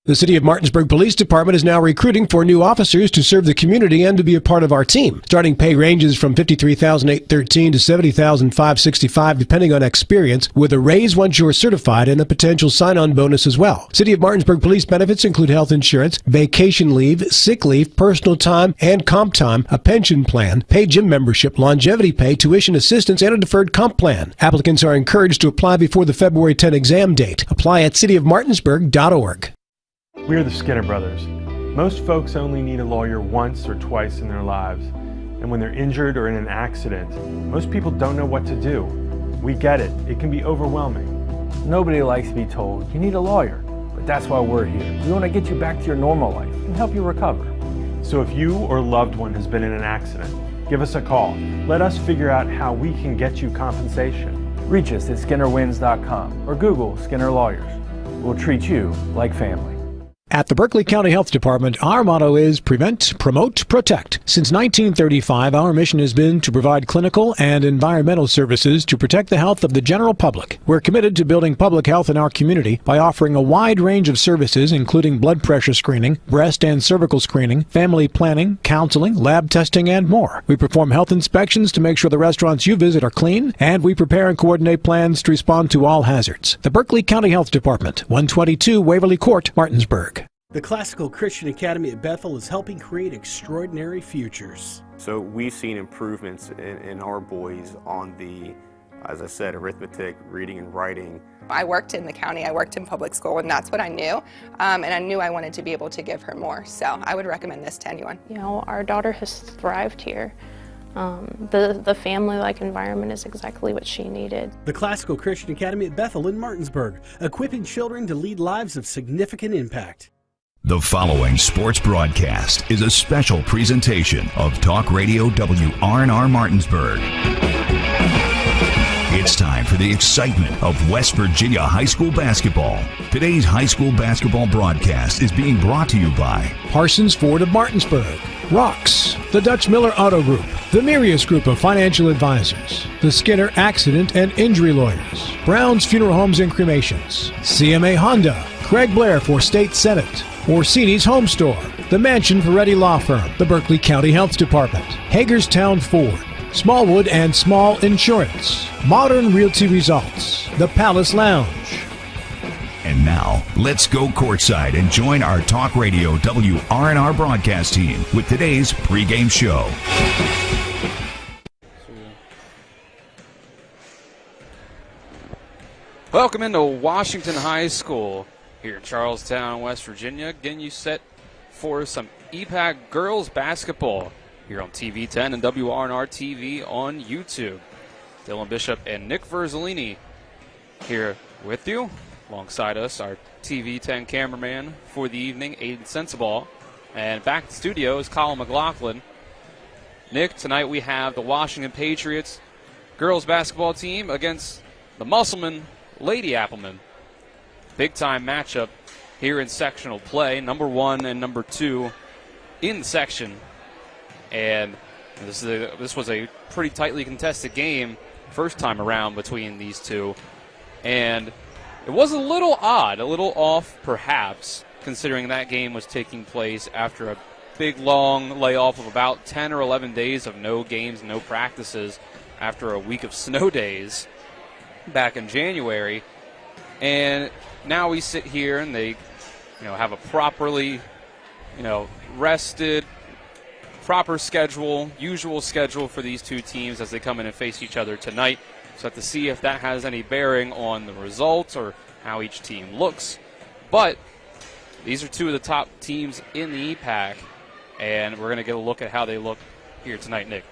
The City of Martinsburg Police Department is now recruiting for new officers to serve the community and to be a part of our team. Starting pay ranges from $53,813 to $70,565 depending on experience, with a raise once you are certified and a potential sign-on bonus as well. City of Martinsburg police benefits include health insurance, vacation leave, sick leave, personal time, and comp time, a pension plan, paid gym membership, longevity pay, tuition assistance, and a deferred comp plan. Applicants are encouraged to apply before the February 10 exam date. Apply at cityofmartinsburg.org. We're the Skinner Brothers. Most folks only need a lawyer once or twice in their lives. And when they're injured or in an accident, most people don't know what to do. We get it. It can be overwhelming. Nobody likes to be told, you need a lawyer. But that's why we're here. We want to get you back to your normal life and help you recover. So if you or a loved one has been in an accident, give us a call. Let us figure out how we can get you compensation. Reach us at SkinnerWins.com or Google Skinner Lawyers. We'll treat you like family. At the Berkeley County Health Department, our motto is Prevent, Promote, Protect. Since 1935, our mission has been to provide clinical and environmental services to protect the health of the general public. We're committed to building public health in our community by offering a wide range of services, including blood pressure screening, breast and cervical screening, family planning, counseling, lab testing, and more. We perform health inspections to make sure the restaurants you visit are clean, and we prepare and coordinate plans to respond to all hazards. The Berkeley County Health Department, 122 Waverly Court, Martinsburg. The Classical Christian Academy at Bethel is helping create extraordinary futures. So we've seen improvements in our boys on the, as I said, arithmetic, reading and writing. I worked in the county, I worked in public school, and that's what I knew. And I knew I wanted to be able to give her more. So I would recommend this to anyone. You know, our daughter has thrived here. The family-like environment is exactly what she needed. The Classical Christian Academy at Bethel in Martinsburg, equipping children to lead lives of significant impact. The following sports broadcast is a special presentation of Talk Radio WRNR Martinsburg. It's time for the excitement of West Virginia high school basketball. Today's high school basketball broadcast is being brought to you by Parsons Ford of Martinsburg, Rocks, the Dutch Miller Auto Group, the Mirius Group of Financial Advisors, the Skinner Accident and Injury Lawyers, Brown's Funeral Homes and Cremations, CMA Honda, Craig Blair for State Senate, Orsini's Home Store, the Mansion Ferretti Law Firm, the Berkeley County Health Department, Hagerstown Ford, Smallwood and Small Insurance, Modern Realty Results, the Palace Lounge. And now, let's go courtside and join our Talk Radio WRNR broadcast team with today's pregame show. Welcome into Washington High School here in Charlestown, West Virginia. Getting you set for some EPAC girls basketball here on TV 10 and WRNR TV on YouTube. Dylan Bishop and Nick Verzolini here with you. Alongside us, our TV 10 cameraman for the evening, Aiden Sensabaugh. And back at the studio is Colin McLaughlin. Nick, tonight we have the Washington Patriots girls basketball team against the Musselman Lady Applemen. Big-time matchup here in sectional play, number 1 and number 2 in the section. And this was a pretty tightly contested game first time around between these two. And it was a little odd, a little off perhaps, considering that game was taking place after a big long layoff of about 10 or 11 days of no games, no practices after a week of snow days back in January. And now we sit here and they, have a properly, rested, proper schedule, usual schedule for these two teams as they come in and face each other tonight. So have to see if that has any bearing on the results or how each team looks. But these are two of the top teams in the EPAC, and we're going to get a look at how they look here tonight, Nick.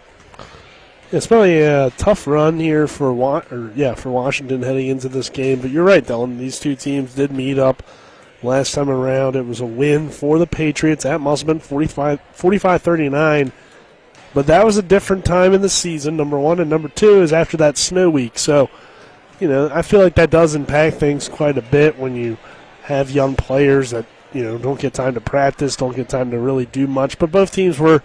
It's probably a tough run here for Washington heading into this game. But you're right, Dylan. These two teams did meet up last time around. It was a win for the Patriots at Musselman, 45-39. But that was a different time in the season, number 1. And number 2 is after that snow week. So, I feel like that does impact things quite a bit when you have young players that, don't get time to practice, don't get time to really do much. But both teams were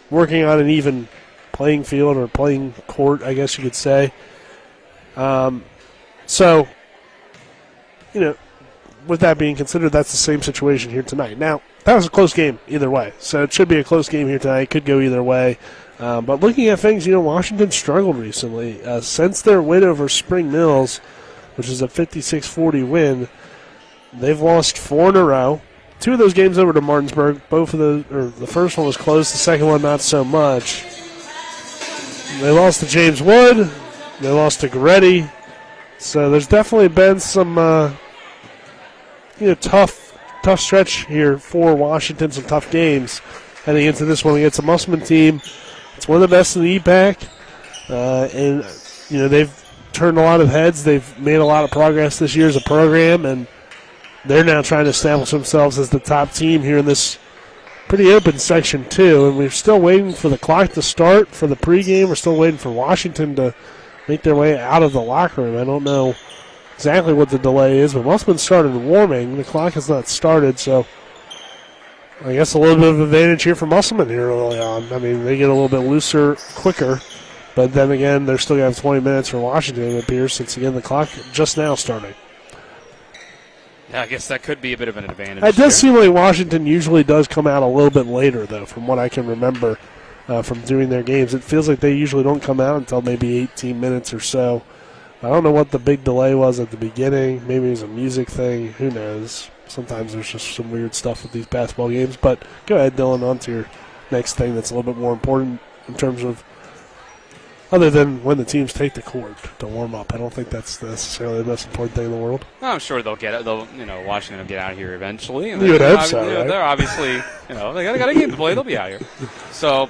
working on an even playing field or playing court, I guess you could say. with that being considered, that's the same situation here tonight. Now, that was a close game either way, so it should be a close game here tonight. It could go either way. But looking at things, Washington struggled recently. Since their win over Spring Mills, which is a 56-40 win, they've lost 4 in a row. 2 of those games over to Martinsburg. Both of those, or the first one was close, the second one not so much. They lost to James Wood. They lost to Goretti. So there's definitely been some tough stretch here for Washington, some tough games heading into this one against a Musselman team. It's one of the best in the EPAC. And they've turned a lot of heads. They've made a lot of progress this year as a program, and they're now trying to establish themselves as the top team here in this pretty open Section 2. And we're still waiting for the clock to start for the pregame. We're still waiting for Washington to make their way out of the locker room. I don't know exactly what the delay is, but Musselman started warming. The clock has not started, so I guess a little bit of advantage here for Musselman here early on. I mean, they get a little bit looser quicker, but then again, they're still going to have 20 minutes for Washington, it appears, since, again, the clock just now starting. Yeah, I guess that could be a bit of an advantage. It does seem like Washington usually does come out a little bit later, though, from what I can remember from doing their games. It feels like they usually don't come out until maybe 18 minutes or so. I don't know what the big delay was at the beginning. Maybe it was a music thing. Who knows? Sometimes there's just some weird stuff with these basketball games. But go ahead, Dylan, on to your next thing that's a little bit more important in terms of, other than when the teams take the court to warm up. I don't think that's necessarily the most important thing in the world. Well, I'm sure they'll get it. Washington will get out here eventually. And you would hope so, right? They're obviously, they got a game to play. They'll be out here. So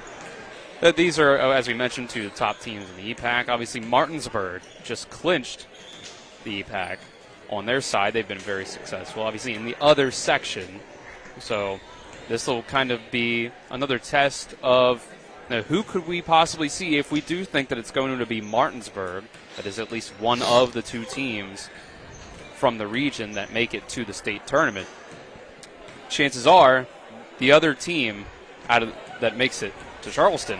these are, as we mentioned, 2 of the top teams in the EPAC. Obviously, Martinsburg just clinched the EPAC. On their side, they've been very successful, obviously, in the other section. So this will kind of be another test of who could we possibly see if we do think that it's going to be Martinsburg, that is at least one of the 2 teams from the region that make it to the state tournament. Chances are the other team that makes it to Charleston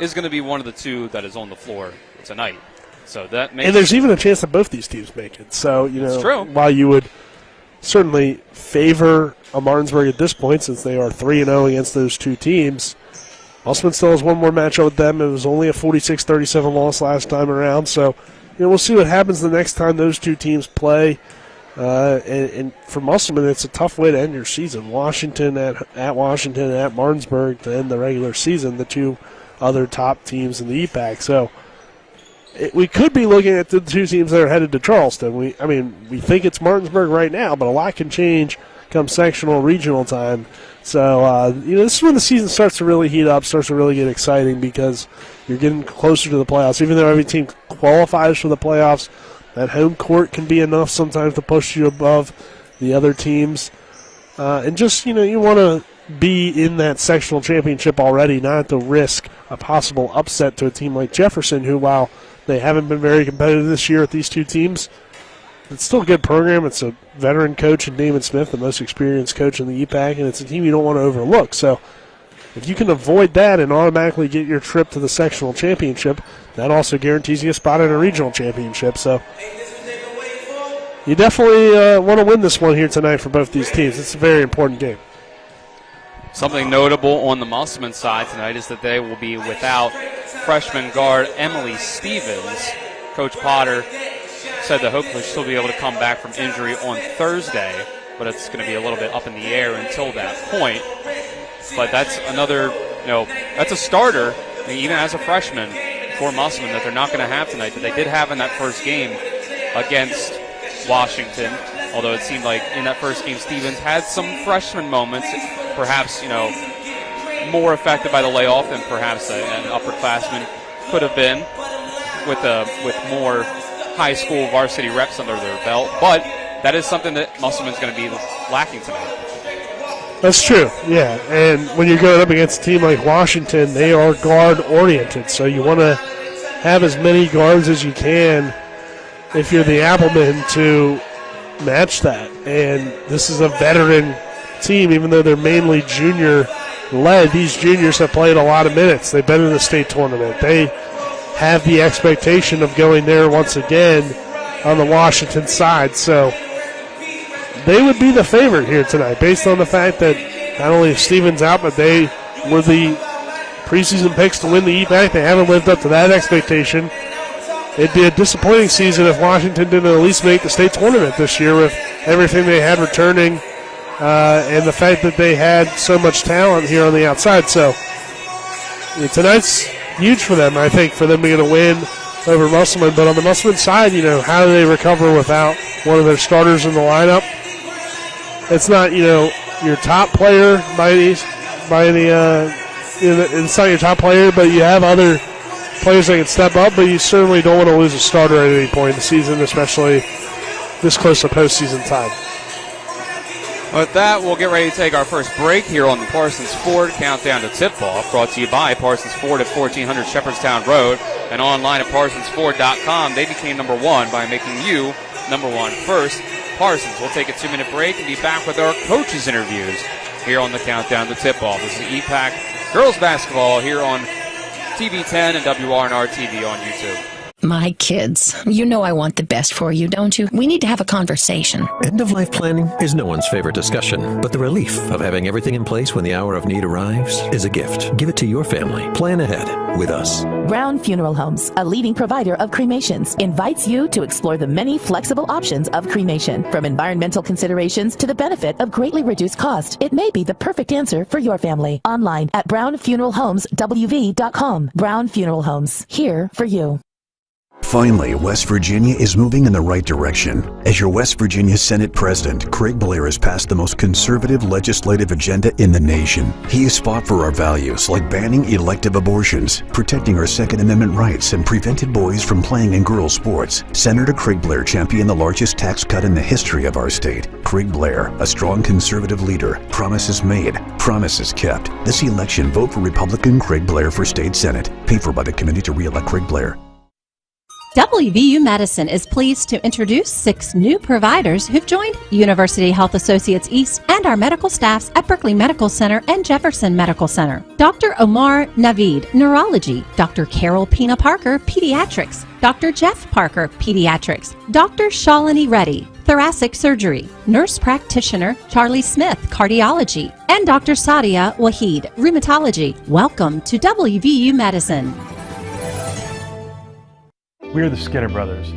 is going to be one of the 2 that is on the floor tonight. So that makes, and there's even a chance that both these teams make it. So, it's true. While you would certainly favor a Martinsburg at this point, since they are 3-0 against those 2 teams, Musselman still has one more matchup with them. It was only a 46-37 loss last time around. So, we'll see what happens the next time those 2 teams play. And for Musselman, it's a tough way to end your season. Washington at Washington, at Martinsburg to end the regular season, the 2 other top teams in the EPAC. So we could be looking at the 2 teams that are headed to Charleston. We think it's Martinsburg right now, but a lot can change come sectional, regional time. So, this is when the season starts to really heat up, starts to really get exciting because you're getting closer to the playoffs. Even though every team qualifies for the playoffs, that home court can be enough sometimes to push you above the other teams. And just, you want to be in that sectional championship already, not have to risk a possible upset to a team like Jefferson, who, while they haven't been very competitive this year with these 2 teams, it's still a good program. It's a veteran coach in Damon Smith, the most experienced coach in the EPAC, and it's a team you don't want to overlook. So if you can avoid that and automatically get your trip to the sectional championship, that also guarantees you a spot in a regional championship. So you definitely want to win this one here tonight for both these teams. It's a very important game. Something notable on the Musselman side tonight is that they will be without freshman guard Emily Stevens. Coach Potter said that hopefully she'll be able to come back from injury on Thursday, but it's going to be a little bit up in the air until that point. But that's another, that's a starter, even as a freshman for Musselman, that they're not going to have tonight, that they did have in that first game against Washington. Although it seemed like in that first game, Stevens had some freshman moments, perhaps, more affected by the layoff than perhaps an upperclassman could have been with more high school varsity reps under their belt. But that is something that Musselman's going to be lacking tonight. That's true, yeah. And when you're going up against a team like Washington, they are guard-oriented, so you want to have as many guards as you can if you're the Applemen to match that. And this is a veteran team, even though they're mainly junior-led. These juniors have played a lot of minutes. They've been in the state tournament. They have the expectation of going there once again on the Washington side. So they would be the favorite here tonight based on the fact that not only is Stevens out, but they were the preseason picks to win the EPAC. They haven't lived up to that expectation. It'd be a disappointing season if Washington didn't at least make the state tournament this year with everything they had returning and the fact that they had so much talent here on the outside. So tonight's huge for them, I think, for them to get a win over Musselman. But on the Musselman side, how do they recover without one of their starters in the lineup? It's not, your top player it's not your top player, but you have other players that can step up, but you certainly don't want to lose a starter at any point in the season, especially this close to postseason time. With that, we'll get ready to take our first break here on the Parsons Ford Countdown to Tip-Off, brought to you by Parsons Ford at 1400 Shepherdstown Road and online at parsonsford.com. They became number one by making you number one first. Parsons, we'll take a 2-minute break and be back with our coaches' interviews here on the Countdown to Tip-Off. This is EPAC Girls Basketball here on TV 10 and WRNR TV on YouTube. My kids, you know I want the best for you, don't you? We need to have a conversation. End-of-life planning is no one's favorite discussion, but the relief of having everything in place when the hour of need arrives is a gift. Give it to your family. Plan ahead with us. Brown Funeral Homes, a leading provider of cremations, invites you to explore the many flexible options of cremation. From environmental considerations to the benefit of greatly reduced cost, it may be the perfect answer for your family. Online at brownfuneralhomeswv.com. Brown Funeral Homes, here for you. Finally, West Virginia is moving in the right direction. As your West Virginia Senate President, Craig Blair has passed the most conservative legislative agenda in the nation. He has fought for our values like banning elective abortions, protecting our Second Amendment rights, and prevented boys from playing in girls' sports. Senator Craig Blair championed the largest tax cut in the history of our state. Craig Blair, a strong conservative leader. Promises made, promises kept. This election, vote for Republican Craig Blair for State Senate. Paid for by the Committee to Re-elect Craig Blair. WVU Medicine is pleased to introduce 6 new providers who've joined University Health Associates East and our medical staffs at Berkeley Medical Center and Jefferson Medical Center. Dr. Omar Naveed, Neurology. Dr. Carol Pina Parker, Pediatrics. Dr. Jeff Parker, Pediatrics. Dr. Shalini Reddy, Thoracic Surgery. Nurse Practitioner Charlie Smith, Cardiology. And Dr. Sadia Wahid, Rheumatology. Welcome to WVU Medicine. We're the Skinner Brothers.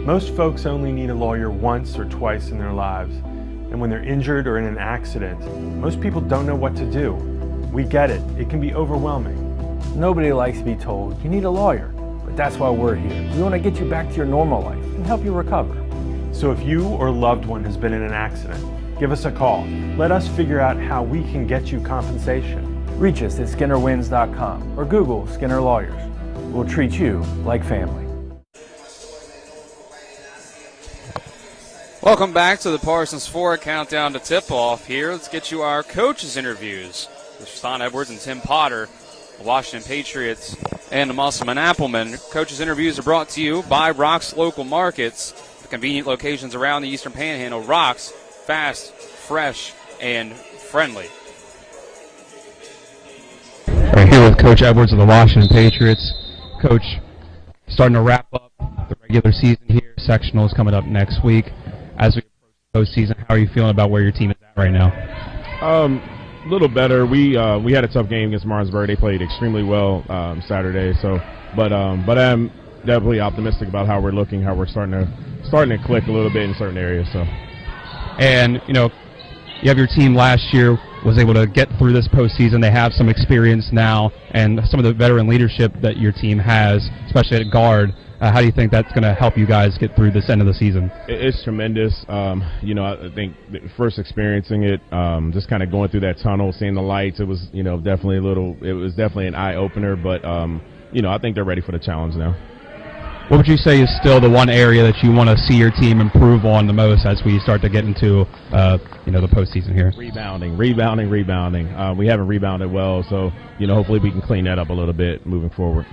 Most folks only need a lawyer once or twice in their lives. And when they're injured or in an accident, most people don't know what to do. We get it. It can be overwhelming. Nobody likes to be told, you need a lawyer. But that's why we're here. We want to get you back to your normal life and help you recover. So if you or a loved one has been in an accident, give us a call. Let us figure out how we can get you compensation. Reach us at SkinnerWins.com or Google Skinner Lawyers. We'll treat you like family. Welcome back to the Parsons Ford Countdown to Tip-Off here. Let's get you our coaches' interviews. With Sean Edwards and Tim Potter, the Washington Patriots and the Musselman Applemen. Coaches' interviews are brought to you by Rock's Local Markets, the convenient locations around the Eastern Panhandle. Rock's, fast, fresh, and friendly. We're here with Coach Edwards of the Washington Patriots. Coach, starting to wrap up the regular season here. Sectional is coming up next week. As we approach the postseason, how are you feeling about where your team is at right now? A little better. We had a tough game against Martinsburg. They played extremely well Saturday. But I'm definitely optimistic about how we're looking, how we're starting to click a little bit in certain areas. So, and you have your team last year was able to get through this postseason. They have some experience now, and some of the veteran leadership that your team has, especially at guard. How do you think that's going to help you guys get through this end of the season? It's tremendous. I think first experiencing it, just kind of going through that tunnel, seeing the lights, it was, definitely an eye opener. But, I think they're ready for the challenge now. What would you say is still the one area that you want to see your team improve on the most as we start to get into, the postseason here? Rebounding. We haven't rebounded well, so, hopefully we can clean that up a little bit moving forward.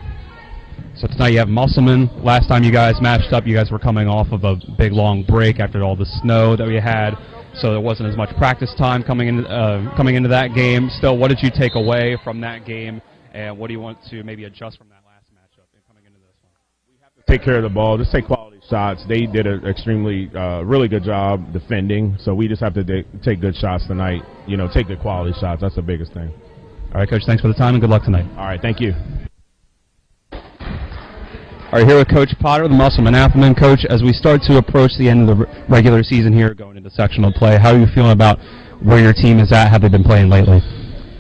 So tonight you have Musselman. Last time you guys matched up, you guys were coming off of a big long break after all the snow that we had, so there wasn't as much practice time coming into that game. Still, what did you take away from that game, and what do you want to maybe adjust from that last matchup and coming into this one? We have to take care of the ball, just take quality shots. They did an extremely, really good job defending, so we just have to take good shots tonight, take good quality shots. That's the biggest thing. All right, Coach, thanks for the time and good luck tonight. All right, thank you. All right, here with Coach Potter, the Musselman Applemen. Coach, as we start to approach the end of the regular season here, going into sectional play, how are you feeling about where your team is at? Have they been playing lately?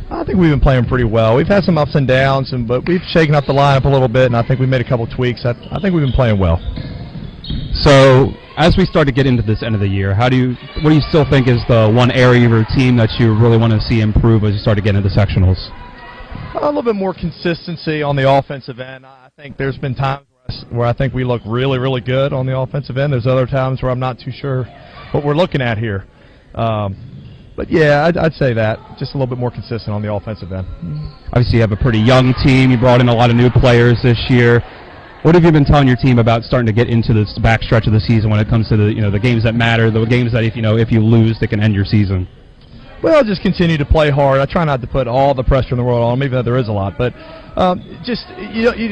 I think we've been playing pretty well. We've had some ups and downs, but we've shaken up the lineup a little bit, and I think we made a couple tweaks. I think we've been playing well. So, as we start to get into this end of the year, what do you still think is the one area of your team that you really want to see improve as you start to get into sectionals? A little bit more consistency on the offensive end. I think there's been times where I think we look really, really good on the offensive end. There's other times where I'm not too sure what we're looking at here. But, yeah, I'd say that. Just a little bit more consistent on the offensive end. Obviously, you have a pretty young team. You brought in a lot of new players this year. What have you been telling your team about starting to get into this backstretch of the season when it comes to the games that matter, the games that if you lose, they can end your season? Well, just continue to play hard. I try not to put all the pressure in the world on them, even though there is a lot. But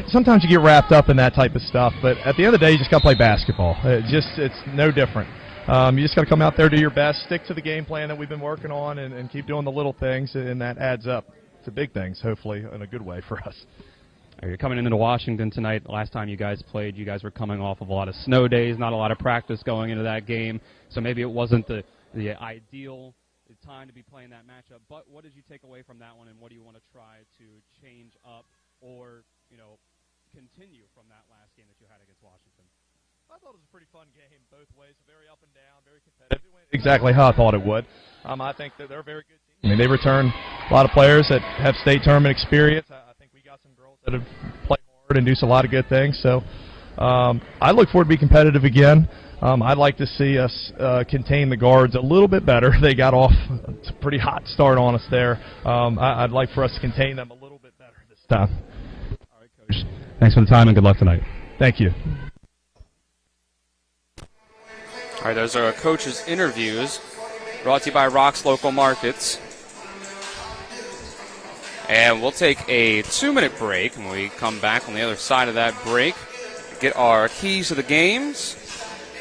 sometimes you get wrapped up in that type of stuff. But at the end of the day, you just got to play basketball. It's no different. You just got to come out there, do your best, stick to the game plan that we've been working on, and keep doing the little things, and that adds up to big things, hopefully, in a good way for us. You're coming into Washington tonight. Last time you guys played, you guys were coming off of a lot of snow days, not a lot of practice going into that game. So maybe it wasn't the ideal time to be playing that matchup. But what did you take away from that one, and what do you want to try to change up or, continue from that last game that you had against Washington? I thought it was a pretty fun game both ways, very up and down, very competitive. It went exactly how I thought it would. I think that they're a very good team. I mean, they return a lot of players that have state tournament experience. I think we got some girls that have played hard and do a lot of good things. So I look forward to be competitive again. I'd like to see us contain the guards a little bit better. They got off a pretty hot start on us there. I'd like for us to contain them a little bit better this time. All right, Coach. Thanks for the time and good luck tonight. Thank you. All right, those are our coaches' interviews brought to you by Rock's Local Markets. And we'll take a 2-minute break. When we come back on the other side of that break, get our keys to the games,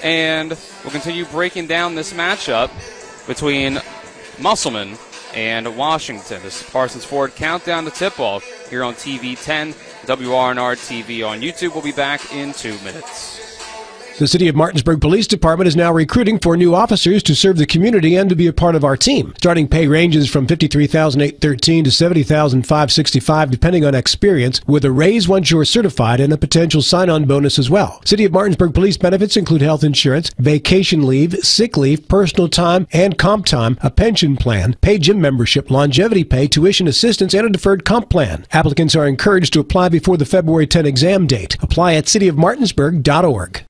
and we'll continue breaking down this matchup between Musselman and Washington. This is Parsons Ford Countdown to Tip-Off here on TV 10, WRNR TV on YouTube. We'll be back in 2 minutes. The City of Martinsburg Police Department is now recruiting for new officers to serve the community and to be a part of our team. Starting pay ranges from $53,813 to $70,565 depending on experience, with a raise once you're certified and a potential sign-on bonus as well. City of Martinsburg police benefits include health insurance, vacation leave, sick leave, personal time, and comp time, a pension plan, paid gym membership, longevity pay, tuition assistance, and a deferred comp plan. Applicants are encouraged to apply before the February 10 exam date. Apply at cityofmartinsburg.org.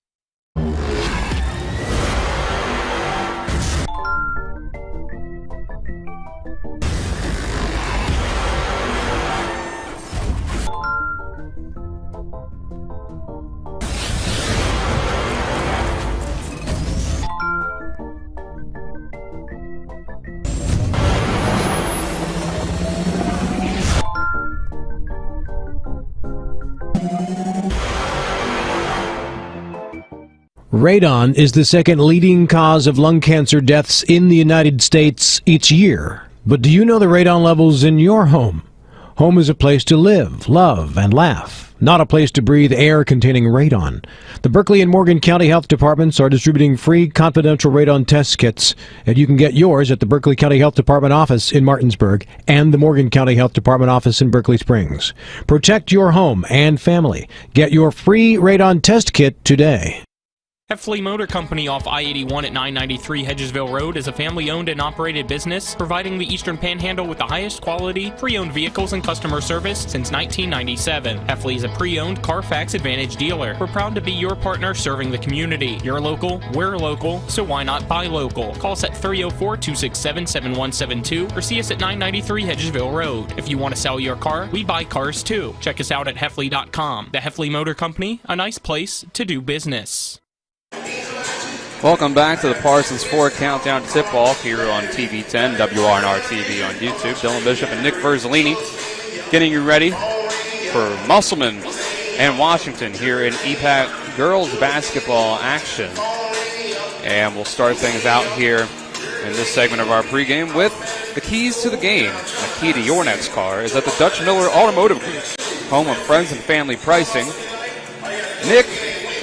Radon is the second leading cause of lung cancer deaths in the United States each year. But do you know the radon levels in your home? Home is a place to live, love, and laugh, not a place to breathe air containing radon. The Berkeley and Morgan County Health Departments are distributing free confidential radon test kits, and you can get yours at the Berkeley County Health Department office in Martinsburg and the Morgan County Health Department office in Berkeley Springs. Protect your home and family. Get your free radon test kit today. Heffley Motor Company off I-81 at 993 Hedgesville Road is a family-owned and operated business providing the Eastern Panhandle with the highest quality pre-owned vehicles and customer service since 1997. Heffley is a pre-owned Carfax Advantage dealer. We're proud to be your partner serving the community. You're local, we're local, so why not buy local? Call us at 304-267-7172 or see us at 993 Hedgesville Road. If you want to sell your car, we buy cars too. Check us out at Heffley.com. The Heffley Motor Company, a nice place to do business. Welcome back to the Parsons Ford Countdown Tip-Off here on TV 10, WRNR TV on YouTube. Dylan Bishop and Nick Verzolini getting you ready for Musselman and Washington here in EPAC girls basketball action. And we'll start things out here in this segment of our pregame with the keys to the game. The key to your next car is at the Dutch Miller Automotive Group, home of friends and family pricing. Nick,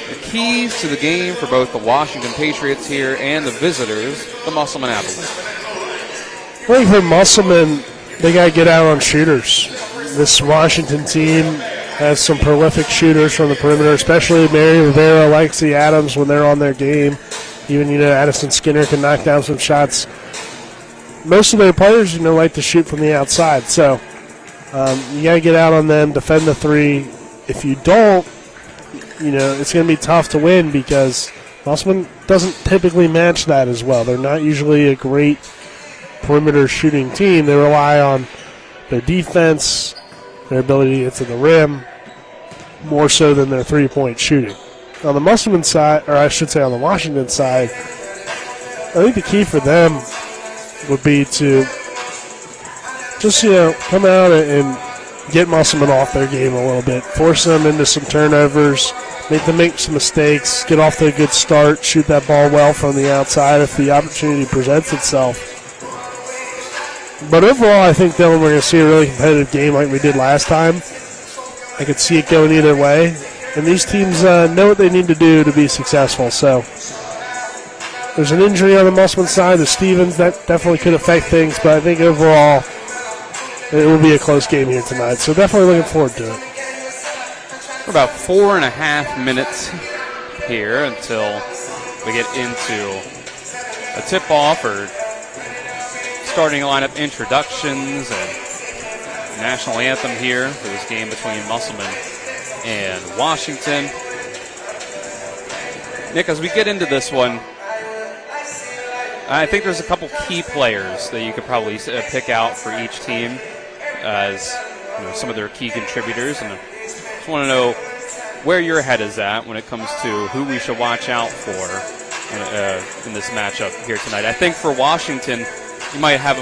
the keys to the game for both the Washington Patriots here and the visitors, the Musselman Applemen. I think for Musselman, they got to get out on shooters. This Washington team has some prolific shooters from the perimeter, especially Mary Rivera, Lexi Adams when they're on their game. Even, Addison Skinner can knock down some shots. Most of their players, like to shoot from the outside. So you got to get out on them, defend the three. If you don't, it's going to be tough to win because Musselman doesn't typically match that as well. They're not usually a great perimeter shooting team. They rely on their defense, their ability to get to the rim, more so than their three-point shooting. On the Musselman side, or I should say on the Washington side, I think the key for them would be to just, come out and get Musselman off their game a little bit, force them into some turnovers, make them make some mistakes, get off to a good start, shoot that ball well from the outside if the opportunity presents itself. But overall, I think, Dylan, we're going to see a really competitive game like we did last time. I could see it going either way. And these teams know what they need to do to be successful. So there's an injury on the Musselman side, the Stevens. That definitely could affect things. But I think overall it will be a close game here tonight. So definitely looking forward to it. We're about 4.5 minutes here until we get into a tip-off or starting lineup introductions and national anthem here for this game between Musselman and Washington. Nick, as we get into this one, I think there's a couple key players that you could probably pick out for each team as some of their key contributors, and I just want to know where your head is at when it comes to who we should watch out for in this matchup here tonight. I think for Washington, you might have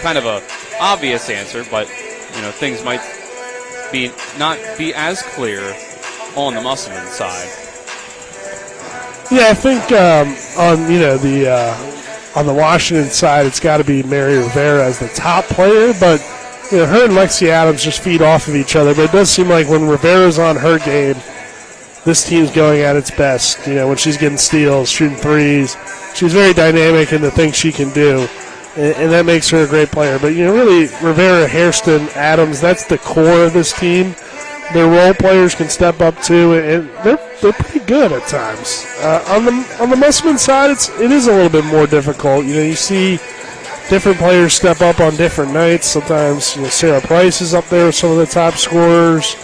kind of a obvious answer, but things might not be as clear on the Musselman side. Yeah, I think on the Washington side, it's got to be Mary Rivera as the top player, but her and Lexi Adams just feed off of each other. But it does seem like when Rivera's on her game, this team's going at its best. When she's getting steals, shooting threes, she's very dynamic in the things she can do. And that makes her a great player. But, really, Rivera, Hairston, Adams, that's the core of this team. Their role players can step up, too, and they're pretty good at times. On the Musselman side, it is a little bit more difficult. You see different players step up on different nights. Sometimes, Sarah Price is up there with some of the top scorers.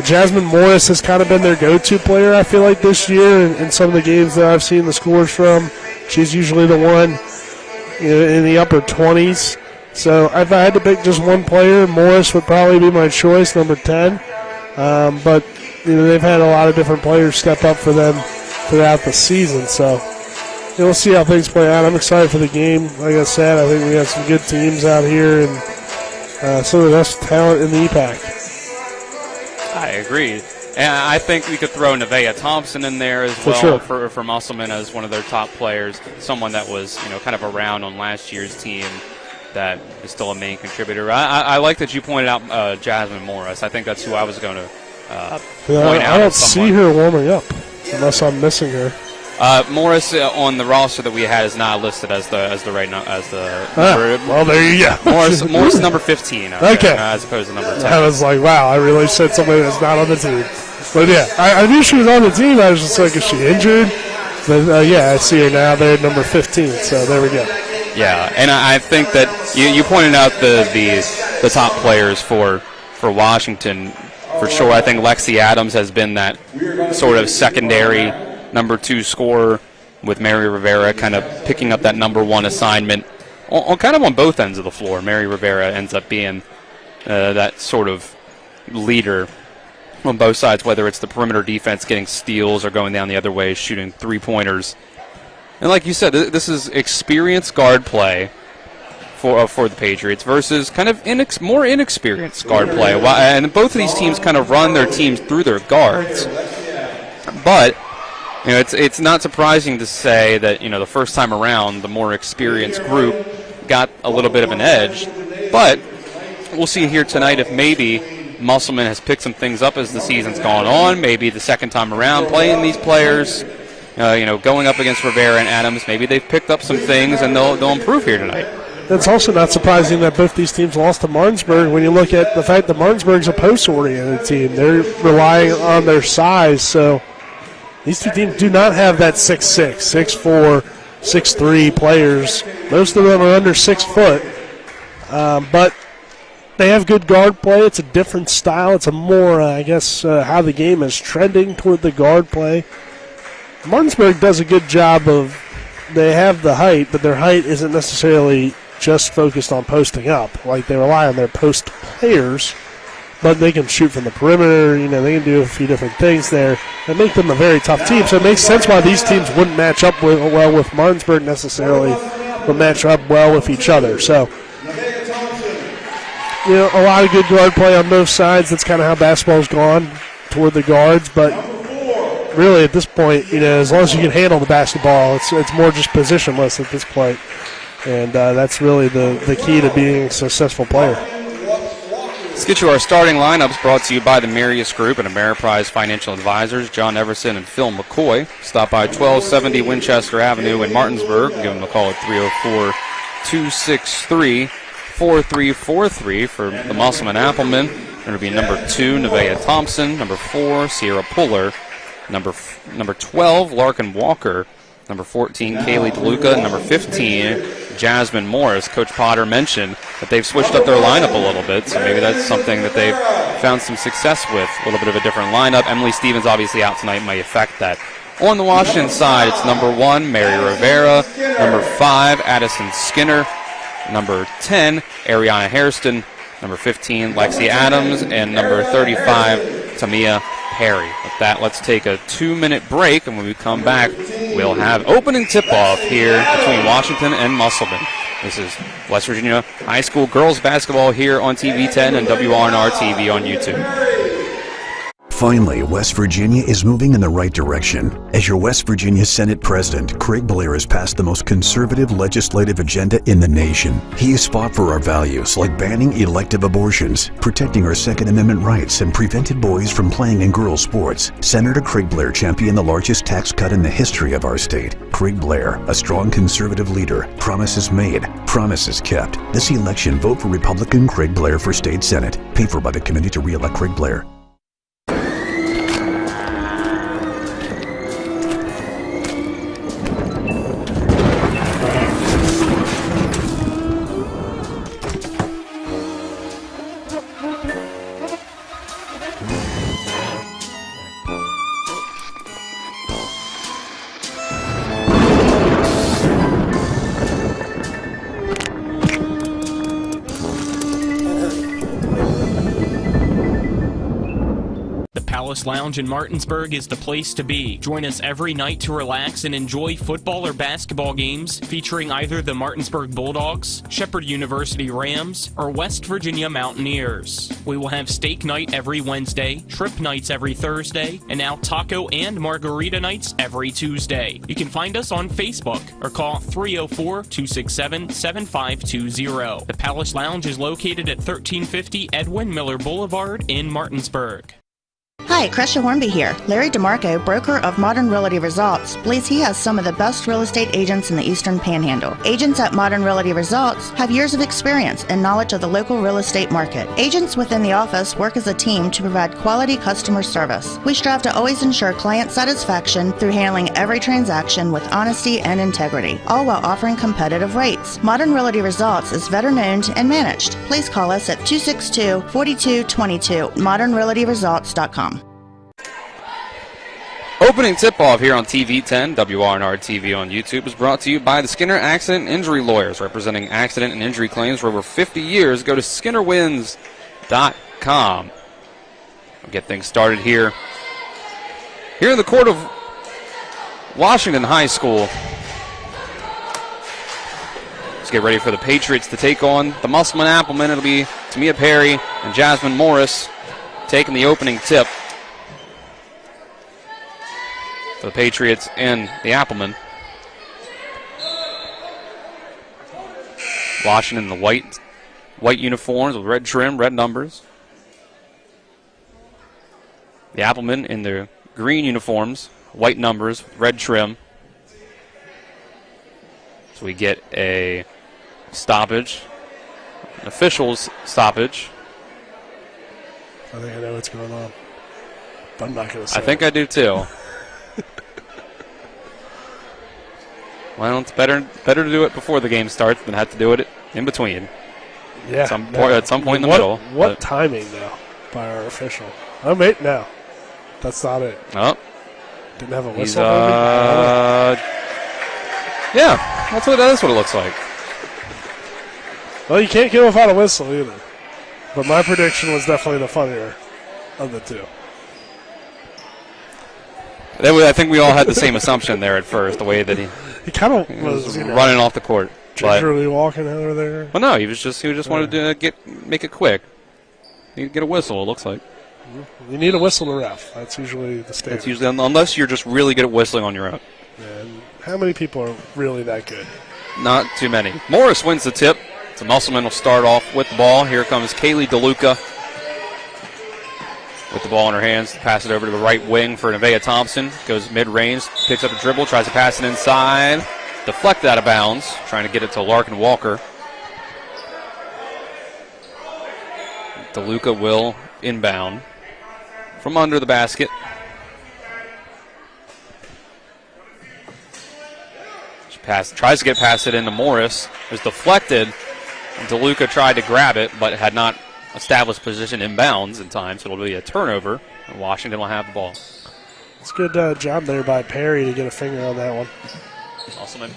Jasmine Morris has kind of been their go-to player, I feel like, this year in some of the games that I've seen the scores from. She's usually the one in the upper 20s. So if I had to pick just one player, Morris would probably be my choice, number 10. But they've had a lot of different players step up for them throughout the season. So we'll see how things play out. I'm excited for the game. Like I said, I think we got some good teams out here and some of the best talent in the EPAC. I agree. And I think we could throw Nevaeh Thompson in there as well for Musselman as one of their top players, someone that was kind of around on last year's team that is still a main contributor. I like that you pointed out Jasmine Morris. I think that's who I was going to point out. I don't see her warming up unless I'm missing her. Morris on the roster that we had is not listed as the right number. Well, there you go. Morris number 15. Okay. As opposed to number 10. I was like, wow, I really said somebody that's not on the team. But yeah, I knew she was on the team. I was just like, is she injured? But yeah, I see her now. They're at number 15. So there we go. Yeah, and I think that you pointed out the top players for Washington for sure. I think Lexi Adams has been that sort of secondary number 2 scorer, with Mary Rivera kind of picking up that number 1 assignment on kind of on both ends of the floor. Mary Rivera ends up being that sort of leader on both sides, whether it's the perimeter defense getting steals or going down the other way, shooting three-pointers. And like you said, this is experienced guard play for the Patriots versus kind of more inexperienced guard play. And both of these teams kind of run their teams through their guards. But it's not surprising to say that the first time around the more experienced group got a little bit of an edge. But we'll see here tonight if maybe Musselman has picked some things up as the season's gone on. Maybe the second time around playing these players, going up against Rivera and Adams, maybe they've picked up some things and they'll improve here tonight. It's also not surprising that both these teams lost to Martinsburg when you look at the fact that Martinsburg's a post-oriented team. They're relying on their size, so these two teams do not have that 6'6", 6'4", 6'3" players. Most of them are under 6 foot, but they have good guard play. It's a different style. It's a more, how the game is trending toward the guard play. Martinsburg does a good job of, they have the height, but their height isn't necessarily just focused on posting up. Like, they rely on their post players, but they can shoot from the perimeter. They can do a few different things there that make them a very tough team. So it makes sense why these teams wouldn't match up well with Martinsburg necessarily, but match up well with each other. So, a lot of good guard play on both sides. That's kind of how basketball's gone toward the guards. But really, at this point, as long as you can handle the basketball, it's more just positionless at this point. And that's really the key to being a successful player. Let's get you our starting lineups, brought to you by the Marius Group and Ameriprise Financial Advisors, John Everson and Phil McCoy. Stop by 1270 Winchester Avenue in Martinsburg. Give them a call at 304-263-4343 for the Musselman Applemen. Going to be number 2, Nevaeh Thompson. Number 4, Sierra Puller. Number 12, Larkin Walker. Number 14, Kaylee DeLuca. Number 15, Jasmine Morris. Coach Potter mentioned that they've switched up their lineup a little bit, so maybe that's something that they've found some success with, a little bit of a different lineup. Emily Stevens obviously out tonight may affect that. On the Washington side, it's number 1, Mary Rivera. Number 5, Addison Skinner. Number 10, Ariana Hairston. Number 15, Lexi Adams. And number 35, Tamia Perry. With that, let's take a 2-minute break, and when we come back, we'll have opening tip-off here between Washington and Musselman. This is West Virginia High School girls basketball here on TV 10 and WRNR TV on YouTube. Finally, West Virginia is moving in the right direction. As your West Virginia Senate President, Craig Blair has passed the most conservative legislative agenda in the nation. He has fought for our values like banning elective abortions, protecting our Second Amendment rights, and prevented boys from playing in girls' sports. Senator Craig Blair championed the largest tax cut in the history of our state. Craig Blair, a strong conservative leader. Promises made, promises kept. This election, vote for Republican Craig Blair for State Senate. Paid for by the committee to re-elect Craig Blair. Lounge in Martinsburg is the place to be. Join us every night to relax and enjoy football or basketball games featuring either the Martinsburg Bulldogs, Shepherd University Rams, or West Virginia Mountaineers. We will have steak night every Wednesday, trip nights every Thursday, and now taco and margarita nights every Tuesday. You can find us on Facebook or call 304-267-7520. The Palace Lounge is located at 1350 Edwin Miller Boulevard in Martinsburg. Hi, Crescia Hornby here. Larry DeMarco, broker of Modern Realty Results, believes he has some of the best real estate agents in the Eastern Panhandle. Agents at Modern Realty Results have years of experience and knowledge of the local real estate market. Agents within the office work as a team to provide quality customer service. We strive to always ensure client satisfaction through handling every transaction with honesty and integrity, all while offering competitive rates. Modern Realty Results is veteran-owned and managed. Please call us at 262-4222, modernrealtyresults.com. Opening tip-off here on TV 10, WRNR TV on YouTube, is brought to you by the Skinner Accident and Injury Lawyers, representing accident and injury claims for over 50 years. Go to SkinnerWins.com. We'll get things started here. Here in the court of Washington High School. Let's get ready for the Patriots to take on the Musselman Applemen. It'll be Tamia Perry and Jasmine Morris taking the opening tip. for the Patriots and the Applemen. Washington in the white uniforms with red trim, red numbers. The Applemen in their green uniforms, white numbers, red trim. So we get a stoppage, an official's stoppage. I think I know what's going on, but I'm not going to say I think I do too. Well, it's better to do it before the game starts than have to do it in between. Yeah. At some point in the middle. What timing, though, by our official? Oh, mate, no. That's not it. Oh. Didn't have a whistle. Yeah, that's what it looks like. Well, you can't get without a whistle either. But my prediction was definitely the funnier of the two. I think we all had the same assumption there at first, the way that he kind of was running off the court. Gingerly walking over there. Well, no, he just wanted to make it quick. He get a whistle, it looks like. You need a whistle to ref. That's usually the standard. That's usually, unless you're just really good at whistling on your own. And how many people are really that good? Not too many. Morris wins the tip. So Musselman will start off with the ball. Here comes Kaylee DeLuca with the ball in her hands. Pass it over to the right wing for Nevaeh Thompson. Goes mid-range, picks up a dribble, tries to pass it inside. Deflected out of bounds, trying to get it to Larkin Walker. DeLuca will inbound from under the basket. She tries to get past it into Morris. It was deflected. DeLuca tried to grab it, but had not established position inbounds in time, so it'll be a turnover. And Washington will have the ball. It's a good job there by Perry to get a finger on that one. Musselman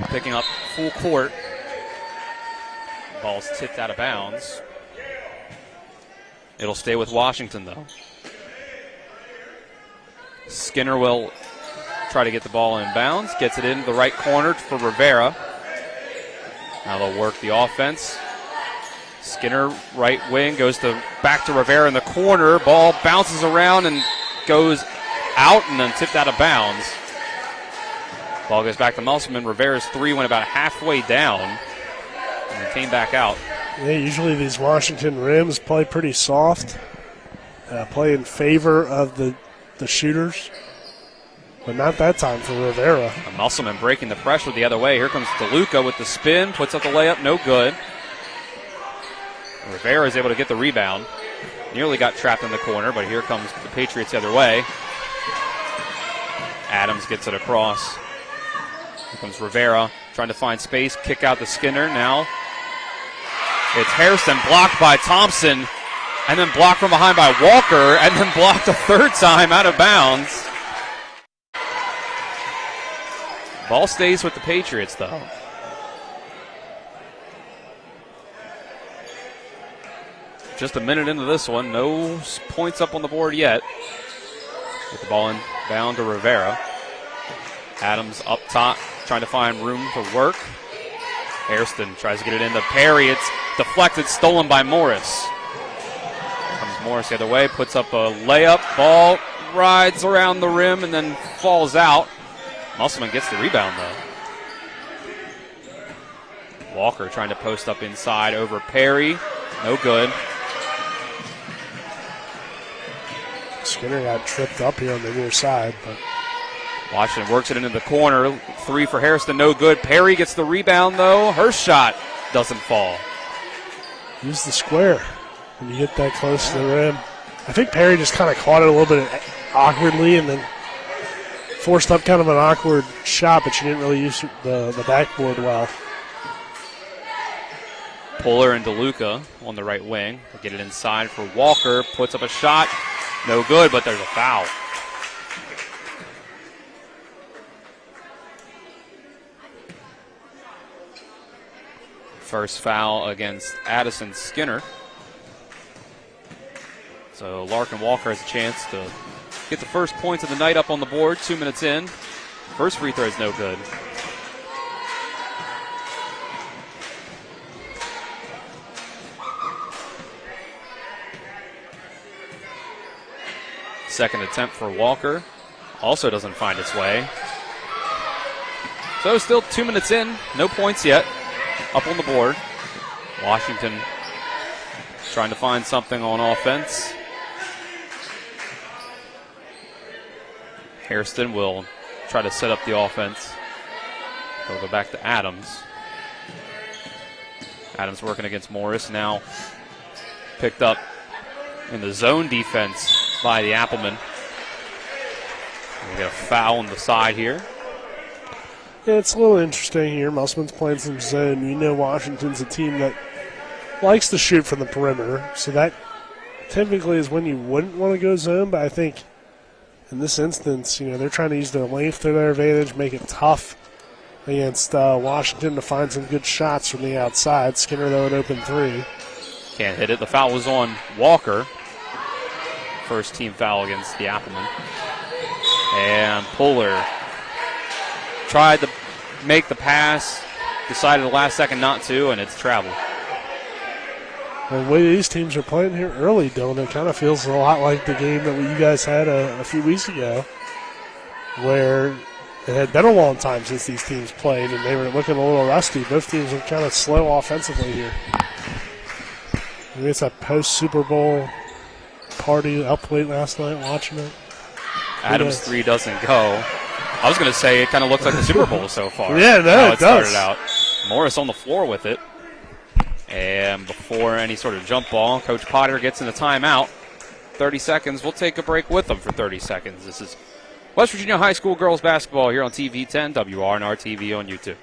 picking up full court. Ball's tipped out of bounds. It'll stay with Washington, though. Skinner will try to get the ball in bounds. Gets it into the right corner for Rivera. Now they'll work the offense. Skinner, right wing, goes back to Rivera in the corner. Ball bounces around and goes out and then tipped out of bounds. Ball goes back to Musselman. Rivera's three went about halfway down and it came back out. Yeah, usually these Washington rims play pretty soft, play in favor of the shooters, but not that time for Rivera. Musselman breaking the pressure the other way. Here comes DeLuca with the spin, puts up the layup, no good. Rivera is able to get the rebound. Nearly got trapped in the corner, but here comes the Patriots the other way. Adams gets it across. Here comes Rivera trying to find space, kick out to Skinner. Now it's Hairston blocked by Thompson, and then blocked from behind by Walker, and then blocked a third time out of bounds. Ball stays with the Patriots, though. Just a minute into this one, no points up on the board yet. Get the ball in bound to Rivera. Adams up top, trying to find room to work. Hairston tries to get it into Perry. It's deflected, stolen by Morris. Here comes Morris the other way, puts up a layup. Ball rides around the rim and then falls out. Musselman gets the rebound, though. Walker trying to post up inside over Perry. No good. Skinner got tripped up here on the near side, but Washington works it into the corner. Three for Hairston, no good. Perry gets the rebound, though. Her shot doesn't fall. Use the square when you get that close to the rim. I think Perry just kind of caught it a little bit awkwardly and then forced up kind of an awkward shot, but she didn't really use the backboard well. Puller and DeLuca on the right wing. They get it inside for Walker. Puts up a shot. No good, but there's a foul. First foul against Addison Skinner. So Larkin Walker has a chance to get the first points of the night up on the board. 2 minutes in. First free throw is no good. Second attempt for Walker. also doesn't find its way. So still 2 minutes in, no points yet. Up on the board. Washington trying to find something on offense. Hairston will try to set up the offense. They'll go back to Adams. Adams working against Morris, now picked up in the zone defense by the Applemen. We get a foul on the side here. Yeah, it's a little interesting here. Musselman's playing some zone. You know Washington's a team that likes to shoot from the perimeter, so that typically is when you wouldn't want to go zone, but I think in this instance, they're trying to use their length to their advantage, make it tough against Washington to find some good shots from the outside. Skinner, though, an open three. Can't hit it. The foul was on Walker. First team foul against the Applemen. And Puller tried to make the pass, decided the last second not to, and it's travel. The way these teams are playing here early, Dylan, it kind of feels a lot like the game that you guys had a few weeks ago, where it had been a long time since these teams played, and they were looking a little rusty. Both teams were kind of slow offensively here. Maybe it's a post-Super Bowl party up late last night watching it. Adams' three doesn't go. I was going to say it kind of looks like the Super Bowl so far. Yeah, no, it does. Started out. Morris on the floor with it. And before any sort of jump ball, Coach Potter gets in the timeout. 30 seconds. We'll take a break with them for 30 seconds. This is West Virginia High School girls basketball here on TV 10, WRNR TV on YouTube.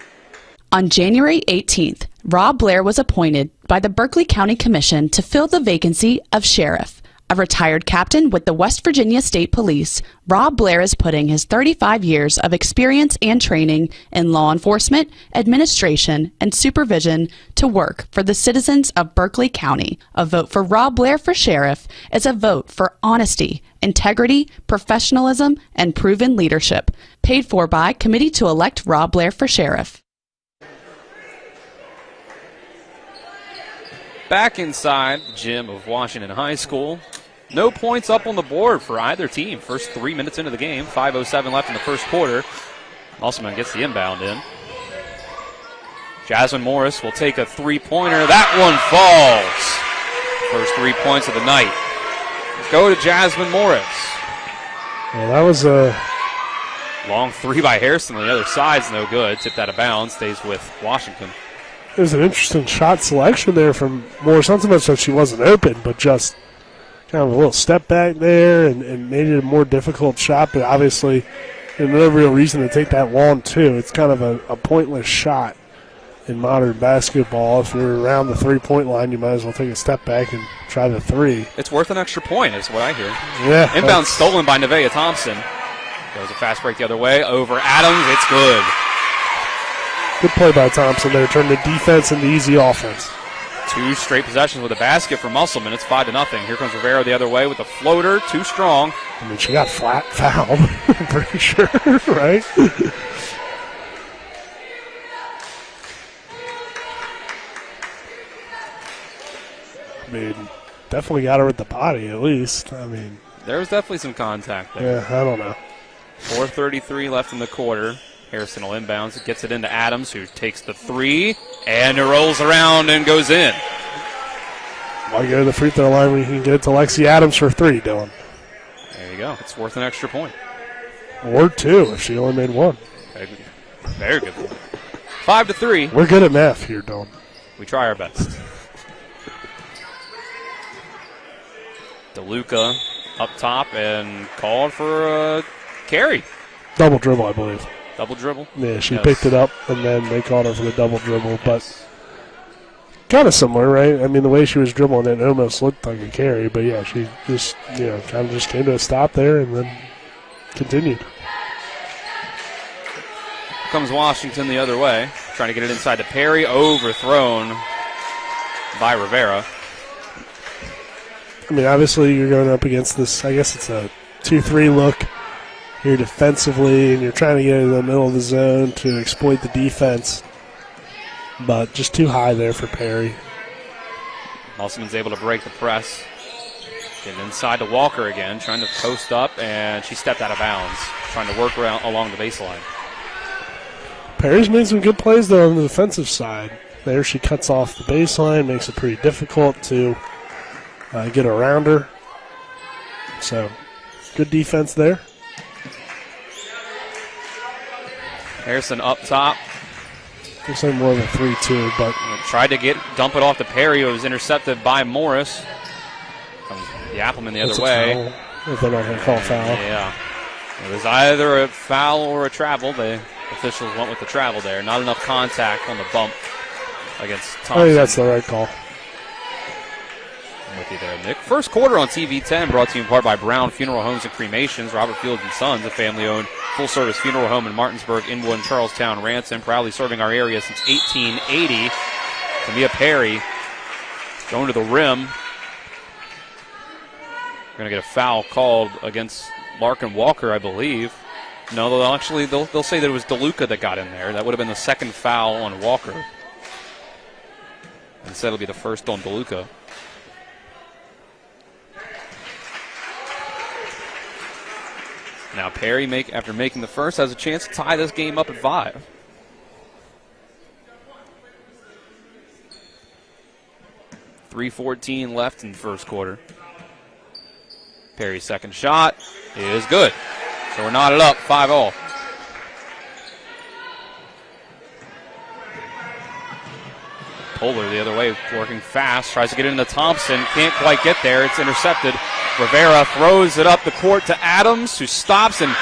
On January 18th, Rob Blair was appointed by the Berkeley County Commission to fill the vacancy of sheriff. A retired captain with the West Virginia State Police, Rob Blair is putting his 35 years of experience and training in law enforcement, administration, and supervision to work for the citizens of Berkeley County. A vote for Rob Blair for sheriff is a vote for honesty, integrity, professionalism, and proven leadership. Paid for by Committee to Elect Rob Blair for Sheriff. Back inside the gym of Washington High School. No points up on the board for either team. First 3 minutes into the game. 5:07 left in the first quarter. Musselman gets the inbound in. Jasmine Morris will take a three-pointer. That one falls. First 3 points of the night. Go to Jasmine Morris. Well, that was a long three by Hairston on the other side's no good. Tipped out of bounds. Stays with Washington. It was an interesting shot selection there from Morris. Not so much that she wasn't open, but just kind of a little step back there and made it a more difficult shot. But obviously, there's no real reason to take that long, too. It's kind of a pointless shot in modern basketball. If you're around the three-point line, you might as well take a step back and try the three. It's worth an extra point, is what I hear. Yeah. Inbound stolen by Nevaeh Thompson. Goes a fast break the other way. Over Adams. It's good. Good play by Thompson there. Turned the defense into easy offense. 2 straight possessions with a basket for Musselman. It's 5-0. Here comes Rivera the other way with a floater. Too strong. I mean, she got flat fouled. I'm pretty sure, right? I mean, definitely got her with the body at least. I mean, there was definitely some contact there. Yeah, I don't know. 4:33 left in the quarter. Harrison will inbounds, gets it into Adams, who takes the three, and it rolls around and goes in. Why go to the free throw line when you can get it to Lexi Adams for 3, Dylan? There you go. It's worth an extra point. Or 2 if she only made 1. Very good point. 5-3. We're good at math here, Dylan. We try our best. DeLuca up top and called for a carry. Double dribble, I believe. Double dribble? Yeah, she picked it up, and then they called her for the double dribble. But kind of similar, right? I mean, the way she was dribbling it almost looked like a carry. But, yeah, she just, kind of just came to a stop there and then continued. Comes Washington the other way, trying to get it inside to Perry. Overthrown by Rivera. I mean, obviously you're going up against this, I guess it's a 2-3 look here defensively, and you're trying to get in the middle of the zone to exploit the defense. But just too high there for Perry. Musselman's able to break the press. Getting inside to Walker again, trying to post up, and she stepped out of bounds. trying to work around along the baseline. Perry's made some good plays, though, on the defensive side. There she cuts off the baseline, makes it pretty difficult to get around her. So, good defense there. Harrison up top. Looks like more of a 3-2, but tried to dump it off to Perry. It was intercepted by Morris. Comes the Applemen the other way. Foul, if they're not going to call foul. Yeah. It was either a foul or a travel. The officials went with the travel there. Not enough contact on the bump against Thompson. I think that's the right call. I'm with you there, Nick. First quarter on TV 10 brought to you in part by Brown Funeral Homes and Cremations. Robert Fields and Sons, a family-owned full-service funeral home in Martinsburg, Inwood, Charlestown, Ransom, proudly serving our area since 1880. Tamia Perry going to the rim. Going to get a foul called against Larkin Walker, I believe. No, they'll say that it was DeLuca that got in there. That would have been the second foul on Walker. Instead, it'll be the first on DeLuca. Now Perry, after making the first, has a chance to tie this game up at 5. .3:14 left in the first quarter. Perry's second shot is good. So we're knotted up, 5-all. Polar the other way, working fast, tries to get into Thompson, can't quite get there, it's intercepted. Rivera throws it up the court to Adams, who stops and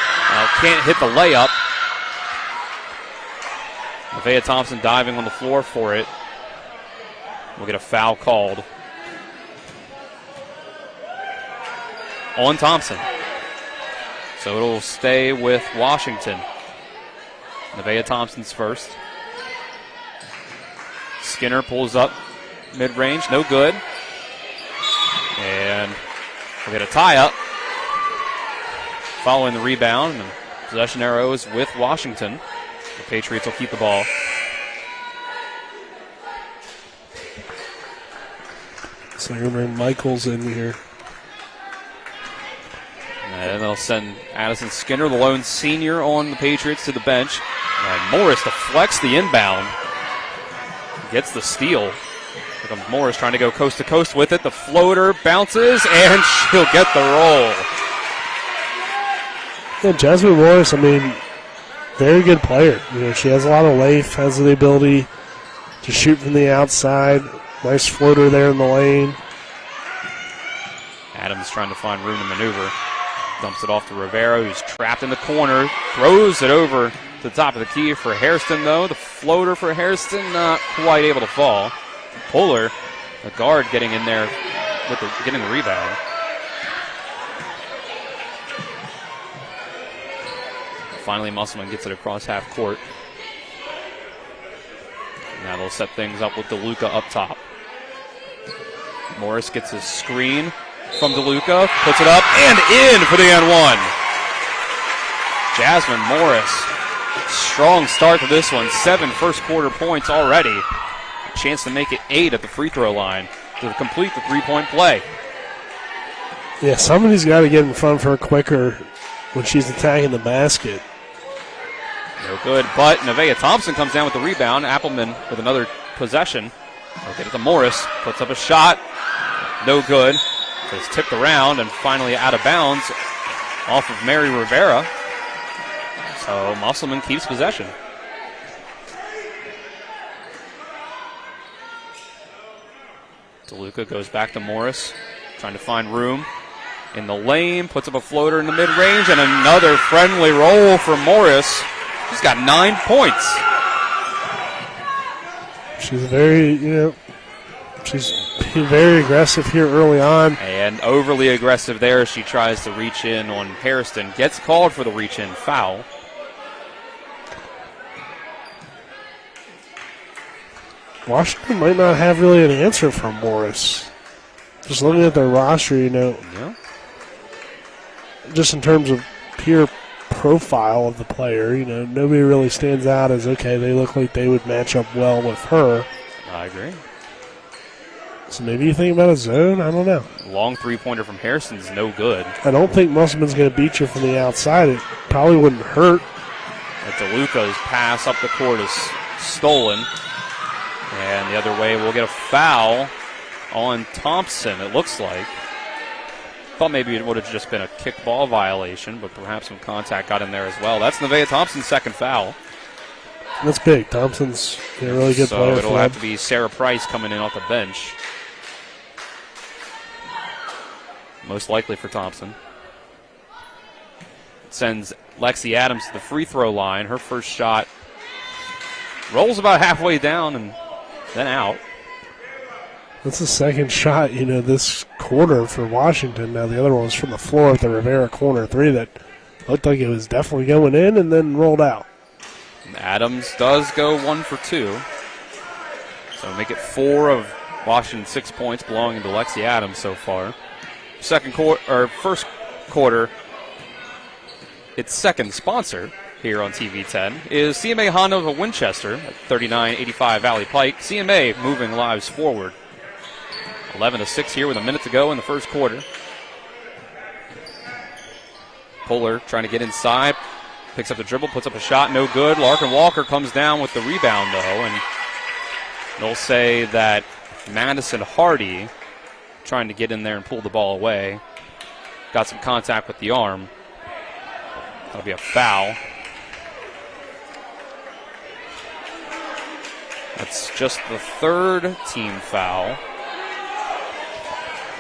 can't hit the layup. Nevaeh Thompson diving on the floor for it. We'll get a foul called on Thompson. So it'll stay with Washington. Nevaeh Thompson's first. Skinner pulls up mid-range, no good. And we'll get a tie-up following the rebound. And possession arrow is with Washington. The Patriots will keep the ball. So you're bring Michaels in here. And they'll send Addison Skinner, the lone senior on the Patriots, to the bench. And Morris deflects the inbound. Gets the steal. Here comes Morris trying to go coast to coast with it. The floater bounces, and she'll get the roll. Yeah, Jasmine Morris, very good player. She has a lot of life, has the ability to shoot from the outside. Nice floater there in the lane. Adams trying to find room to maneuver. Dumps it off to Rivera, who's trapped in the corner. Throws it over to the top of the key for Hairston, though. The floater for Hairston not quite able to fall. Puller, the guard, getting in there with getting the rebound. Finally, Musselman gets it across half court. Now they'll set things up with DeLuca up top. Morris gets his screen from DeLuca, puts it up and in for the N1. Jasmine Morris, strong start to this one. 7 first quarter points already. Chance to make it 8 at the free throw line to complete the 3-point play. Yeah, somebody's got to get in front of her quicker when she's attacking the basket. No good, but Nevaeh Thompson comes down with the rebound. Applemen with another possession. They'll get it to Morris, puts up a shot. No good. It's tipped around and finally out of bounds off of Mary Rivera. So Musselman keeps possession. DeLuca goes back to Morris, trying to find room in the lane, puts up a floater in the mid-range, and another friendly roll for Morris. She's got 9 points. She's she's being very aggressive here early on. And overly aggressive there. She tries to reach in on Hairston. Gets called for the reach-in foul. Washington might not have really an answer for Morris. Just looking at their roster, Yeah. Just in terms of pure profile of the player, nobody really stands out as, okay, they look like they would match up well with her. I agree. So maybe you think about a zone. I don't know. Long three-pointer from Harrison's no good. I don't think Musselman's going to beat you from the outside. It probably wouldn't hurt. DeLuca's pass up the court is stolen. And the other way, we'll get a foul on Thompson, it looks like. Thought maybe it would have just been a kickball violation, but perhaps some contact got in there as well. That's Nevaeh Thompson's second foul. That's big. Thompson's a really good player. So it'll have to be Sarah Price coming in off the bench. Most likely for Thompson. It sends Lexi Adams to the free throw line. Her first shot rolls about halfway down and then out. That's the second shot, this quarter for Washington. Now the other one was from the floor at the Rivera corner three that looked like it was definitely going in and then rolled out. Adams does go 1 for 2. So make it 4 of Washington's 6 points belonging to Lexi Adams so far. First quarter, its second sponsor here on TV 10 is CMA Honda of Winchester at 3985 Valley Pike. CMA moving lives forward. 11-6 here with a minute to go in the first quarter. Puller trying to get inside, picks up the dribble, puts up a shot, no good. Larkin Walker comes down with the rebound though, and they'll say that Madison Hardy trying to get in there and pull the ball away. Got some contact with the arm. That'll be a foul. That's just the third team foul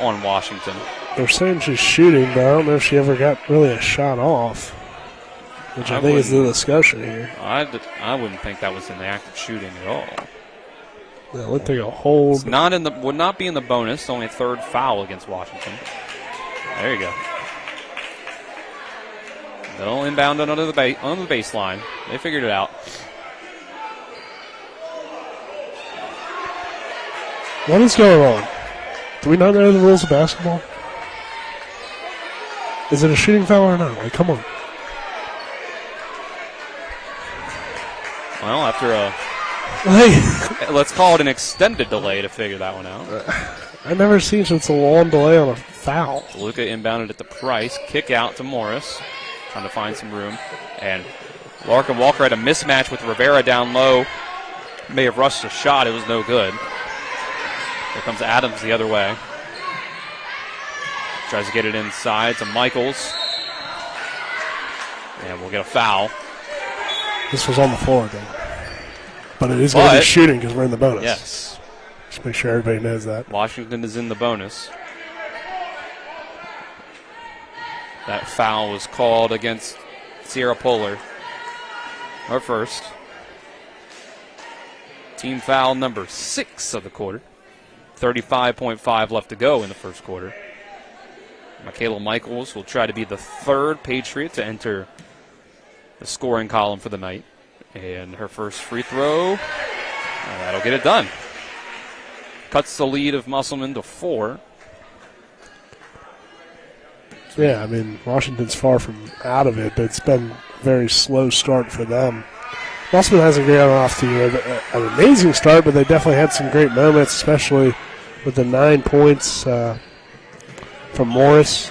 on Washington. They're saying she's shooting, but I don't know if she ever got really a shot off, which I think is the discussion here. I wouldn't think that was in the act of shooting at all. Yeah, it looked like a hold. Would not be in the bonus. Only a third foul against Washington. There you go. They'll inbound on the baseline. They figured it out. What is going on? Do we not know the rules of basketball? Is it a shooting foul or not? Come on. Well, after let's call it an extended delay to figure that one out. I've never seen such a long delay on a foul. Luca inbounded at the Price. Kick out to Morris. Trying to find some room. And Larkin Walker had a mismatch with Rivera down low. May have rushed a shot. It was no good. Here comes Adams the other way. Tries to get it inside to Michaels. And we'll get a foul. This was on the floor, though. But it is going to be shooting because we're in the bonus. Yes. Just make sure everybody knows that. Washington is in the bonus. That foul was called against Sierra Puller. Her first. Team foul number 6 of the quarter. 35.5 left to go in the first quarter. Michaela Michaels will try to be the third Patriot to enter the scoring column for the night. And her first free throw, that'll get it done. Cuts the lead of Musselman to 4. Yeah, Washington's far from out of it, but it's been a very slow start for them. Musselman hasn't gotten off to an amazing start, but they definitely had some great moments, especially with the 9 points from Morris.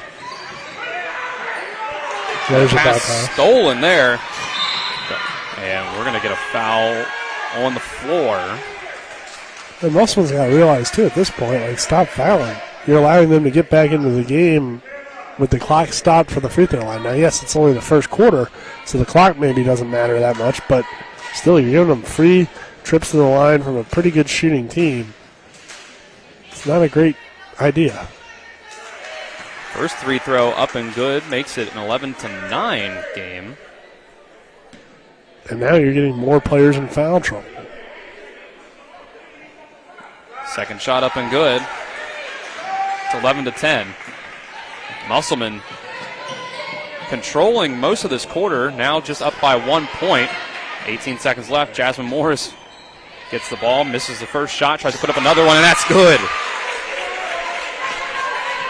There's a pass stolen there. And we're going to get a foul on the floor. And Musselman's got to realize, too, at this point, stop fouling. You're allowing them to get back into the game with the clock stopped for the free throw line. Now, yes, it's only the first quarter, so the clock maybe doesn't matter that much, but still, you're giving them free trips to the line from a pretty good shooting team. It's not a great idea. First free throw up and good, makes it an 11-9 game. And now you're getting more players in foul trouble. Second shot up and good. It's 11-10. Musselman controlling most of this quarter, now just up by 1 point. 18 seconds left. Jasmine Morris gets the ball, misses the first shot, tries to put up another one, and that's good.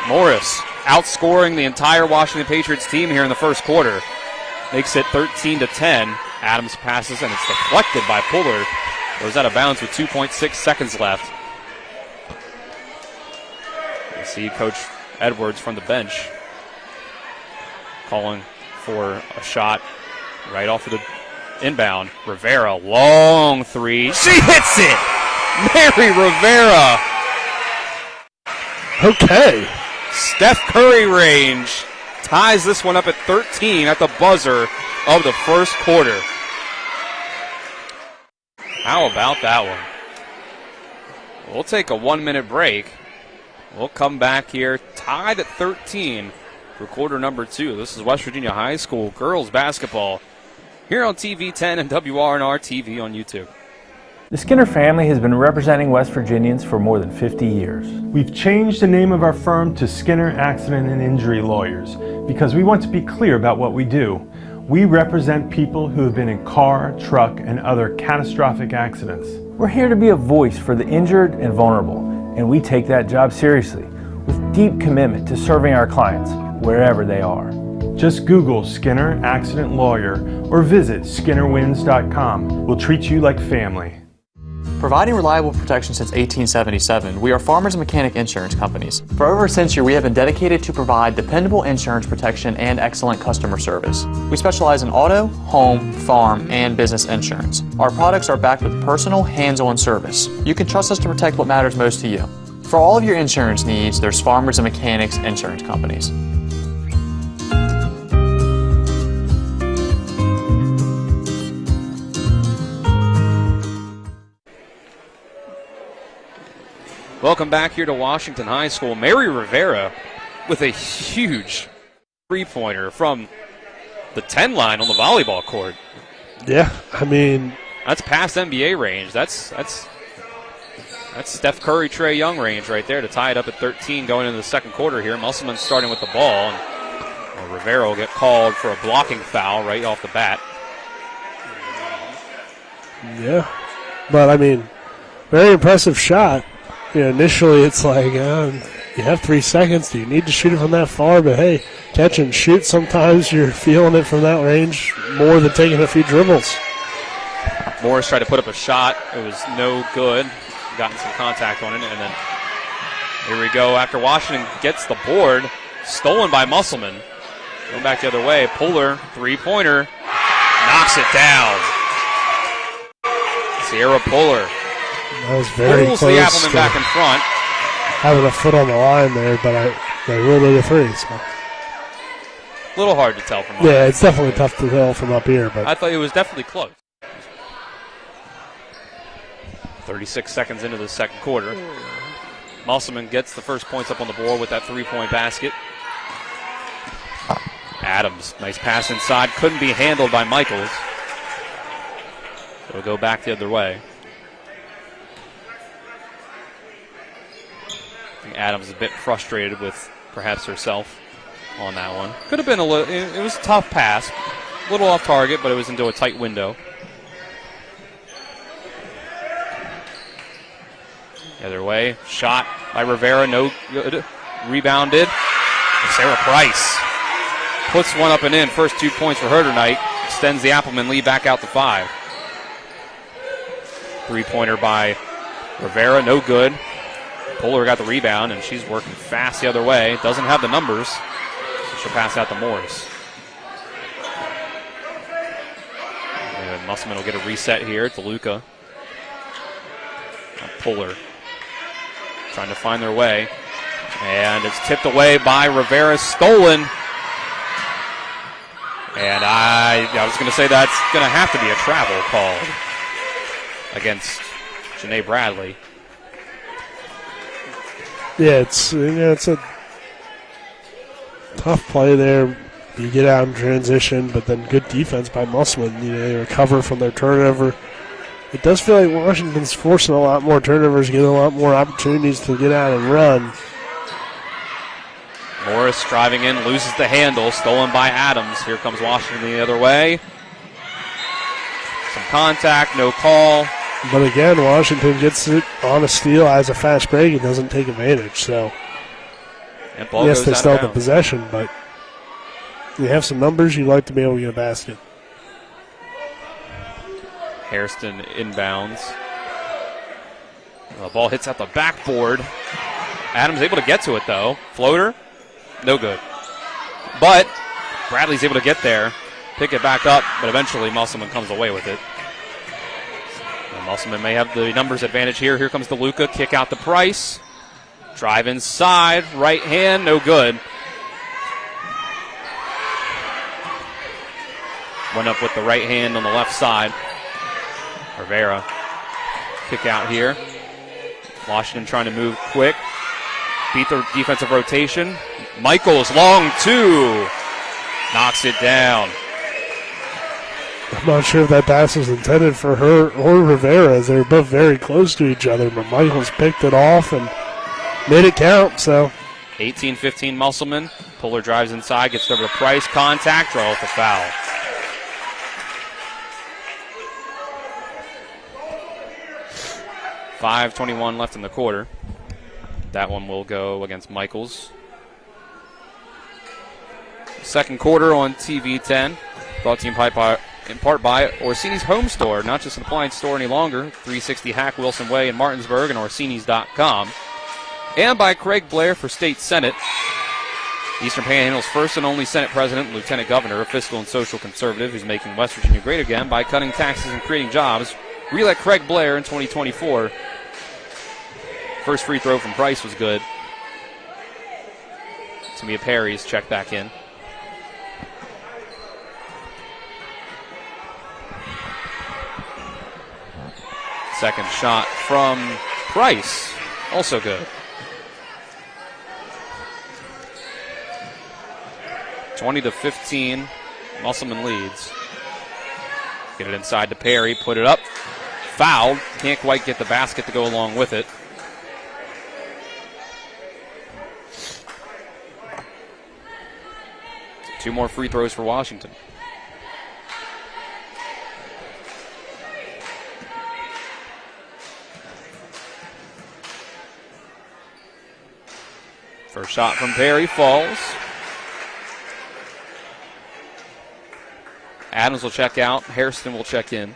Morris outscoring the entire Washington Patriots team here in the first quarter. Makes it 13-10. Adams passes, and it's deflected by Puller. Goes out of bounds with 2.6 seconds left. You see Coach Edwards from the bench calling for a shot right off of the inbound. Rivera, long three. She hits it! Mary Rivera. Okay. Steph Curry range ties this one up at 13 at the buzzer of the first quarter. How about that one? We'll take a 1-minute break. We'll come back here tied at 13 for quarter number 2. This is West Virginia High School girls basketball here on TV 10 and WRNR TV on YouTube. The Skinner family has been representing West Virginians for more than 50 years. We've changed the name of our firm to Skinner Accident and Injury Lawyers because we want to be clear about what we do. We represent people who have been in car, truck, and other catastrophic accidents. We're here to be a voice for the injured and vulnerable, and we take that job seriously with deep commitment to serving our clients wherever they are. Just Google Skinner Accident Lawyer or visit skinnerwins.com. We'll treat you like family. Providing reliable protection since 1877, we are Farmers and Mechanic Insurance Companies. For over a century, we have been dedicated to provide dependable insurance protection and excellent customer service. We specialize in auto, home, farm, and business insurance. Our products are backed with personal, hands-on service. You can trust us to protect what matters most to you. For all of your insurance needs, there's Farmers and Mechanics Insurance Companies. Welcome back here to Washington High School. Mary Rivera with a huge three-pointer from the 10 line on the volleyball court. Yeah, I mean, that's past NBA range. That's Steph Curry, Trae Young range right there to tie it up at 13 going into the second quarter here. Musselman starting with the ball, and Rivera will get called for a blocking foul right off the bat. Yeah, but I mean, very impressive shot. You know, initially it's like, you have 3 seconds. Do you need to shoot it from that far? But hey, catch and shoot, sometimes you're feeling it from that range more than taking a few dribbles. Morris tried to put up a shot. It was no good. Gotten some contact on it. And then here we go. After Washington gets the board, stolen by Musselman. Going back the other way. Puller, three-pointer, knocks it down. Sierra Puller. That was very pulls close. The Applemen back in front. Having a foot on the line there, but they ruled it a three. So. A little hard to tell from up Yeah, it's definitely tough to tell from up here. But I thought it was definitely close. 36 seconds into the second quarter. Musselman gets the first points up on the board with that three-point basket. Adams, nice pass inside. Couldn't be handled by Michaels. So it'll go back the other way. I think Adams is a bit frustrated with perhaps herself on that one. Could have been a little, it was a tough pass. A little off target, but it was into a tight window. The other way, shot by Rivera, no good. Rebounded. Sarah Price puts one up and in. First 2 points for her tonight. Extends the Applemen lead back out to 5. Three-pointer by Rivera, no good. Puller got the rebound, and she's working fast the other way. Doesn't have the numbers, so she'll pass out to Morris. And Musselman will get a reset here to Luca. Puller trying to find their way. And it's tipped away by Rivera, stolen. And I was going to say that's going to have to be a travel call against Janae Bradley. Yeah, it's a tough play there. You get out in transition, but then good defense by Musselman. They recover from their turnover. It does feel like Washington's forcing a lot more turnovers, getting a lot more opportunities to get out and run. Morris driving in, loses the handle, stolen by Adams. Here comes Washington the other way. Some contact, no call. But again, Washington gets it on a steal as a fast break and doesn't take advantage. So, yes, they still have the possession, but you have some numbers, you'd like to be able to get a basket. Hairston inbounds. The ball hits at the backboard. Adams able to get to it, though. Floater, no good. But Bradley's able to get there, pick it back up, but eventually Musselman comes away with it. And Musselman may have the numbers advantage here. Here comes DeLuca, kick out to Price. Drive inside, right hand, no good. Went up with the right hand on the left side. Rivera, kick out here. Washington trying to move quick. Beat the defensive rotation. Michaels, long two. Knocks it down. I'm not sure if that pass was intended for her or Rivera, as they were both very close to each other, but Michaels picked it off and made it count. So 18-15 Musselman. Puller drives inside, gets over to Price. Contact, draw with the foul. .5:21 left in the quarter. That one will go against Michaels. Second quarter on TV 10. Brought to you in part by Orsini's Home Store. Not just an appliance store any longer. 360 Hack Wilson Way in Martinsburg and Orsini's.com. And by Craig Blair for State Senate. Eastern Panhandle's first and only Senate President and Lieutenant Governor, a fiscal and social conservative who's making West Virginia great again by cutting taxes and creating jobs. Re-elect Craig Blair in 2024. First free throw from Price was good. Tamia Perry's checked back in. Second shot from Price, also good. 20-15, Musselman leads. Get it inside to Perry, put it up. Fouled, can't quite get the basket to go along with it. Two more free throws for Washington. First shot from Perry falls. Adams will check out. Hairston will check in.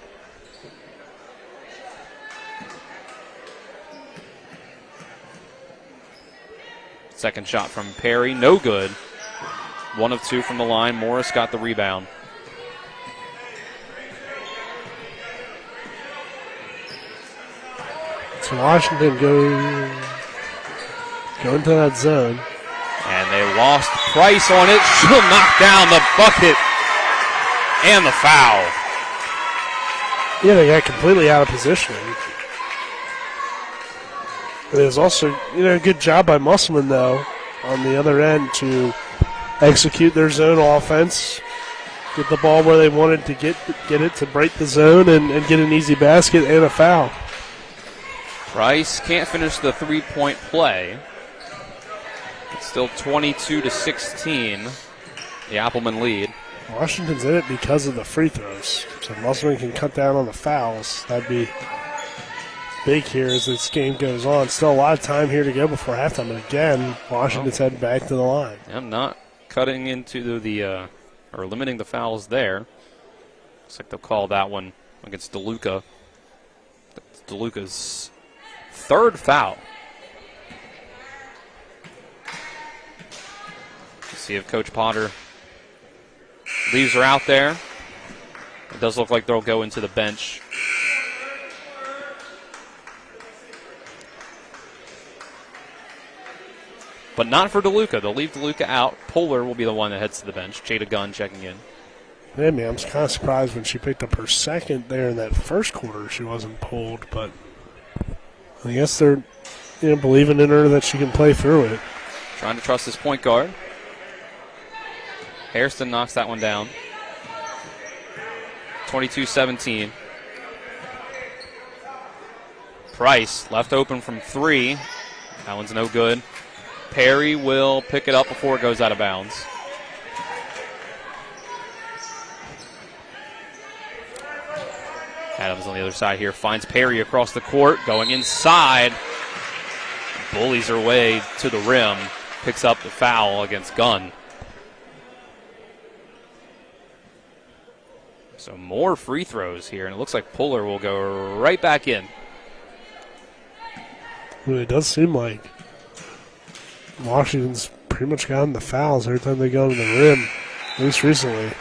Second shot from Perry, no good. 1 of 2 from the line. Morris got the rebound. So Washington go into that zone. And they lost Price on it. She'll knock down the bucket and the foul. Yeah, they got completely out of position. But it was also, a good job by Musselman, though, on the other end to execute their zone offense, get the ball where they wanted to get it to break the zone and get an easy basket and a foul. Price can't finish the three-point play. It's still 22-16, the Applemen lead. Washington's in it because of the free throws. So Musselman can cut down on the fouls. That'd be big here as this game goes on. Still a lot of time here to go before halftime. And again, Washington's heading back to the line. I'm not cutting into or limiting the fouls there. Looks like they'll call that one against DeLuca. That's DeLuca's third foul. Let's see if Coach Potter leaves her out there. It does look like they'll go into the bench. But not for DeLuca. They'll leave DeLuca out. Polar will be the one that heads to the bench. Jada Gunn checking in. Yeah, man, I'm kind of surprised when she picked up her second there in that first quarter she wasn't pulled, but I guess they're believing in her that she can play through it. Trying to trust his point guard. Hairston knocks that one down. 22-17. Price left open from 3. That one's no good. Perry will pick it up before it goes out of bounds. Adams on the other side here finds Perry across the court, going inside. Bullies her way to the rim. Picks up the foul against Gunn. So more free throws here, and it looks like Puller will go right back in. Well, it does seem like Washington's pretty much gotten the fouls every time they go to the rim, at least recently.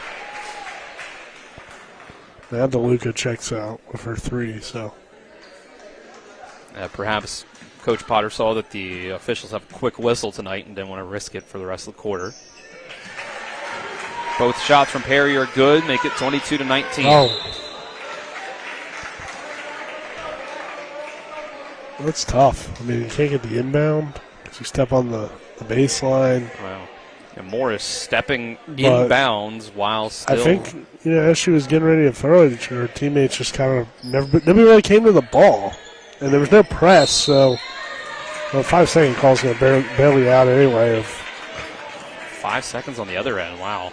Now DeLuca checks out with her 3, so. Perhaps Coach Potter saw that the officials have a quick whistle tonight and didn't want to risk it for the rest of the quarter. Both shots from Perry are good, make it 22-19. Oh. That's tough. I mean, you can't get the inbound because you step on the baseline. Wow. And Morris stepping inbounds while still. I think, as she was getting ready to throw it, her teammates just kind of nobody really came to the ball. And there was no press, so 5-second call is going to barely out anyway. Of 5 seconds on the other end, wow.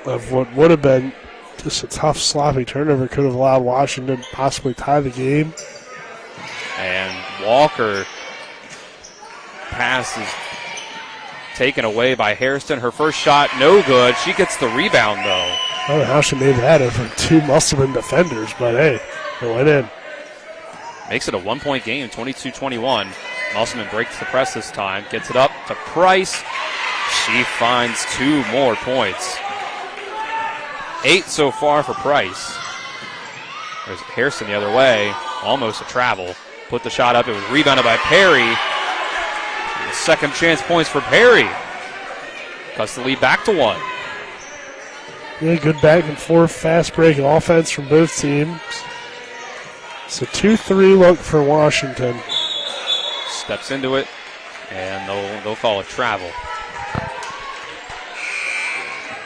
Of what would have been just a tough, sloppy turnover could have allowed Washington to possibly tie the game. And Walker pass is taken away by Hairston. Her first shot, no good. She gets the rebound, though. I don't know how she made that over 2 Musselman defenders, but hey, it went in. Makes it a 1-point game, 22-21. Musselman breaks the press this time, gets it up to Price. She finds 2 more points. 8 so far for Price. There's Hairston the other way, almost a travel. Put the shot up, it was rebounded by Perry. Second chance points for Perry. Cuts the lead back to 1. Yeah, good back and forth, fast break offense from both teams. It's a 2-3 look for Washington. Steps into it, and they'll call it travel.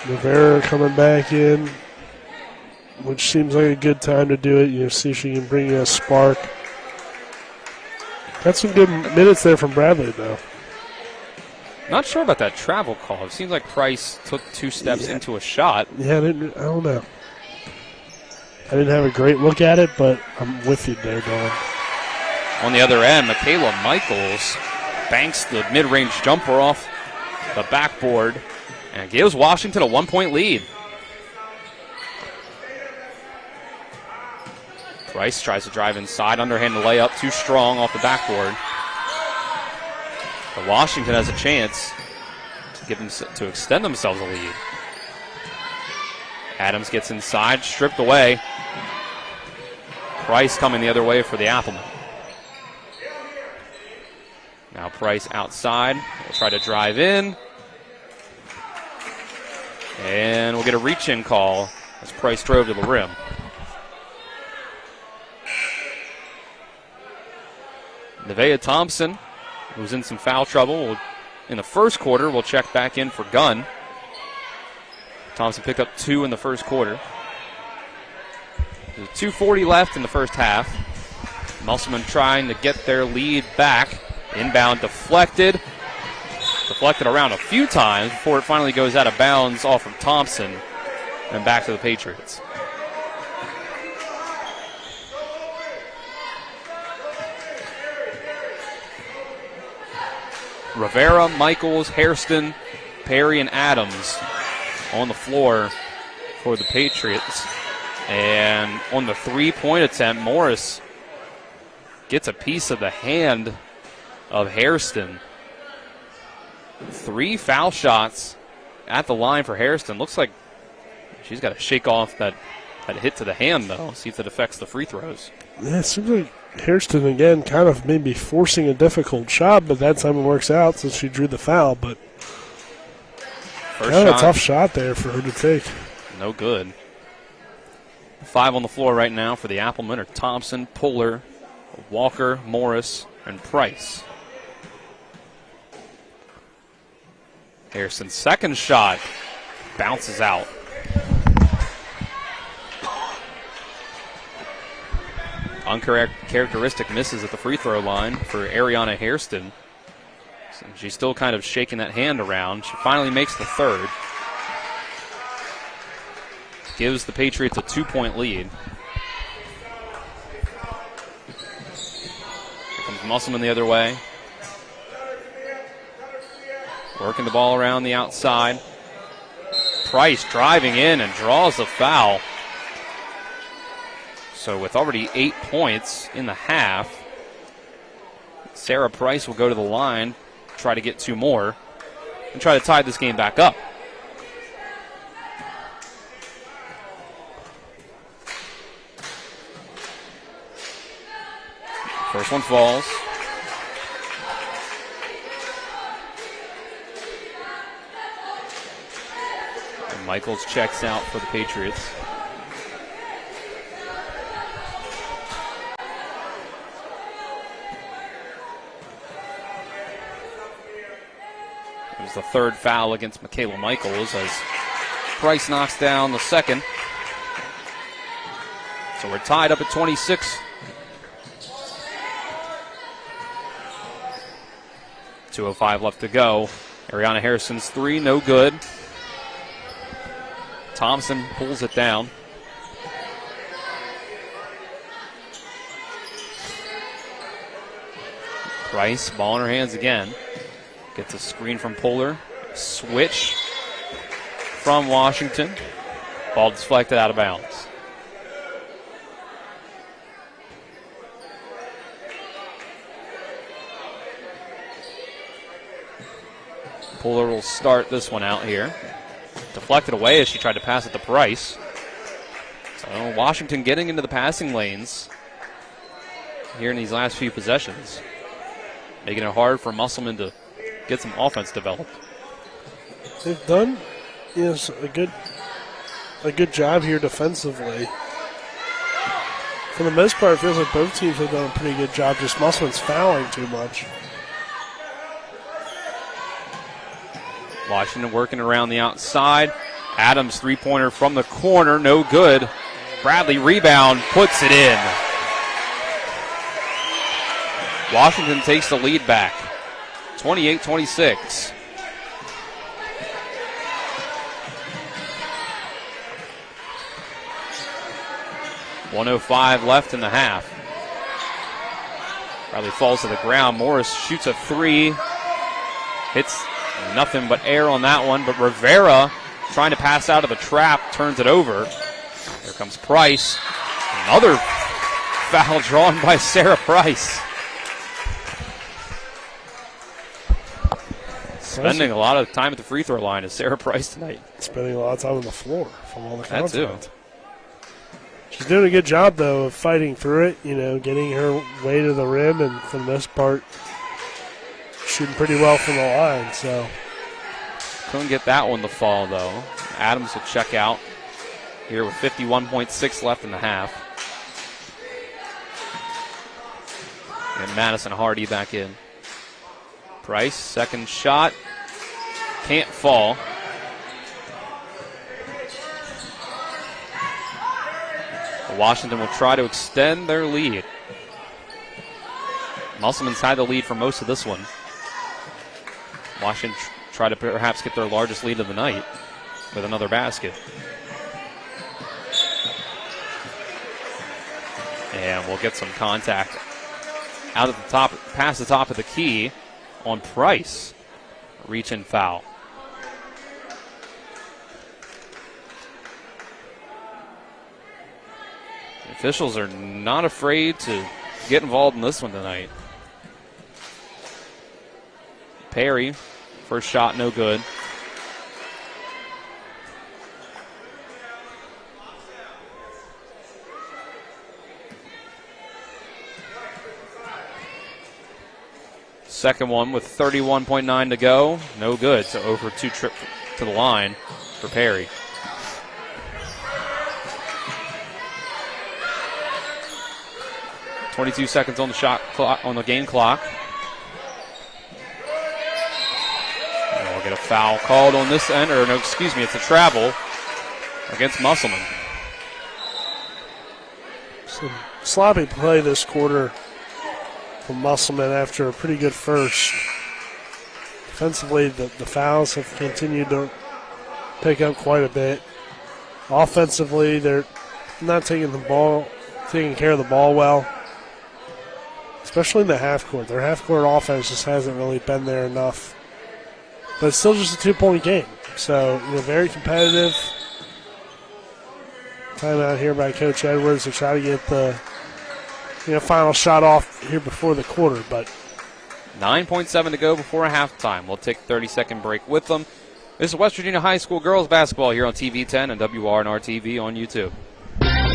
Rivera coming back in, which seems like a good time to do it. See if she can bring you a spark. Got some good minutes there from Bradley, though. Not sure about that travel call. It seems like Price took 2 steps into a shot. Yeah, I don't know. I didn't have a great look at it, but I'm with you there, Dylan. On the other end, Michaela Michaels banks the mid-range jumper off the backboard and gives Washington a 1-point lead. Price tries to drive inside, underhand layup, too strong off the backboard. But Washington has a chance to extend themselves a lead. Adams gets inside, stripped away. Price coming the other way for the Applemen. Now Price outside. Will try to drive in. And we'll get a reach-in call as Price drove to the rim. Nevaeh Thompson, who's in some foul trouble in the first quarter, will check back in for Gunn. Thompson picked up 2 in the first quarter. There's 2:40 left in the first half. Musselman trying to get their lead back. Inbound deflected. Deflected around a few times before it finally goes out of bounds off of Thompson and back to the Patriots. Rivera, Michaels, Hairston, Perry, and Adams on the floor for the Patriots. And on the 3-point attempt, Morris gets a piece of the hand of Hairston. 3 foul shots at the line for Hairston. Looks like she's got to shake off that hit to the hand, though. See if it affects the free throws. Yeah, it seems like Hairston, again, kind of maybe forcing a difficult shot, but that time it works out since she drew the foul. But First kind of shot, a tough shot there for her to take. no good. 5 on the floor right now for the Applemen are Thompson, Puller, Walker, Morris, and Price. Hairston's second shot bounces out. Uncharacteristic misses at the free throw line for Ariana Hairston. So she's still kind of shaking that hand around. She finally makes the third. Gives the Patriots a 2-point lead. Here comes Musselman the other way. Working the ball around the outside. Price driving in and draws the foul. So with already 8 points in the half, Sarah Price will go to the line try to get 2 more and try to tie this game back up. First one falls. And Michaels checks out for the Patriots. It was the 3rd foul against Michaela Michaels as Price knocks down the 2nd. So we're tied up at 26. 2:05 left to go. Ariana Harrison's 3, no good. Thompson pulls it down. Price, ball in her hands again. Gets a screen from Polar. Switch from Washington. Ball deflected out of bounds. Polar will start this one out here. Deflected away as she tried to pass it to Price. So Washington getting into the passing lanes here in these last few possessions, making it hard for Musselman to get some offense developed. They've done a good job here defensively. For the most part, it feels like both teams have done a pretty good job. Just Musselman's fouling too much. Washington working around the outside. Adams 3-pointer from the corner, no good. Bradley rebound, puts it in. Washington takes the lead back, 28-26. .105 left in the half. Bradley falls to the ground. Morris shoots a 3. Hits nothing but air on that one, but Rivera trying to pass out of the trap, turns it over. Here comes Price. Another foul drawn by Sarah Price. Spending a lot of time at the free throw line is Sarah Price tonight. Spending a lot of time on the floor from all the contact. That too. She's doing a good job, though, of fighting through it, getting her way to the rim, and for the most part, shooting pretty well from the line. So couldn't get that one to fall, though. Adams will check out here with 51.6 left in the half. And Madison Hardy back in. Price, second shot. Can't fall. Washington will try to extend their lead. Musselman's had the lead for most of this one. Washington try to perhaps get their largest lead of the night with another basket. And we'll get some contact out of the top, past the top of the key on Price. Reach and foul. The officials are not afraid to get involved in this one tonight. Perry, first shot, no good. Second one with 31.9 to go, no good. So over 2 trip to the line for Perry. .22 seconds on the shot clock, on the game clock. And we'll get a foul called on this end, or no, excuse me, it's a travel against Musselman. Some sloppy play this quarter from Musselman after a pretty good first. Defensively, the fouls have continued to pick up quite a bit. Offensively, they're not taking care of the ball well, especially in the half court. Their half court offense just hasn't really been there enough. But it's still just a 2-point game. So, very competitive. Timeout here by Coach Edwards to try to get the final shot off here before the quarter. But 9.7 to go before halftime. We'll take a 30-second break with them. This is West Virginia High School girls basketball here on TV 10 and WRNR TV on YouTube.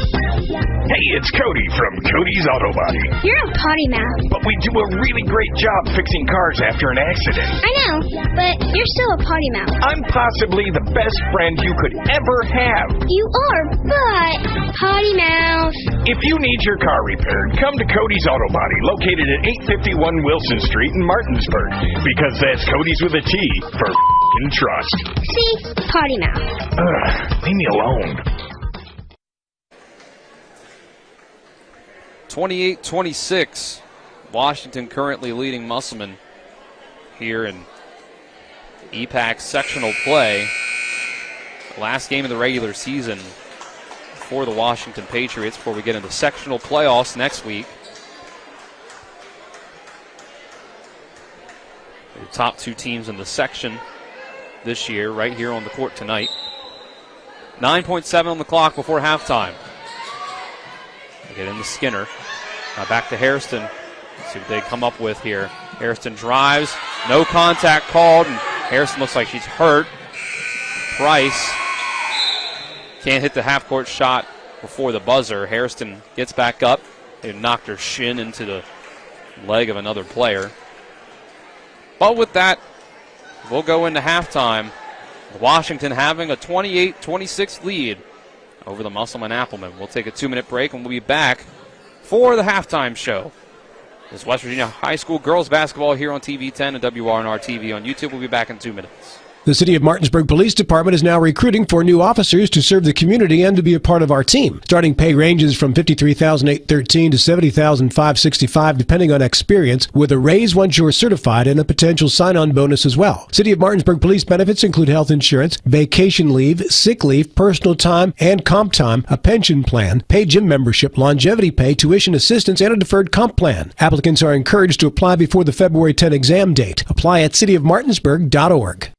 Hey, it's Cody from Cody's Auto Body. You're a potty mouth. But we do a really great job fixing cars after an accident. I know, but you're still a potty mouth. I'm possibly the best friend you could ever have. You are, but potty mouth. If you need your car repaired, come to Cody's Auto Body, located at 851 Wilson Street in Martinsburg. Because that's Cody's with a T for f***ing trust. See? Potty mouth. Leave me alone. 28-26. Washington currently leading Musselman here in EPAC sectional play. Last game of the regular season for the Washington Patriots before we get into sectional playoffs next week. The top two teams in the section this year right here on the court tonight. 9.7 on the clock before halftime. They get into Skinner. Now back to Hairston. Let's see what they come up with here. Hairston drives. No contact called. And Hairston looks like she's hurt. Price can't hit the half-court shot before the buzzer. Hairston gets back up. They knocked her shin into the leg of another player. But with that, we'll go into halftime. Washington having a 28-26 lead over the Musselman Applemen. We'll take a 2-minute break and we'll be back for the halftime show. This West Virginia High School girls basketball here on TV 10 and WRNR TV on YouTube. We'll be back in 2 minutes. The City of Martinsburg Police Department is now recruiting for new officers to serve the community and to be a part of our team. Starting pay ranges from $53,813 to $70,565 depending on experience, with a raise once you're certified and a potential sign-on bonus as well. City of Martinsburg police benefits include health insurance, vacation leave, sick leave, personal time, and comp time, a pension plan, paid gym membership, longevity pay, tuition assistance, and a deferred comp plan. Applicants are encouraged to apply before the February 10 exam date. Apply at cityofmartinsburg.org.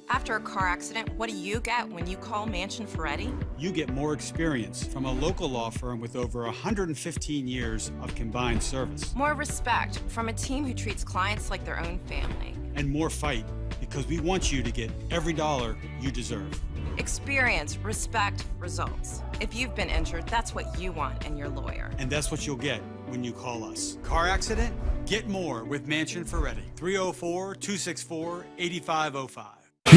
After a car accident, what do you get when you call Mansion Ferretti? You get more experience from a local law firm with over 115 years of combined service. More respect from a team who treats clients like their own family. And more fight, because we want you to get every dollar you deserve. Experience, respect, results. If you've been injured, that's what you want in your lawyer. And that's what you'll get when you call us. Car accident? Get more with Mansion Ferretti. 304-264-8505.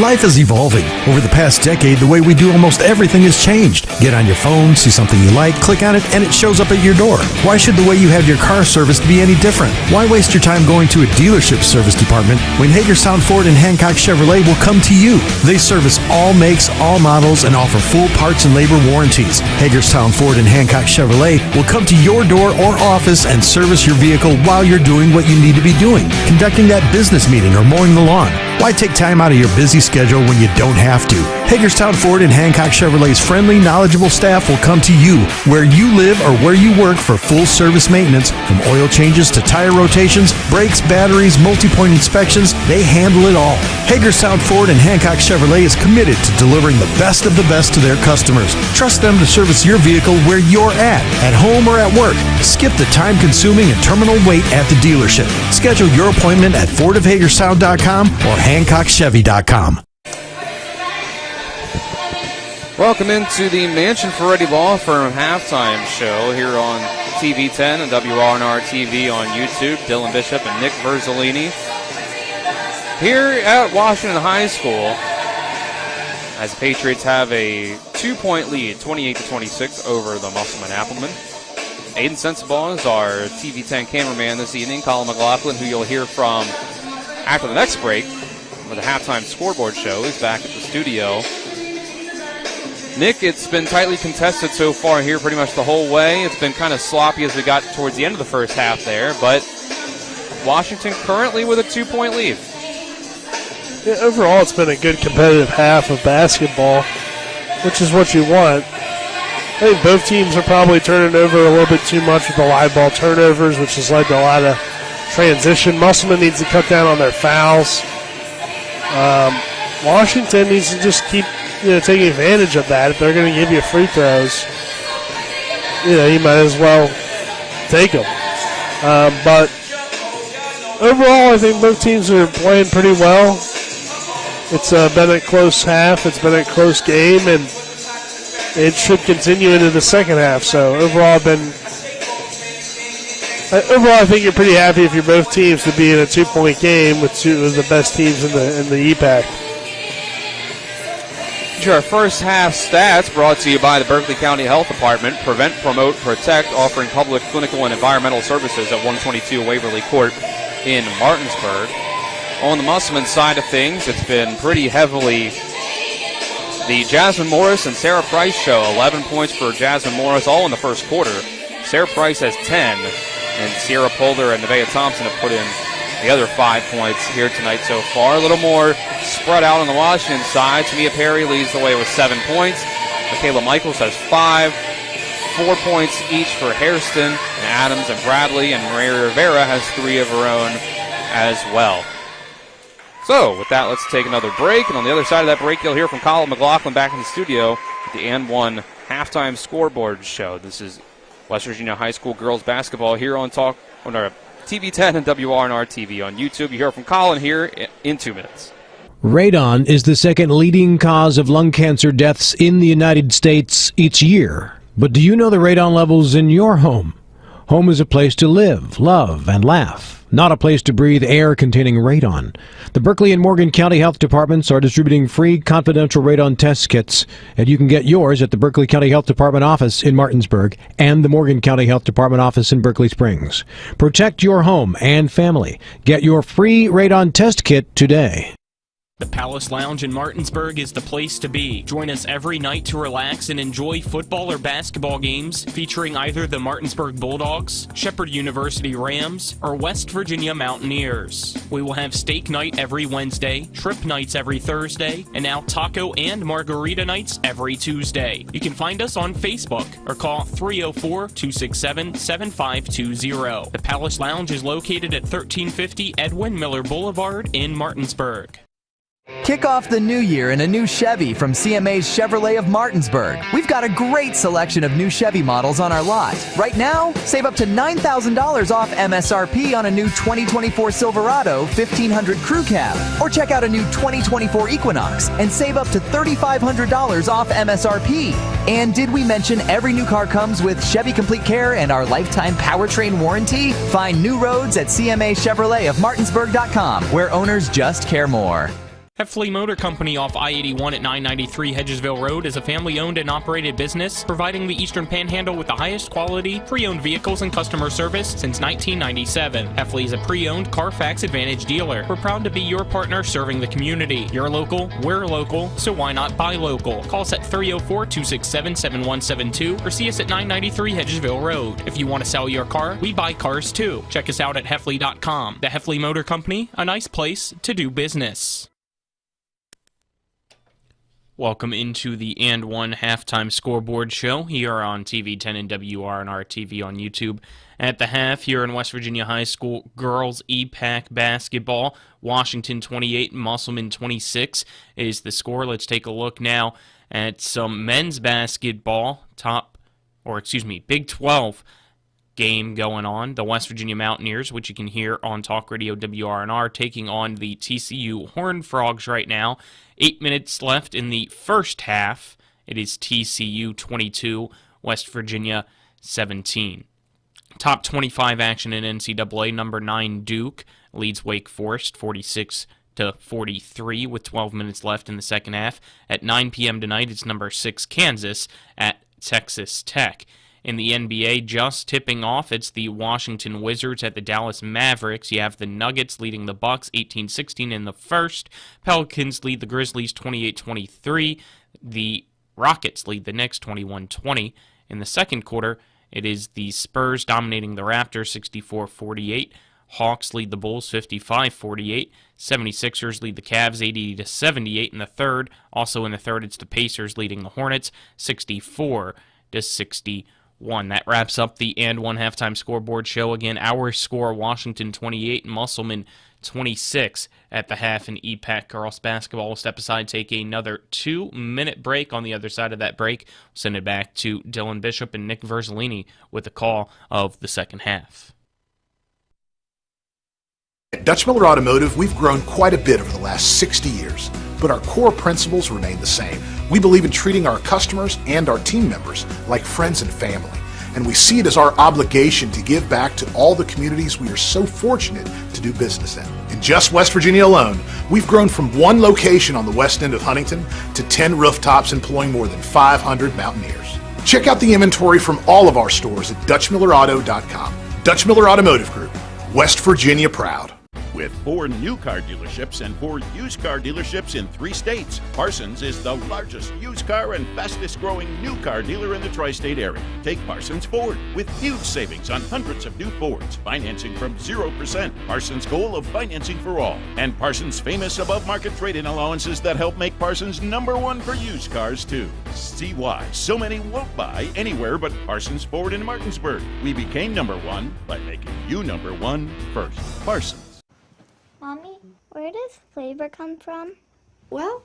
Life is evolving. Over the past decade, the way we do almost everything has changed. Get on your phone, see something you like, click on it, and it shows up at your door. Why should the way you have your car serviced be any different? Why waste your time going to a dealership service department when Hagerstown Ford and Hancock Chevrolet will come to you? They service all makes, all models, and offer full parts and labor warranties. Hagerstown Ford and Hancock Chevrolet will come to your door or office and service your vehicle while you're doing what you need to be doing, conducting that business meeting or mowing the lawn. Why take time out of your busy schedule when you don't have to? Hagerstown Ford and Hancock Chevrolet's friendly, knowledgeable staff will come to you where you live or where you work for full service maintenance, from oil changes to tire rotations, brakes, batteries, multi-point inspections. They handle it all. Hagerstown Ford and Hancock Chevrolet is committed to delivering the best of the best to their customers. Trust them to service your vehicle where you're at home or at work. Skip the time-consuming and terminal wait at the dealership. Schedule your appointment at fordofhagerstown.com or hancockchevy.com. Welcome into the Mansion Ferretti Law Firm halftime show here on TV 10 and WRNR TV on YouTube. Dylan Bishop and Nick Verzolini here at Washington High School as the Patriots have a 2-point lead, 28-26 over the Musselman Applemen. Aiden Sensabaugh is our TV 10 cameraman this evening. Colin McLaughlin, who you'll hear from after the next break with the halftime scoreboard show, is back at the studio. Nick, it's been tightly contested so far here pretty much the whole way. It's been kind of sloppy as we got towards the end of the first half there, but Washington currently with a 2-point lead. Yeah, overall, it's been a good competitive half of basketball, which is what you want. I think both teams are probably turning over a little bit too much with the live ball turnovers, which has led to a lot of transition. Musselman needs to cut down on their fouls. Washington needs to just keep taking advantage of that. If they're going to give you free throws, you might as well take them. But Overall, I think both teams are playing pretty well. It's been a close half. It's been a close game, and it should continue into the second half. So overall, I think you're pretty happy if you're both teams to be in a 2-point game with two of the best teams in the EPAC. Our first half stats brought to you by the Berkeley County Health Department. Prevent, promote, protect, offering public, clinical, and environmental services at 122 Waverly Court in Martinsburg. On the Musselman side of things, it's been pretty heavily the Jasmine Morris and Sarah Price show. 11 points for Jasmine Morris, all in the first quarter. Sarah Price has 10, and Sierra Polder and Nevaeh Thompson have put in the other 5 points here tonight so far. A little more spread out on the Washington side. Tamia Perry leads the way with 7 points. Michaela Michaels has 5. 4 points each for Hairston and Adams and Bradley, and Maria Rivera has 3 of her own as well. So, with that, let's take another break. And on the other side of that break, you'll hear from Colin McLaughlin back in the studio at the And One Halftime Scoreboard Show. This is West Virginia High School girls basketball here on our TV 10 and WRNR TV on YouTube. You hear from Colin here in 2 minutes. Radon is the second leading cause of lung cancer deaths in the United States each year. But do you know the radon levels in your home? Home is a place to live, love, and laugh, not a place to breathe air containing radon. The Berkeley and Morgan County Health Departments are distributing free confidential radon test kits, and you can get yours at the Berkeley County Health Department office in Martinsburg and the Morgan County Health Department office in Berkeley Springs. Protect your home and family. Get your free radon test kit today. The Palace Lounge in Martinsburg is the place to be. Join us every night to relax and enjoy football or basketball games featuring either the Martinsburg Bulldogs, Shepherd University Rams, or West Virginia Mountaineers. We will have steak night every Wednesday, trip nights every Thursday, and now taco and margarita nights every Tuesday. You can find us on Facebook or call 304-267-7520. The Palace Lounge is located at 1350 Edwin Miller Boulevard in Martinsburg. Kick off the new year in a new Chevy from CMA's Chevrolet of Martinsburg. We've got a great selection of new Chevy models on our lot. Right now, save up to $9,000 off MSRP on a new 2024 Silverado 1500 Crew Cab. Or check out a new 2024 Equinox and save up to $3,500 off MSRP. And did we mention every new car comes with Chevy Complete Care and our lifetime powertrain warranty? Find new roads at CMA Chevrolet of Martinsburg.com, where owners just care more. Heffley Motor Company off I-81 at 993 Hedgesville Road is a family-owned and operated business providing the Eastern Panhandle with the highest quality pre-owned vehicles and customer service since 1997. Heffley is a pre-owned Carfax Advantage dealer. We're proud to be your partner serving the community. You're local, we're local, so why not buy local? Call us at 304-267-7172 or see us at 993 Hedgesville Road. If you want to sell your car, we buy cars too. Check us out at Heffley.com. The Heffley Motor Company, a nice place to do business. Welcome into the And One Halftime Scoreboard Show here on TV 10 and WRNR TV on YouTube. At the half here in West Virginia High School girls EPAC basketball, Washington 28, Musselman 26 is the score. Let's take a look now at some men's basketball, Big 12 game going on. The West Virginia Mountaineers, which you can hear on Talk Radio WRNR, taking on the TCU Horned Frogs right now. 8 minutes left in the first half. It is TCU 22, West Virginia 17. Top 25 action in NCAA. Number 9 Duke leads Wake Forest 46-43 with 12 minutes left in the second half. At 9 p.m. tonight, it's number 6 Kansas at Texas Tech. In the NBA, just tipping off, it's the Washington Wizards at the Dallas Mavericks. You have the Nuggets leading the Bucks 18-16 in the first. Pelicans lead the Grizzlies 28-23. The Rockets lead the Knicks 21-20. In the second quarter, it is the Spurs dominating the Raptors 64-48. Hawks lead the Bulls 55-48. 76ers lead the Cavs 80-78 in the third. Also in the third, it's the Pacers leading the Hornets 64-61. That wraps up the And One Halftime Scoreboard Show. Again, our score, Washington 28, Musselman 26 at the half in EPAC girls basketball. We'll step aside, take another 2-minute break. On the other side of that break, we'll send it back to Dylan Bishop and Nick Verzolini with the call of the second half. At Dutch Miller Automotive, we've grown quite a bit over the last 60 years, but our core principles remain the same. We believe in treating our customers and our team members like friends and family, and we see it as our obligation to give back to all the communities we are so fortunate to do business in. In just West Virginia alone, we've grown from one location on the west end of Huntington to 10 rooftops employing more than 500 Mountaineers. Check out the inventory from all of our stores at DutchMillerAuto.com. Dutch Miller Automotive Group, West Virginia proud. With 4 new car dealerships and 4 used car dealerships in 3 states, Parsons is the largest used car and fastest growing new car dealer in the tri-state area. Take Parsons Ford with huge savings on hundreds of new Fords, financing from 0%, Parsons' goal of financing for all, and Parsons' famous above-market trade-in allowances that help make Parsons #1 for used cars too. See why so many won't buy anywhere but Parsons Ford in Martinsburg. We became #1 by making you #1 first. Parsons. Mommy, where does flavor come from? Well,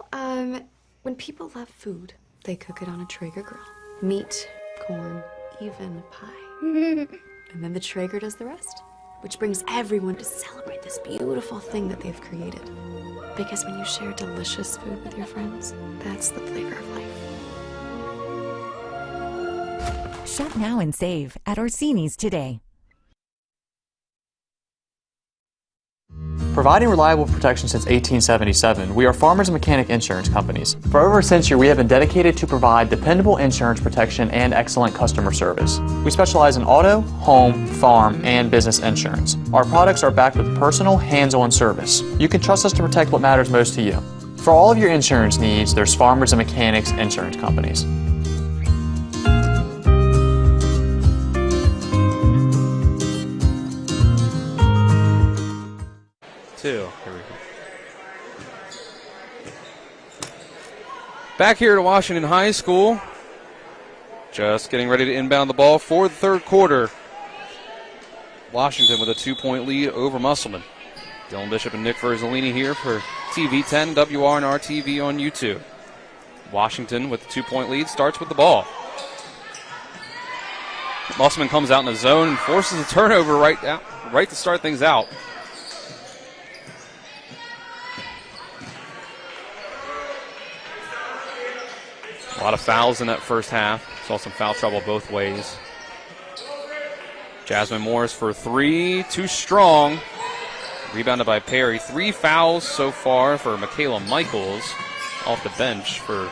when people love food, they cook it on a Traeger grill. Meat, corn, even pie. And then the Traeger does the rest, which brings everyone to celebrate this beautiful thing that they've created. Because when you share delicious food with your friends, that's the flavor of life. Shop now and save at Orsini's today. Providing reliable protection since 1877, we are Farmers Mechanic Insurance Companies. For over a century, we have been dedicated to provide dependable insurance protection and excellent customer service. We specialize in auto, home, farm, and business insurance. Our products are backed with personal, hands-on service. You can trust us to protect what matters most to you. For all of your insurance needs, there's Farmers and Mechanics Insurance Companies. Here we go. Back here at Washington High School, just getting ready to inbound the ball for the third quarter. Washington with a 2-point lead over Musselman. Dylan Bishop and Nick Verzolini here for TV 10, WRNR TV on YouTube. Washington with the 2-point lead starts with the ball. Musselman comes out in the zone and forces a turnover right to start things out. A lot of fouls in that first half. Saw some foul trouble both ways. Jasmine Morris for 3, too strong. Rebounded by Perry. 3 fouls so far for Michaela Michaels off the bench for the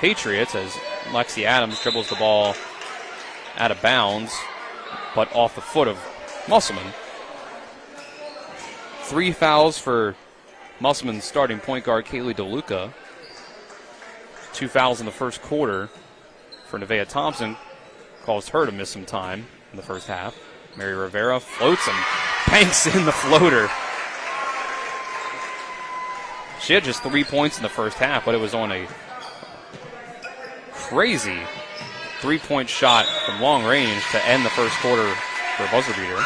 Patriots as Lexi Adams dribbles the ball out of bounds, but off the foot of Musselman. 3 fouls for Musselman's starting point guard, Kaylee DeLuca. 2 fouls in the first quarter for Nevaeh Thompson. Caused her to miss some time in the first half. Mary Rivera floats and banks in the floater. She had just 3 points in the first half, but it was on a crazy 3-point shot from long range to end the first quarter for a buzzer beater.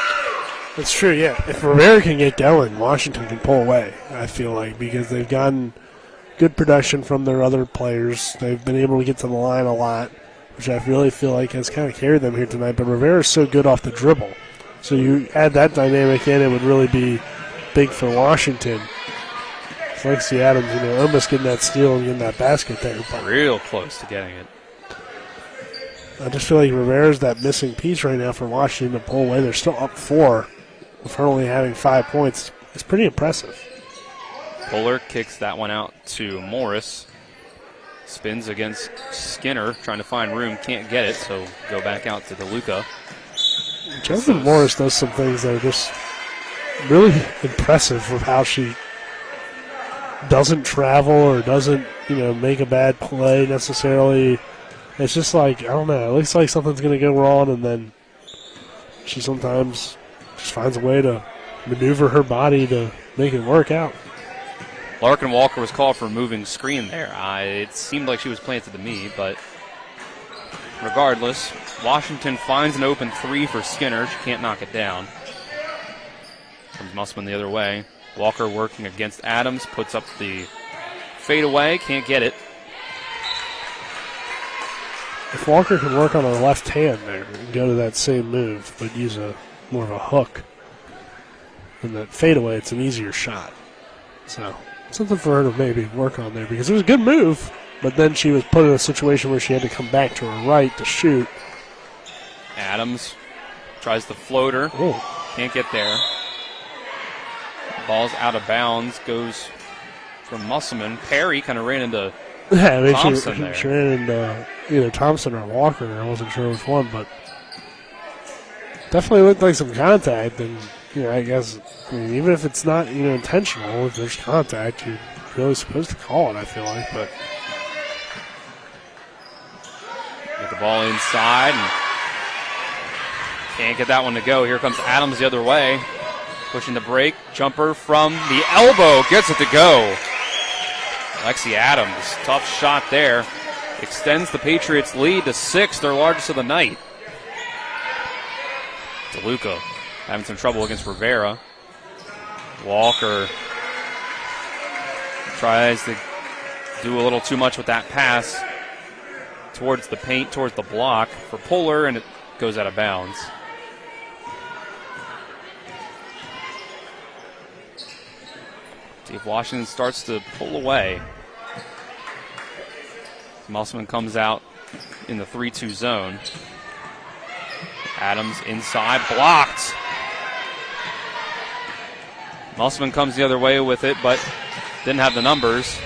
That's true, yeah. If Rivera can get going, Washington can pull away, I feel like, because they've gotten good production from their other players. They've been able to get to the line a lot, which I really feel like has kind of carried them here tonight. But Rivera's so good off the dribble. So you add that dynamic in, it would really be big for Washington. It's Lexi Adams, almost getting that steal and getting that basket there. But real close to getting it. I just feel like Rivera's that missing piece right now for Washington to pull away. They're still up 4 with her only having 5 points. It's pretty impressive. Fuller kicks that one out to Morris. Spins against Skinner, trying to find room, can't get it, so go back out to DeLuca. Jasmine Morris does some things that are just really impressive with how she doesn't travel or doesn't, make a bad play necessarily. It's just like, I don't know, it looks like something's going to go wrong, and then she sometimes just finds a way to maneuver her body to make it work out. Larkin Walker was called for a moving screen there. It seemed like she was planted to me, but regardless, Washington finds an open 3 for Skinner. She can't knock it down. Comes Musselman the other way. Walker working against Adams, puts up the fadeaway, can't get it. If Walker can work on her left hand there and go to that same move, but use more of a hook, And that fadeaway, it's an easier shot. So something for her to maybe work on there because it was a good move, but then she was put in a situation where she had to come back to her right to shoot. Adams tries the floater. Oh. Can't get there. Ball's out of bounds. Goes from Musselman. Perry kind of ran into Thompson there. She ran into either Thompson or Walker. I wasn't sure which one, but definitely looked like some contact. And I guess even if it's not intentional, if there's contact, you're really supposed to call it. I feel like, but get the ball inside and can't get that one to go. Here comes Adams the other way, pushing the break. Jumper from the elbow, gets it to go. Lexi Adams, tough shot there. Extends the Patriots' lead to 6, their largest of the night. DeLuca having some trouble against Rivera. Walker tries to do a little too much with that pass towards the paint, towards the block for Puller, and it goes out of bounds. See if Washington starts to pull away. Musselman comes out in the 3-2 zone. Adams inside, blocked. Musselman comes the other way with it, but didn't have the numbers.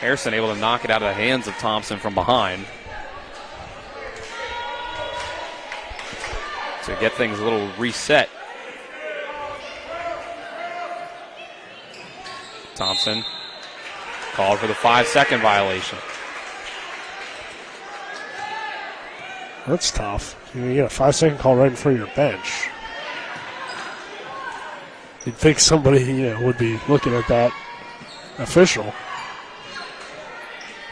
Harrison able to knock it out of the hands of Thompson from behind. To get things a little reset. Thompson called for the 5-second violation. That's tough. You get a 5-second call right in front of your bench. You'd think somebody, would be looking at that official.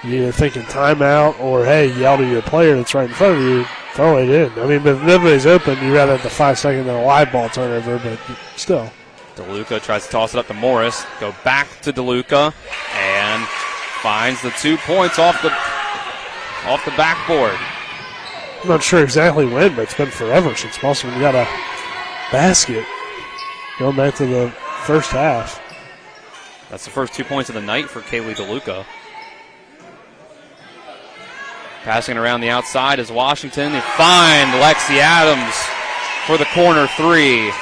You're either thinking timeout or, hey, yell to your player that's right in front of you, throw it in. I mean, if nobody's open, you'd rather have the 5-second than a live ball turnover, but still. DeLuca tries to toss it up to Morris. Go back to DeLuca and finds the 2 points off the backboard. I'm not sure exactly when, but it's been forever since Musselman got a basket going back to the first half. That's the first 2 points of the night for Kaylee DeLuca. Passing around the outside is Washington. They find Lexi Adams for the corner 3.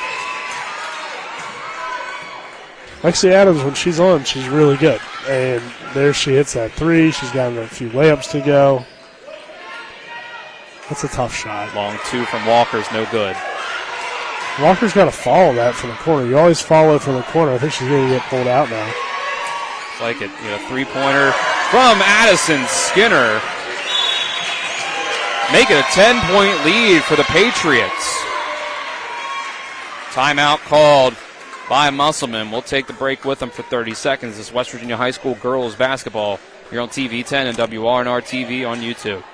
Lexi Adams, when she's on, she's really good. And there she hits that 3. She's got a few layups to go. That's a tough shot. Long 2 from Walker's no good. Walker's got to follow that from the corner. You always follow it from the corner. I think she's going to get pulled out now. It's like it, 3-pointer from Addison Skinner. Make it a 10-point lead for the Patriots. Timeout called by Musselman. We'll take the break with them for 30 seconds. This is West Virginia High School girls basketball here on TV 10 and WRNR TV on YouTube.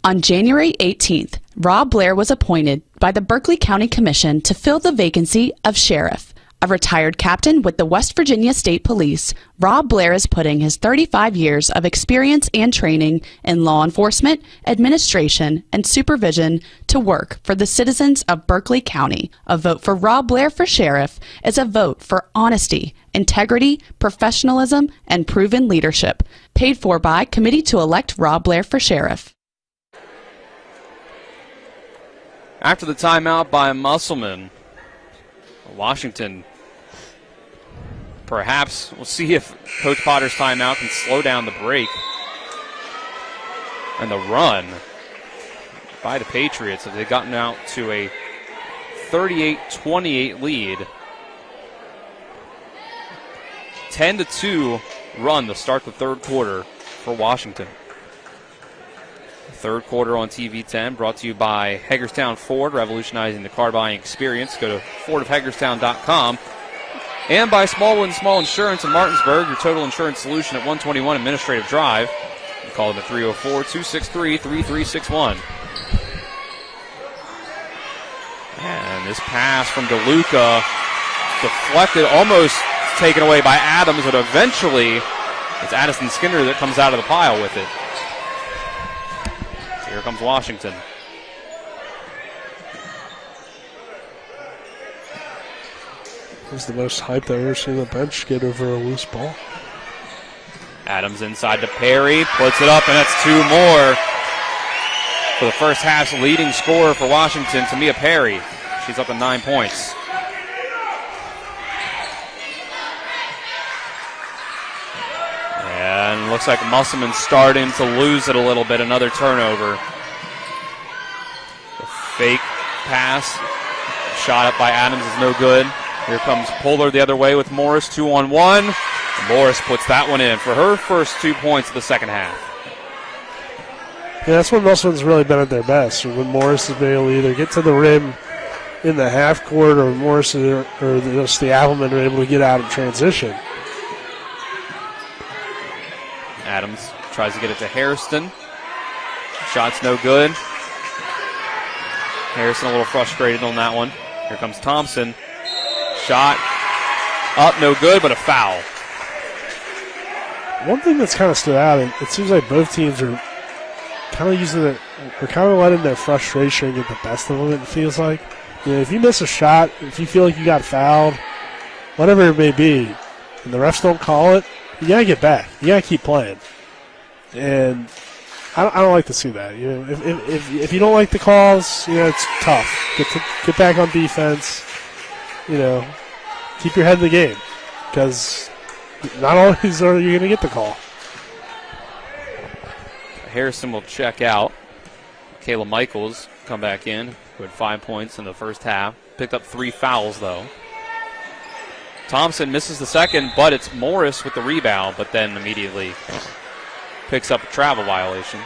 On January 18th, Rob Blair was appointed by the Berkeley County Commission to fill the vacancy of sheriff. A retired captain with the West Virginia State Police, Rob Blair is putting his 35 years of experience and training in law enforcement, administration, and supervision to work for the citizens of Berkeley County. A vote for Rob Blair for sheriff is a vote for honesty, integrity, professionalism, and proven leadership. Paid for by Committee to Elect Rob Blair for Sheriff. After the timeout by Musselman, Washington, perhaps we'll see if Coach Potter's timeout can slow down the break and the run by the Patriots as they've gotten out to a 38-28 lead. 10-2 run to start the third quarter for Washington. Third quarter on TV 10 brought to you by Hagerstown Ford, revolutionizing the car buying experience. Go to fordofhagerstown.com. And by Smallwood & Small Insurance in Martinsburg, your total insurance solution at 121 Administrative Drive. You call them at 304-263-3361. And this pass from DeLuca deflected, almost taken away by Adams, but eventually it's Addison Skinner that comes out of the pile with it. Here comes Washington. was the most hype I've ever seen the bench get over a loose ball. Adams inside to Perry, puts it up, and that's 2 more. For the first half's leading scorer for Washington, Tamia Perry. She's up to 9 points. And looks like Musselman's starting to lose it a little bit. Another turnover. The fake pass. Shot up by Adams is no good. Here comes Puller the other way with Morris, 2-on-1. Morris puts that one in for her first 2 points of the second half. Yeah, that's when Musselman's really been at their best. When Morris has been able to either get to the rim in the half court, or Morris or just the Applemen are able to get out in transition. Adams tries to get it to Hairston. Shot's no good. Harrison a little frustrated on that one. Here comes Thompson. Shot up, no good, but a foul. One thing that's kind of stood out, and it seems like both teams are kind of using it, or kind of letting their frustration get the best of them, it feels like. You know, if you miss a shot, if you feel like you got fouled, whatever it may be, and the refs don't call it, you got to get back. You got to keep playing. And I don't like to see that. You know, if you don't like the calls, you know, it's tough. Get back on defense. You know, keep your head in the game, because not always are you going to get the call. Harrison will check out. Kayla Michaels come back in, who had 5 points in the first half. Picked up 3 fouls, though. Thompson misses the second, but it's Morris with the rebound, but then immediately picks up a travel violation.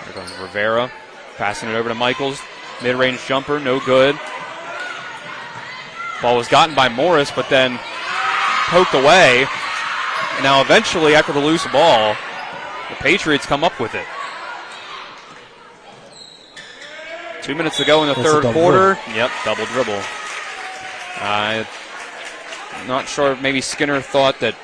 Here comes Rivera, passing it over to Michaels. Mid-range jumper, no good. Ball was gotten by Morris, but then poked away. And now eventually, after the loose ball, the Patriots come up with it. 2 minutes to go in the third quarter. Yep, double dribble. I'm not sure. Maybe Skinner thought that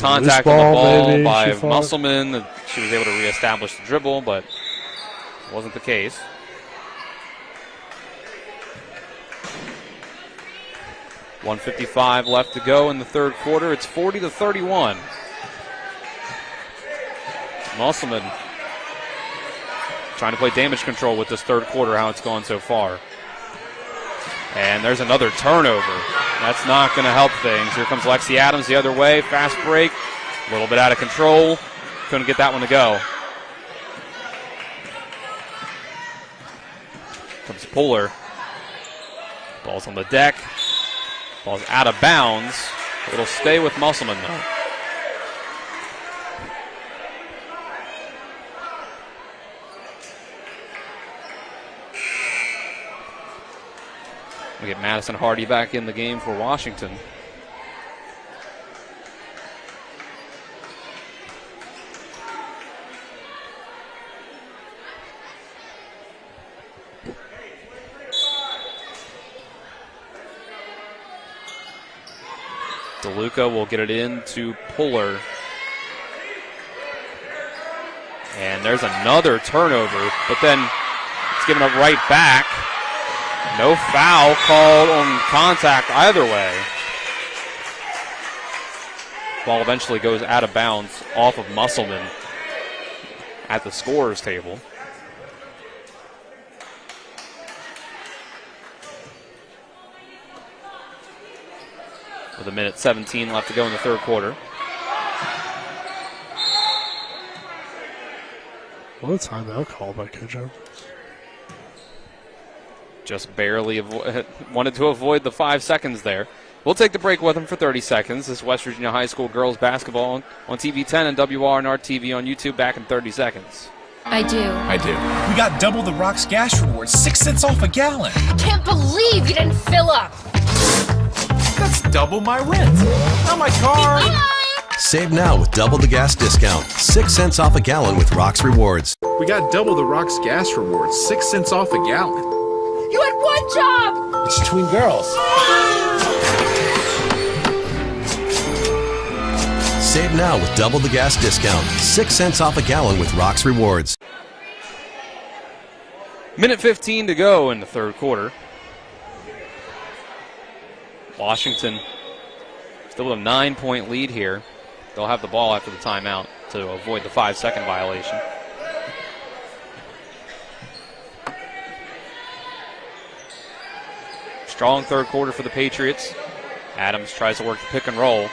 contact on the ball by Musselman, that she was able to reestablish the dribble, but it wasn't the case. .155 left to go in the third quarter. It's 40-31. Musselman trying to play damage control with this third quarter, how it's gone so far. And there's another turnover. That's not going to help things. Here comes Lexi Adams the other way. Fast break. A little bit out of control. Couldn't get that one to go. Comes Puller. Ball's on the deck. Ball's out of bounds. It'll stay with Musselman, though. We get Madison Hardy back in the game for Washington. DeLuca will get it in to Puller. And there's another turnover, but then it's given up right back. No foul called on contact either way. Ball eventually goes out of bounds off of Musselman at the scorer's table. With 1:17 left to go in the third quarter. What a timeout call by Coach Evans. Just barely wanted to avoid the 5 seconds there. We'll take the break with them for 30 seconds. This is West Virginia High School girls basketball on TV 10 and WRNR TV on YouTube. Back in 30 seconds. I do. We got double the Rock's gas rewards, 6 cents off a gallon. I can't believe you didn't fill up. That's double my rent. Not my car. Save now with double the gas discount. 6 cents off a gallon with Rock's Rewards. We got double the Rock's gas rewards, 6 cents off a gallon. You had one job. It's between girls. Save now with double the gas discount. 6 cents off a gallon with Rox Rewards. Minute 15 to go in the third quarter. Washington still with a 9-point lead here. They'll have the ball after the timeout to avoid the 5-second violation. Strong third quarter for the Patriots. Adams tries to work the pick and roll.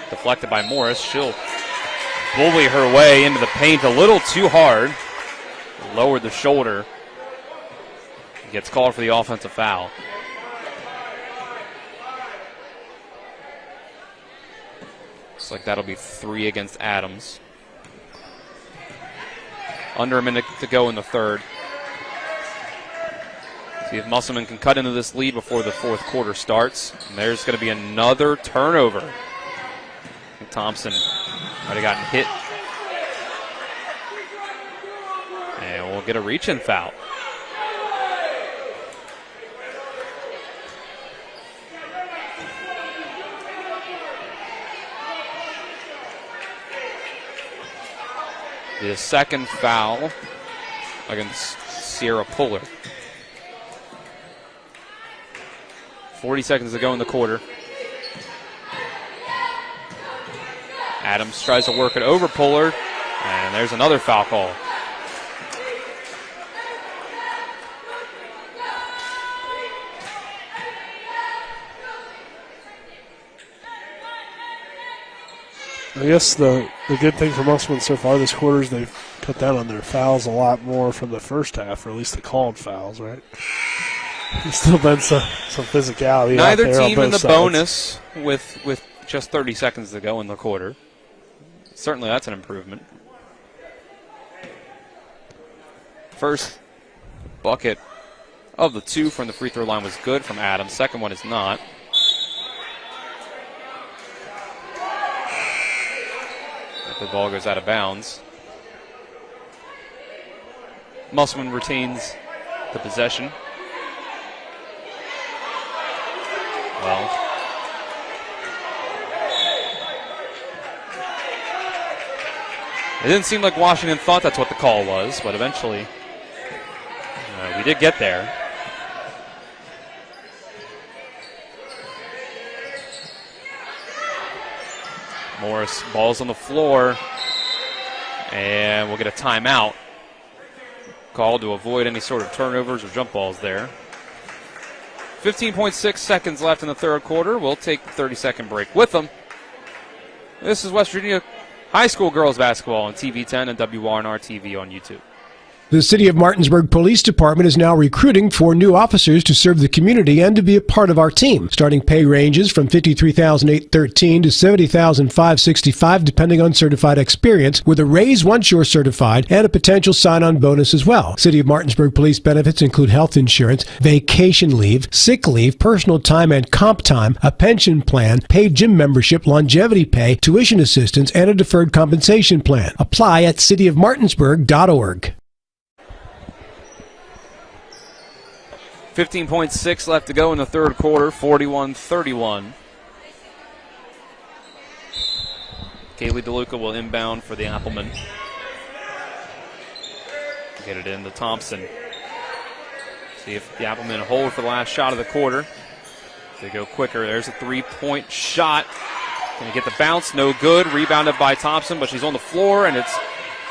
Deflected by Morris. She'll bully her way into the paint a little too hard. Lowered the shoulder. Gets called for the offensive foul. Looks like that'll be 3 against Adams. Under a minute to go in the third. See if Musselman can cut into this lead before the fourth quarter starts. And there's going to be another turnover. Thompson might have gotten hit. And we'll get a reach-in foul. The second foul against Sierra Puller. 40 seconds to go in the quarter. Adams tries to work it over Puller, and there's another foul call. I guess the good thing for Musselman so far this quarter is they've cut down on their fouls a lot more from the first half, or at least the called fouls, right? There's still been some physicality. Neither out there team on in the both sides. bonus with just 30 seconds to go in the quarter. Certainly that's an improvement. First bucket of the 2 from the free throw line was good from Adams. Second one is not. The ball goes out of bounds. Musselman retains the possession. Well, it didn't seem like Washington thought that's what the call was, but eventually we did get there. Morris, ball's on the floor, and we'll get a timeout called to avoid any sort of turnovers or jump balls there. 15.6 seconds left in the third quarter. We'll take the 30-second break with them. This is West Virginia High School girls basketball on TV 10 and WRNR TV on YouTube. The City of Martinsburg Police Department is now recruiting for new officers to serve the community and to be a part of our team. Starting pay ranges from $53,813 to $70,565 depending on certified experience, with a raise once you're certified and a potential sign-on bonus as well. City of Martinsburg police benefits include health insurance, vacation leave, sick leave, personal time and comp time, a pension plan, paid gym membership, longevity pay, tuition assistance, and a deferred compensation plan. Apply at cityofmartinsburg.org. 15.6 left to go in the third quarter, 41-31. Kaylee DeLuca will inbound for the Applemen. Get it into Thompson. See if the Applemen hold for the last shot of the quarter. They go quicker. There's a three-point shot. Gonna get the bounce, no good. Rebounded by Thompson, but she's on the floor, and it's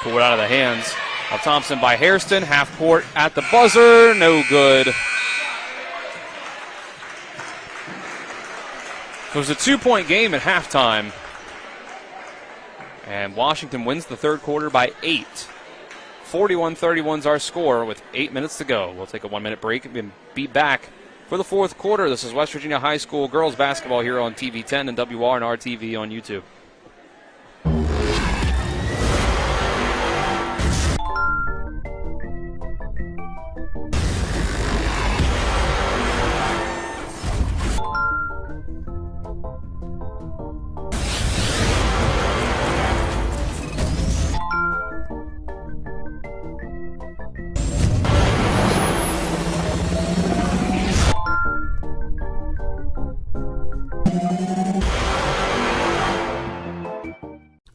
pulled out of the hands of Thompson by Hairston. Half court at the buzzer, no good. So it was a 2-point game at halftime. And Washington wins the third quarter by 8. 41-31 is our score with 8 minutes to go. We'll take a 1-minute break and be back for the fourth quarter. This is West Virginia High School girls basketball here on TV 10 and WRNR TV on YouTube.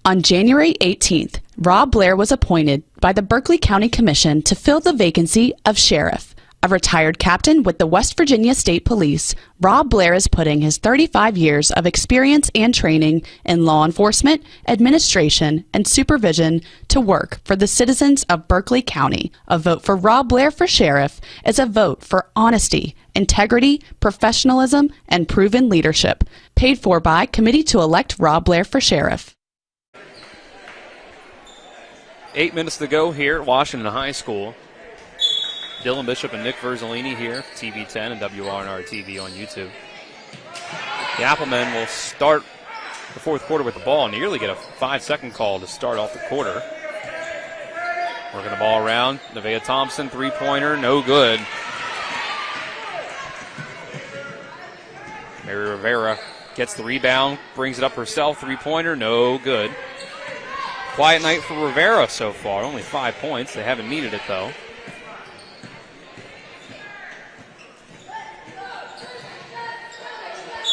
On January 18th, Rob Blair was appointed by the Berkeley County Commission to fill the vacancy of sheriff. A retired captain with the West Virginia State Police, Rob Blair is putting his 35 years of experience and training in law enforcement, administration, and supervision to work for the citizens of Berkeley County. A vote for Rob Blair for sheriff is a vote for honesty, integrity, professionalism, and proven leadership. Paid for by Committee to elect Rob Blair for sheriff. 8 minutes to go here at Washington High School. Dylan Bishop and Nick Verzolini here, TV10 and WRNR TV on YouTube. The Applemen will start the fourth quarter with the ball, nearly get a 5-second call to start off the quarter. Working the ball around. Nevaeh Thompson, three-pointer, no good. Mary Rivera gets the rebound, brings it up herself, three-pointer, no good. Quiet night for Rivera so far, only 5 points. They haven't needed it, though.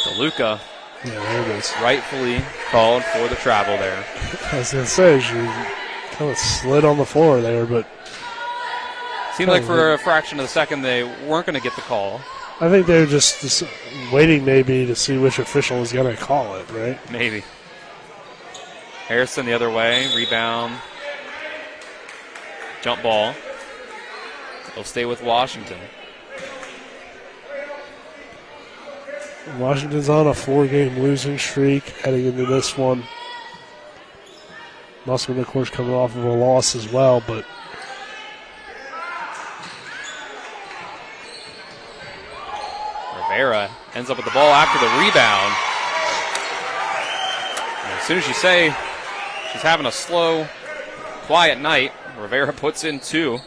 DeLuca, there it is. Rightfully called for the travel there. I was going to say, she kind of slid on the floor there, but... Seemed like for a fraction of a second they weren't going to get the call. I think they were just waiting maybe to see which official was going to call it, right? Maybe. Harrison the other way, rebound, jump ball. They'll stay with Washington. Washington's on a 4-game losing streak heading into this one. Musselman, of course, coming off of a loss as well, but Rivera ends up with the ball after the rebound. And as soon as you say she's having a slow, quiet night, Rivera puts in 2,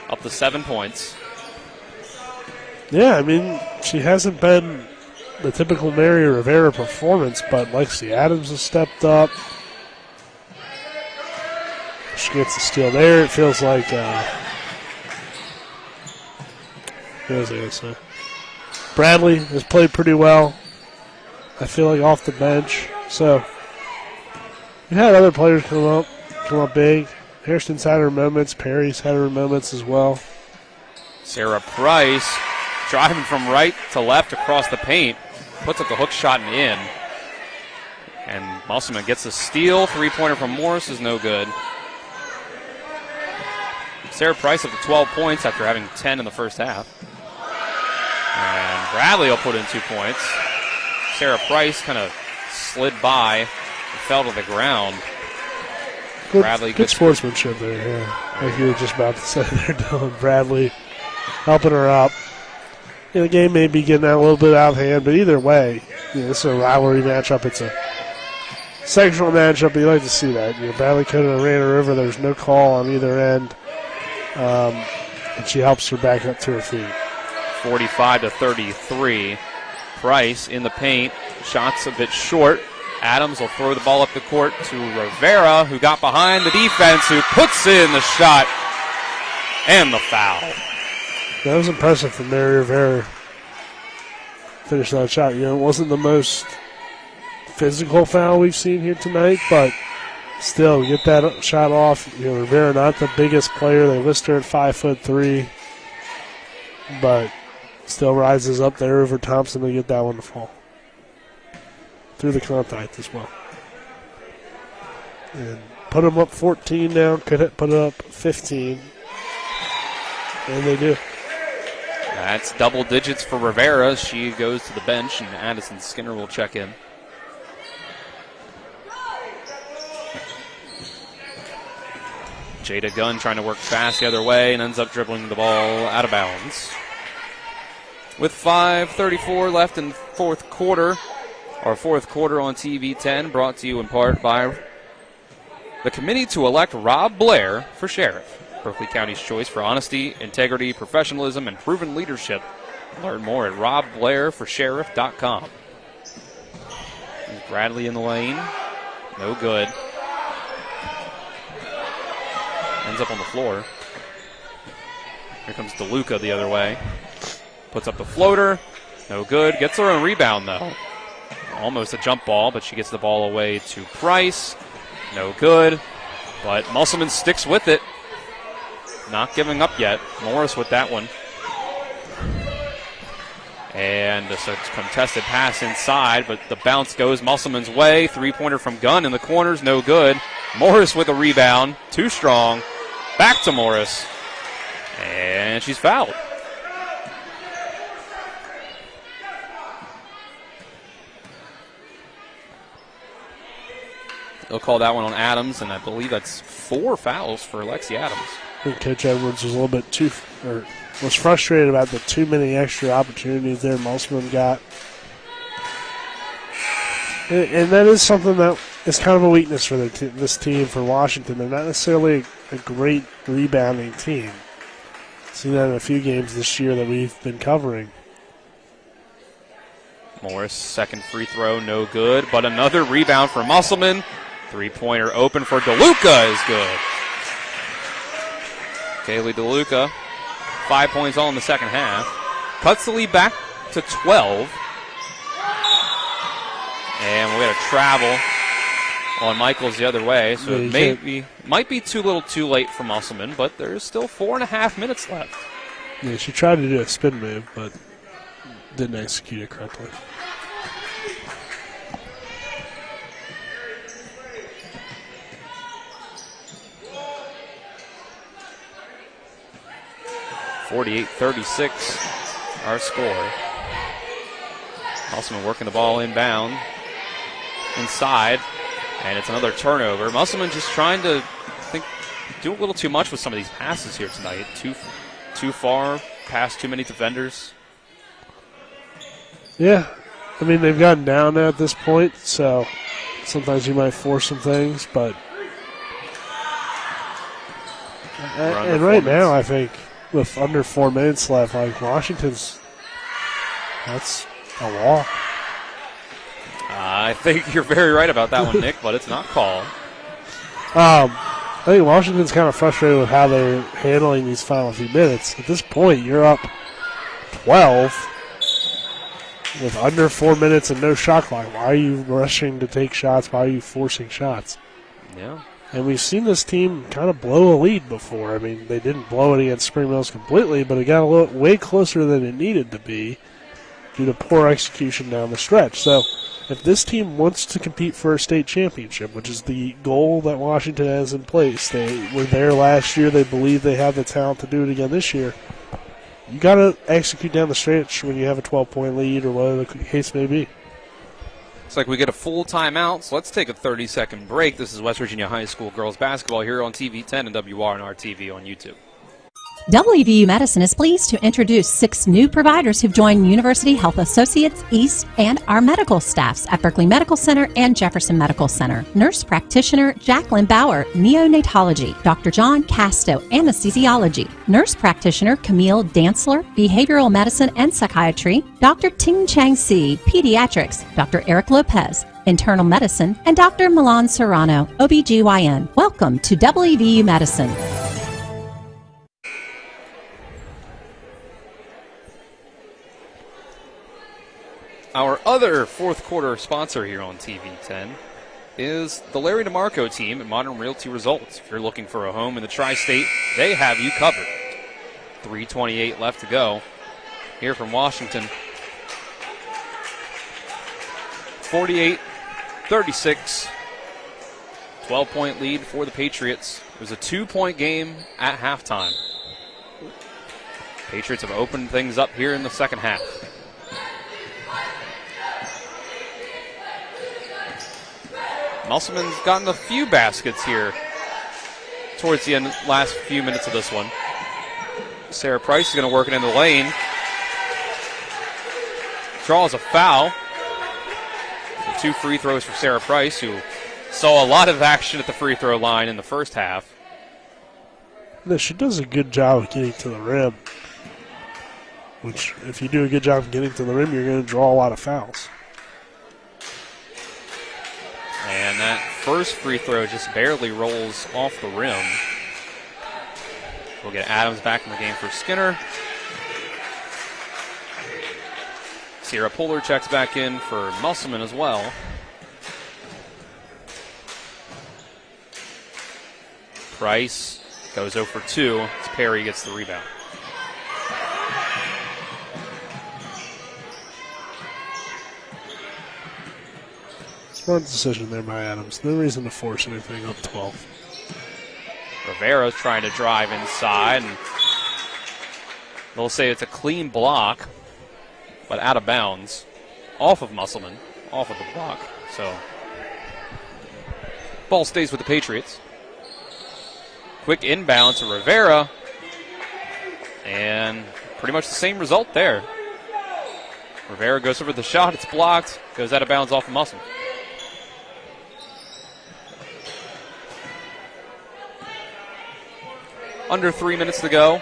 up to 7 points. Yeah, I mean, she hasn't been the typical Mary Rivera performance, but Lexi Adams has stepped up. She gets the steal there. It feels like, what was I going to say? Bradley has played pretty well, I feel like, off the bench. So, we've had other players come up big. Hairston's had her moments. Perry's had her moments as well. Sarah Price driving from right to left across the paint. Puts up the hook shot and in. And Musselman gets a steal. Three-pointer from Morris is no good. Sarah Price up to 12 points after having 10 in the first half. And Bradley will put in 2 points. Sarah Price kind of slid by and fell to the ground. Bradley good sportsmanship there, yeah. Like you were just about to say there, Dylan. Bradley helping her up. The game may be getting out a little bit out of hand, but either way, this is a rivalry matchup. It's a sectional matchup, but you like to see that. Bradley could have ran her over. There's no call on either end, and she helps her back up to her feet. 45-33. Price in the paint. Shots a bit short. Adams will throw the ball up the court to Rivera, who got behind the defense, who puts in the shot and the foul. That was impressive from Mary Rivera. Finish that shot. It wasn't the most physical foul we've seen here tonight, but still, get that shot off. Rivera, not the biggest player. They list her at 5'3", but still rises up there over Thompson to get that one to fall. Through the contact as well. And put them up 14 now. Could put it up 15. And they do. That's double digits for Rivera. She goes to the bench, and Addison Skinner will check in. Jada Gunn trying to work fast the other way and ends up dribbling the ball out of bounds. With 5:34 left in fourth quarter, our fourth quarter on TV10, brought to you in part by the committee to elect Rob Blair for sheriff. Berkeley County's choice for honesty, integrity, professionalism, and proven leadership. Learn more at robblairforsheriff.com. Bradley in the lane. No good. Ends up on the floor. Here comes DeLuca the other way. Puts up the floater. No good. Gets her own rebound, though. Almost a jump ball, but she gets the ball away to Price. No good, but Musselman sticks with it. Not giving up yet. Morris with that one. And a contested pass inside, but the bounce goes Musselman's way. Three-pointer from Gunn in the corners, no good. Morris with a rebound, too strong. Back to Morris, and she's fouled. They'll call that one on Adams, and I believe that's 4 fouls for Lexi Adams. I think Coach Edwards was a little bit was frustrated about the too many extra opportunities there Musselman got. And that is something that is kind of a weakness for this team for Washington. They're not necessarily a great rebounding team. Seen that in a few games this year that we've been covering. Morris, second free throw, no good, but another rebound for Musselman. Three-pointer open for DeLuca is good. Kaylee DeLuca, 5 points all in the second half. Cuts the lead back to 12. And we're going to travel on Michaels the other way, so it might be too little too late for Musselman, but there's still 4.5 minutes left. Yeah, she tried to do a spin move, but didn't execute it correctly. (48-36) our score. Musselman working the ball inbound. Inside, and it's another turnover. Musselman just trying to, do a little too much with some of these passes here tonight. Too far, past too many defenders. Yeah, I mean, they've gotten down at this point, so sometimes you might force some things, but and right now, I think with under 4 minutes left, like Washington's, that's a walk. I think you're very right about that one, Nick, but it's not called. I think Washington's kind of frustrated with how they're handling these final few minutes. At this point, you're up 12 with under 4 minutes and no shot clock. Why are you rushing to take shots? Why are you forcing shots? Yeah. And we've seen this team kind of blow a lead before. I mean, they didn't blow it against Spring Mills completely, but it got way closer than it needed to be due to poor execution down the stretch. So if this team wants to compete for a state championship, which is the goal that Washington has in place, they were there last year, they believe they have the talent to do it again this year, you got to execute down the stretch when you have a 12-point lead or whatever the case may be. Looks like we get a full timeout, so let's take a 30-second break. This is West Virginia High School girls basketball here on TV 10 and WRNR TV on YouTube. WVU Medicine is pleased to introduce 6 new providers who've joined University Health Associates East and our medical staffs at Berkeley Medical Center and Jefferson Medical Center. Nurse practitioner Jacqueline Bauer, neonatology. Dr. John Casto, anesthesiology. Nurse practitioner Camille Dantzler, behavioral medicine and psychiatry. Dr. Ting Chang Si, pediatrics. Dr. Eric Lopez, internal medicine. And Dr. Milan Serrano, OBGYN. Welcome to WVU Medicine. Our other fourth quarter sponsor here on TV 10 is the Larry DeMarco team at Modern Realty Results. If you're looking for a home in the Tri-State, they have you covered. 3:28 left to go here from Washington. 48-36, 12-point lead for the Patriots. It was a 2-point game at halftime. Patriots have opened things up here in the second half. Musselman's gotten a few baskets here towards the last few minutes of this one. Sarah Price is going to work it in the lane. Draws a foul. So 2 free throws for Sarah Price, who saw a lot of action at the free throw line in the first half. No, she does a good job of getting to the rim, which if you do a good job of getting to the rim, you're going to draw a lot of fouls. And that first free throw just barely rolls off the rim. We'll get Adams back in the game for Skinner. Sierra Puller checks back in for Musselman as well. Price goes 0 for 2 as Perry gets the rebound. Smart decision there by Adams. No reason to force anything up 12. Rivera's trying to drive inside, and they'll say it's a clean block, but out of bounds, off of Musselman, off of the block. So, ball stays with the Patriots. Quick inbound to Rivera, and pretty much the same result there. Rivera goes over the shot, it's blocked, goes out of bounds off of Musselman. Under 3 minutes to go.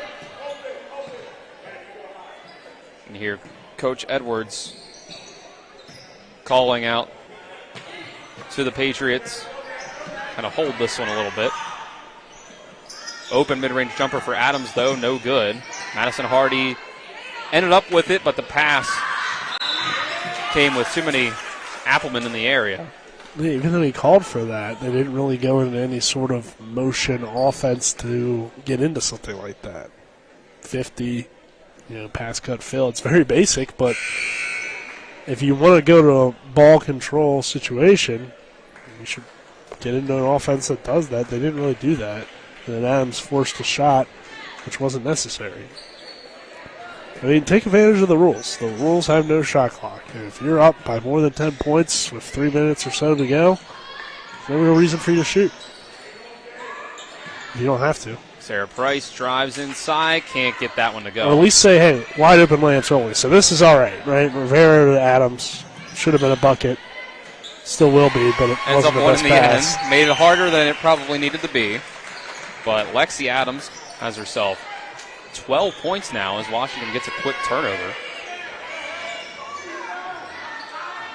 And here, Coach Edwards calling out to the Patriots. Kind of hold this one a little bit. Open mid-range jumper for Adams, though, no good. Madison Hardy ended up with it, but the pass came with too many Applemen in the area. Even though he called for that, they didn't really go into any sort of motion offense to get into something like that. 50, pass, cut, fill. It's very basic, but if you want to go to a ball control situation, you should get into an offense that does that. They didn't really do that. And then Adams forced a shot, which wasn't necessary. I mean, take advantage of the rules. The rules have no shot clock. And if you're up by more than 10 points with 3 minutes or so to go, there's no real reason for you to shoot. You don't have to. Sarah Price drives inside, can't get that one to go. Or at least say, hey, wide open Lance only. So this is all right? Rivera to Adams should have been a bucket. Still will be, but it ends wasn't up the one best in the pass. end. Made it harder than it probably needed to be. But Lexi Adams has herself 12 points now as Washington gets a quick turnover.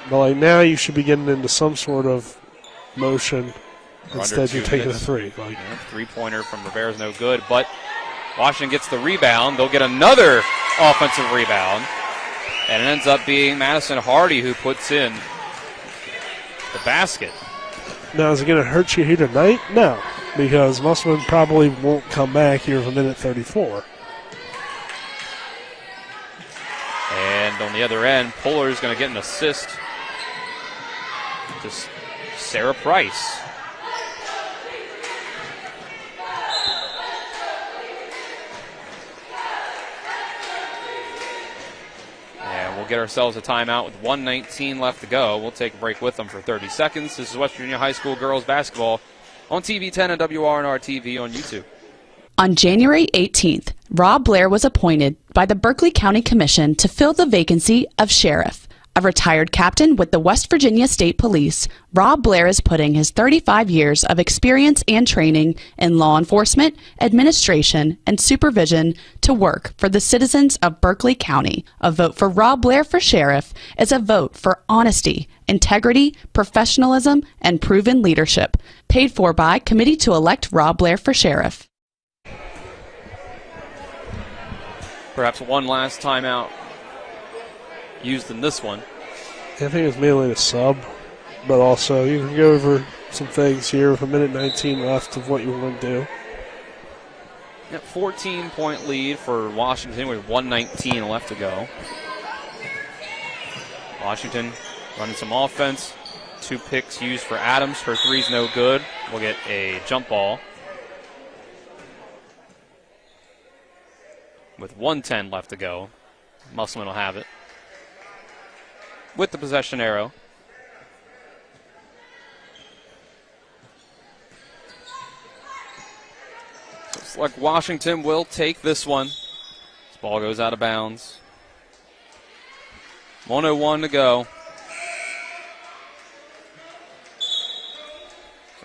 But now you should be getting into some sort of motion. Instead, you're taking a three. Three-pointer from Rivera's no good, but Washington gets the rebound. They'll get another offensive rebound, and it ends up being Madison Hardy who puts in the basket. Now, is it going to hurt you here tonight? No, because Musselman probably won't come back here for minute 34. And on the other end, Puller is going to get an assist to Sarah Price. And we'll get ourselves a timeout with 1:19 left to go. We'll take a break with them for 30 seconds. This is West Virginia High School girls basketball on TV 10 and WRNR TV on YouTube. On January 18th, Rob Blair was appointed by the Berkeley County Commission to fill the vacancy of sheriff. A retired captain with the West Virginia State Police, Rob Blair is putting his 35 years of experience and training in law enforcement, administration, and supervision to work for the citizens of Berkeley County. A vote for Rob Blair for sheriff is a vote for honesty, integrity, professionalism, and proven leadership. Paid for by Committee to Elect Rob Blair for Sheriff. Perhaps one last timeout used in this one. I think it's mainly a sub, but also you can go over some things here with a minute 19 left of what you want to do. 14-point lead for Washington with 1:19 left to go. Washington running some offense. 2 picks used for Adams. Her three's no good. We'll get a jump ball. With 1:10 left to go, Musselman will have it. With the possession arrow. Looks like Washington will take this one. This ball goes out of bounds. 1:01 to go.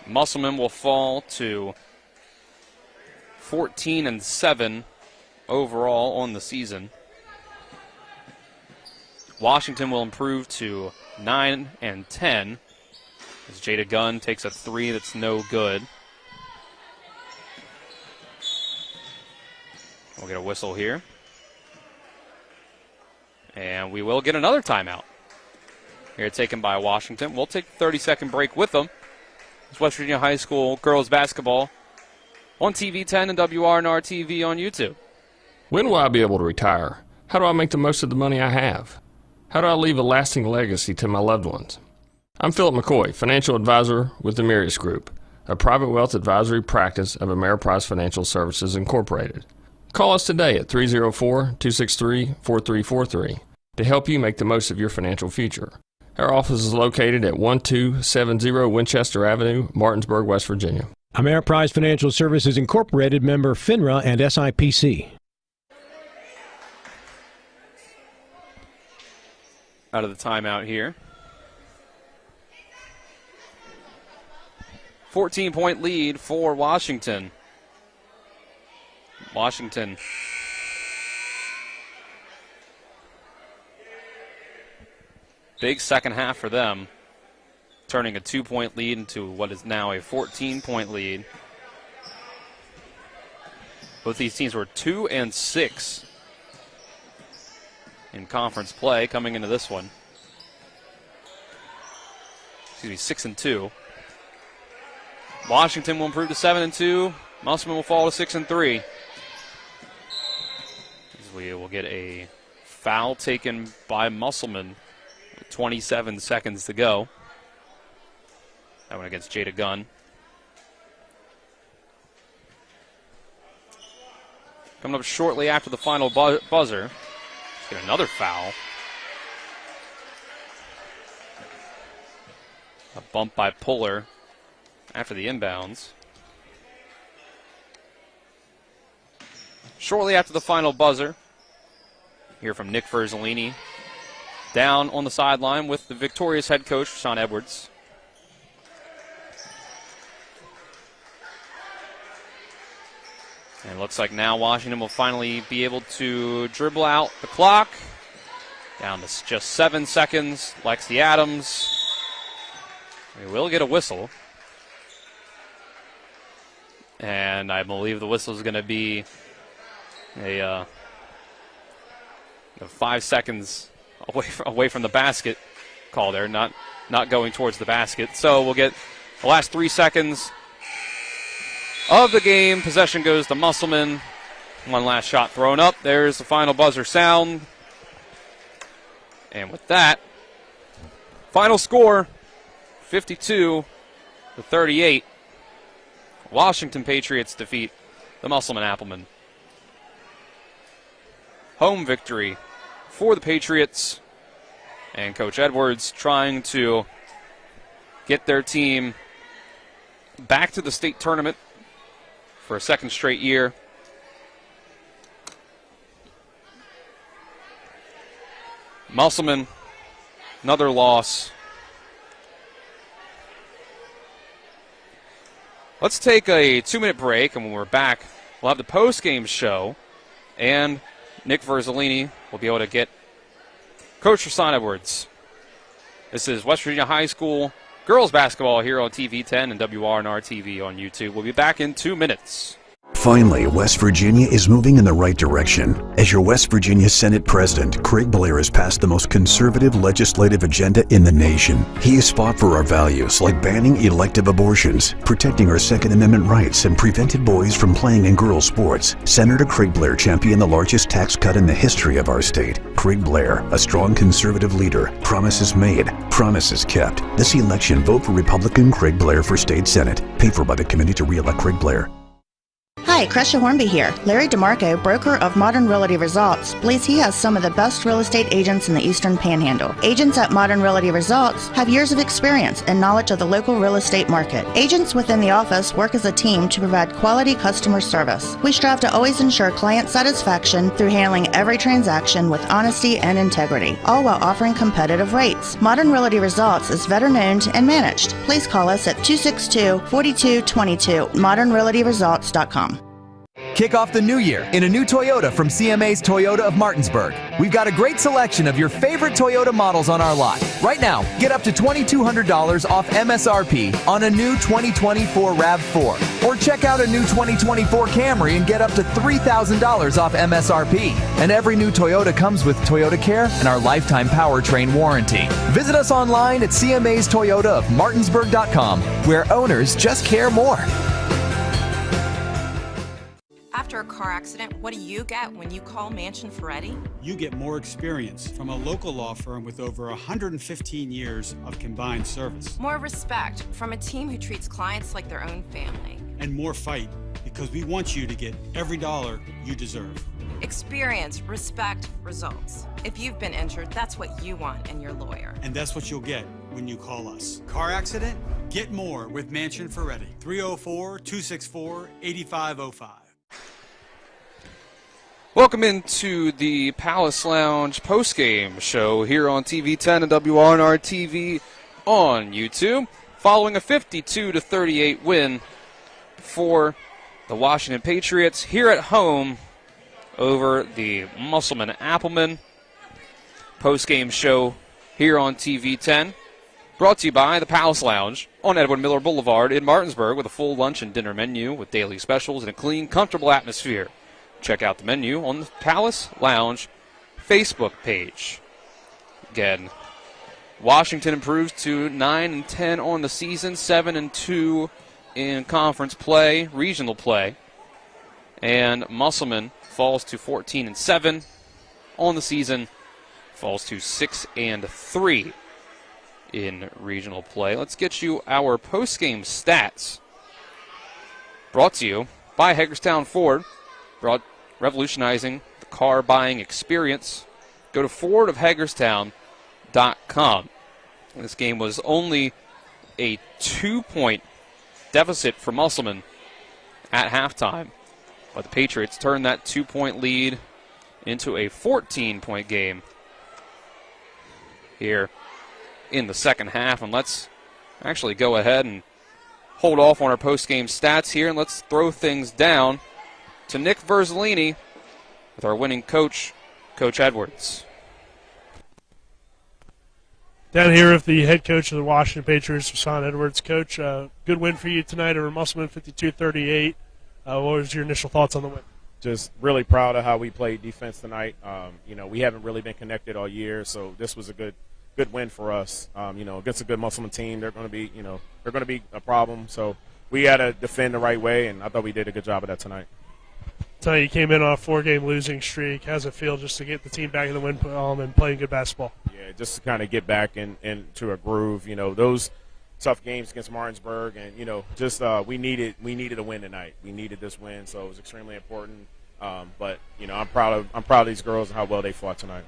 Musselman will fall to 14-7 overall on the season. Washington will improve to 9-10 as Jada Gunn takes a three that's no good. We'll get a whistle here. And we will get another timeout. Here taken by Washington. We'll take a 30-second break with them. It's West Virginia High School girls basketball on TV 10 and WRNR TV on YouTube. When will I be able to retire? How do I make the most of the money I have? How do I leave a lasting legacy to my loved ones? I'm Philip McCoy, financial advisor with the Mirius Group, a private wealth advisory practice of Ameriprise Financial Services Incorporated. Call us today at 304-263-4343 to help you make the most of your financial future. Our office is located at 1270 Winchester Avenue, Martinsburg, West Virginia. Ameriprise Financial Services Incorporated, member FINRA and SIPC. Out of the timeout here. 14-point lead for Washington. Washington big second half for them, turning a 2-point lead into what is now a 14-point lead. Both these teams were 2-6 in conference play coming into this one. 6-2. Washington will improve to 7-2. Musselman will fall to 6-3. As we will get a foul taken by Musselman with 27 seconds to go. That one against Jada Gunn. Coming up shortly after the final buzzer. Let's get another foul. A bump by Puller after the inbounds. Shortly after the final buzzer, hear from Nick Verzolini down on the sideline with the victorious head coach, Sean Edwards. And it looks like now Washington will finally be able to dribble out the clock. Down to just 7 seconds. Lexi Adams. We will get a whistle. And I believe the whistle is going to be a 5 seconds away from the basket call there, not going towards the basket. So we'll get the last 3 seconds of the game. Possession goes to Musselman. One last shot thrown up. There's the final buzzer sound. And with that, final score, 52-38. Washington Patriots defeat the Musselman Applemen. Home victory for the Patriots. And Coach Edwards trying to get their team back to the state tournament for a second straight year. Musselman, another loss. Let's take a 2-minute break, and when we're back, we'll have the post-game show, and Nick Verzolini will be able to get Coach Sean Edwards. This is West Virginia High School girls basketball here on TV 10 and WRNR TV on YouTube. We'll be back in 2 minutes. Finally, West Virginia is moving in the right direction. As your West Virginia Senate President, Craig Blair has passed the most conservative legislative agenda in the nation. He has fought for our values like banning elective abortions, protecting our Second Amendment rights, and prevented boys from playing in girls' sports. Senator Craig Blair championed the largest tax cut in the history of our state. Craig Blair, a strong conservative leader. Promises made, promises kept. This election, vote for Republican Craig Blair for State Senate. Paid for by the committee to re-elect Craig Blair. Hi, Crescia Hornby here. Larry DeMarco, broker of Modern Realty Results, believes he has some of the best real estate agents in the Eastern Panhandle. Agents at Modern Realty Results have years of experience and knowledge of the local real estate market. Agents within the office work as a team to provide quality customer service. We strive to always ensure client satisfaction through handling every transaction with honesty and integrity, all while offering competitive rates. Modern Realty Results is veteran-owned and managed. Please call us at 262-4222, modernrealtyresults.com. Kick off the new year in a new Toyota from CMA's Toyota of Martinsburg. We've got a great selection of your favorite Toyota models on our lot. Right now, get up to $2,200 off MSRP on a new 2024 RAV4. Or check out a new 2024 Camry and get up to $3,000 off MSRP. And every new Toyota comes with Toyota Care and our lifetime powertrain warranty. Visit us online at CMA's Toyota of Martinsburg.com, where owners just care more. after a car accident, what do you get when you call Mansion Ferretti? You get more experience from a local law firm with over 115 years of combined service. More respect from a team who treats clients like their own family. And more fight, because we want you to get every dollar you deserve. Experience, respect, results. If you've been injured, that's what you want in your lawyer. And that's what you'll get when you call us. Car accident? Get more with Mansion Ferretti. 304-264-8505. Welcome into the Palace Lounge postgame show here on TV 10 and WRNR TV on YouTube. Following a 52-38 win for the Washington Patriots here at home over the Musselman Applemen. Postgame show here on TV 10. Brought to you by the Palace Lounge on Edwin Miller Boulevard in Martinsburg with a full lunch and dinner menu with daily specials and a clean, comfortable atmosphere. Check out the menu on the Palace Lounge Facebook page. Again, Washington improves to 9-10 on the season, 7-2 in conference play, regional play. And Musselman falls to 14-7 on the season, falls to 6-3 in regional play. Let's get you our post-game stats. Brought to you by Hagerstown Ford, revolutionizing the car buying experience. Go to fordofhagerstown.com. This game was only a 2-point deficit for Musselman at halftime, but the Patriots turned that 2-point lead into a 14-point game here in the second half. And let's actually go ahead and hold off on our post-game stats here, and let's throw things down to Nick Verzolini with our winning coach, Coach Edwards. Down here with the head coach of the Washington Patriots, Hassan Edwards. Coach, good win for you tonight over Musselman, 52-38. What was your initial thoughts on the win? Just really proud of how we played defense tonight. We haven't really been connected all year, so this was a good win for us. Against a good Musselman team, they're going to be a problem. So we got to defend the right way, and I thought we did a good job of that tonight. Tonight you came in on a 4-game losing streak. How's it feel just to get the team back in the win column and playing good basketball? Yeah, just to kind of get back into a groove. Those tough games against Martinsburg, and we needed a win tonight. We needed this win, so it was extremely important. But I'm proud of these girls and how well they fought tonight.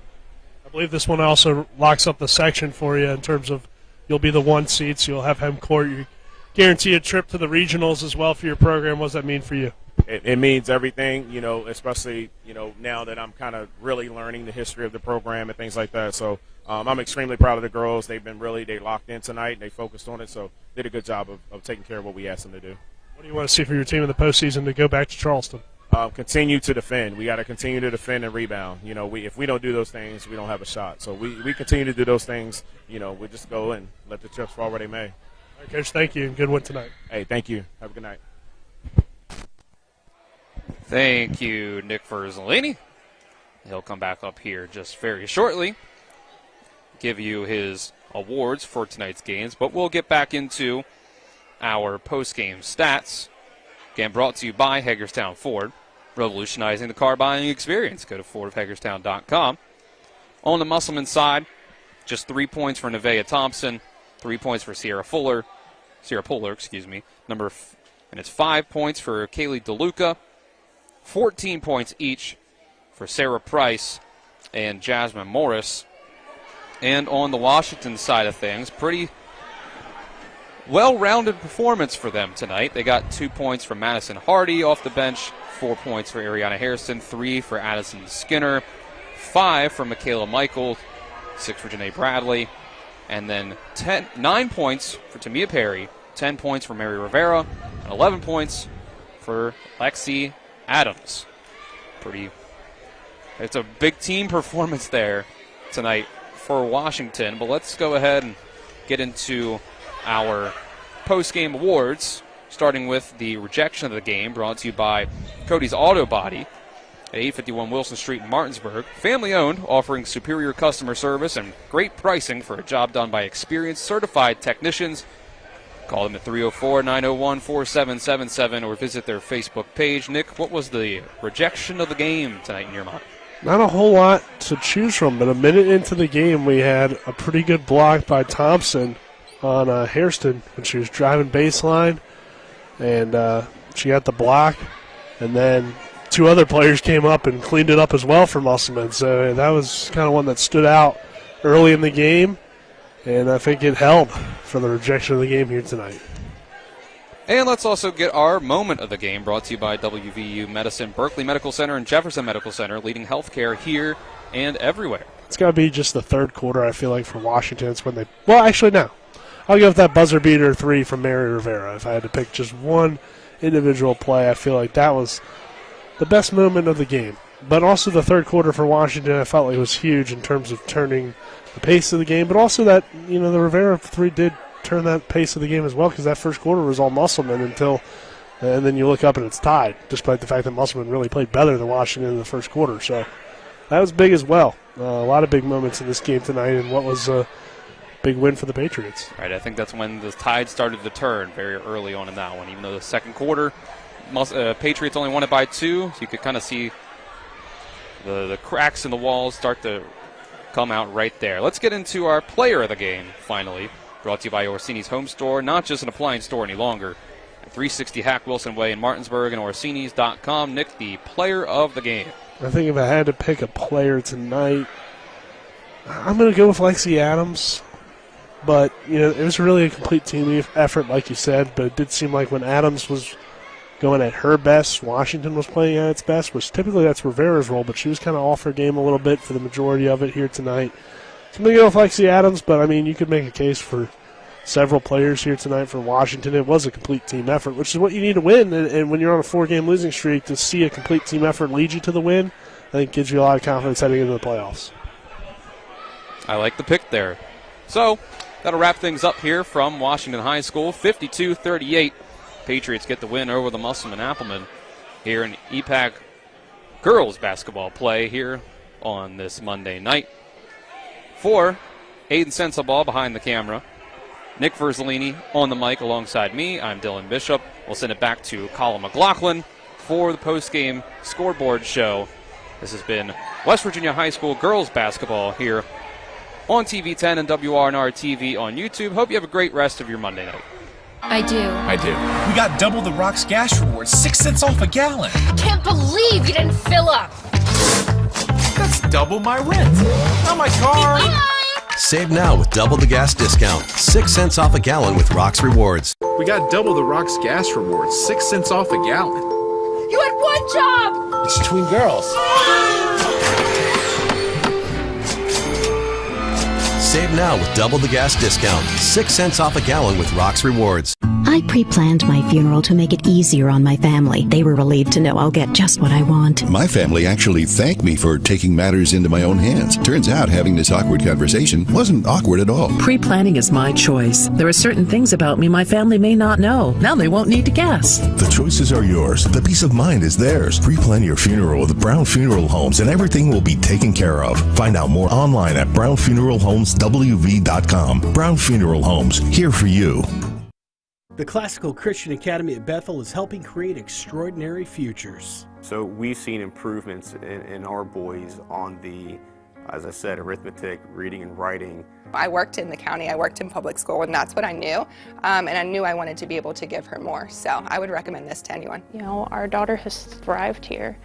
I believe this one also locks up the section for you in terms of you'll be the 1 seed, so you'll have home court. You guarantee a trip to the regionals as well for your program. What does that mean for you? It means everything, especially, now that I'm kind of really learning the history of the program and things like that. So I'm extremely proud of the girls. They locked in tonight and they focused on it, so did a good job of taking care of what we asked them to do. What do you want to see for your team in the postseason to go back to Charleston? Continue to defend. We got to continue to defend and rebound. If we don't do those things, we don't have a shot. So we continue to do those things. We just go and let the chips fall where they may. All right, Coach, thank you, and good win tonight. Hey, thank you. Have a good night. Thank you, Nick Verzolini. He'll come back up here just very shortly, give you his awards for tonight's games, but we'll get back into our post-game stats. Again, brought to you by Hagerstown Ford, revolutionizing the car buying experience. Go to fordofhagerstown.com. On the Musselman side, just 3 points for Nevaeh Thompson, 3 points for Sierra Puller, and it's 5 points for Kaylee DeLuca, 14 points each for Sarah Price and Jasmine Morris. And on the Washington side of things, pretty well-rounded performance for them tonight. They got 2 points from Madison Hardy off the bench, 4 points for Ariana Harrison, 3 for Addison Skinner, 5 for Michaela Michael, 6 for Janae Bradley, and then 9 points for Tamia Perry, 10 points for Mary Rivera, and 11 points for Lexi Adams. It's a big team performance there tonight for Washington, but let's go ahead and get into our post-game awards, starting with the rejection of the game, brought to you by Cody's Auto Body at 851 Wilson Street in Martinsburg. Family-owned, offering superior customer service and great pricing for a job done by experienced, certified technicians. Call them at 304-901-4777 or visit their Facebook page. Nick, what was the rejection of the game tonight in your mind? Not a whole lot to choose from, but a minute into the game, we had a pretty good block by Thompson on Hairston when she was driving baseline, and she got the block, and then two other players came up and cleaned it up as well for Musselman. So that was kind of one that stood out early in the game, and I think it held for the rejection of the game here tonight. And let's also get our moment of the game, brought to you by WVU Medicine, Berkeley Medical Center, and Jefferson Medical Center, leading healthcare here and everywhere. It's got to be just the third quarter, I feel like, for Washington. It's when they – well, actually, no. I'll give that buzzer beater 3 from Mary Rivera. If I had to pick just one individual play, I feel like that was the best moment of the game. But also the third quarter for Washington, I felt like it was huge in terms of turning the pace of the game, but also that, the Rivera 3 did turn that pace of the game as well, because that first quarter was all Musselman and then you look up and it's tied, despite the fact that Musselman really played better than Washington in the first quarter. So that was big as well. A lot of big moments in this game tonight, and what was a big win for the Patriots. Right, I think that's when the tide started to turn very early on in that one, even though the second quarter, Patriots only won it by 2, so you could kind of see the cracks in the walls start to come out right there. Let's get into our player of the game, finally. Brought to you by Orsini's Home Store, not just an appliance store any longer. At 360 Hack Wilson Way in Martinsburg and Orsini's.com. Nick, the player of the game. I think if I had to pick a player tonight, I'm going to go with Lexi Adams. But, it was really a complete team effort, like you said. But it did seem like when Adams was going at her best, Washington was playing at its best, which typically that's Rivera's role. But she was kind of off her game a little bit for the majority of it here tonight. So I'm going to go with Lexi Adams, but, you could make a case for several players here tonight for Washington. It was a complete team effort, which is what you need to win. And when you're on a 4-game losing streak, to see a complete team effort lead you to the win, I think gives you a lot of confidence heading into the playoffs. I like the pick there. So that'll wrap things up here from Washington High School. 52-38. Patriots get the win over the Musselman Applemen here in EPAC girls basketball play here on this Monday night. For Aiden Sensabaugh behind the camera, Nick Verzolini on the mic alongside me. I'm Dylan Bishop. We'll send it back to Colin McLaughlin for the postgame scoreboard show. This has been West Virginia High School girls basketball here on TV 10 and WRNR TV on YouTube. Hope you have a great rest of your Monday night. I do. We got double the Rocks gas rewards, 6 cents off a gallon. Can't believe you didn't fill up. That's double my rent. Not my car. Save now with double the gas discount. 6 cents off a gallon with Rocks Rewards. We got double the Rocks gas rewards, 6 cents off a gallon. You had one job. It's between girls. Save now with double the gas discount. 6 cents off a gallon with Rocks Rewards. I pre-planned my funeral to make it easier on my family. They were relieved to know I'll get just what I want. My family actually thanked me for taking matters into my own hands. Turns out having this awkward conversation wasn't awkward at all. Pre-planning is my choice. There are certain things about me my family may not know. Now they won't need to guess. The choices are yours. The peace of mind is theirs. Pre-plan your funeral with Brown Funeral Homes and everything will be taken care of. Find out more online at brownfuneralhomeswv.com. Brown Funeral Homes, here for you. The Classical Christian Academy at Bethel is helping create extraordinary futures. So we've seen improvements in our boys on the, as I said, arithmetic, reading and writing. I worked in the county, I worked in public school, and that's what I knew. And I knew I wanted to be able to give her more. So I would recommend this to anyone. Our daughter has thrived here.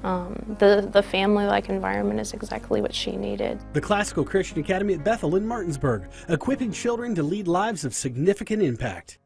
The family-like environment is exactly what she needed. The Classical Christian Academy at Bethel in Martinsburg, equipping children to lead lives of significant impact.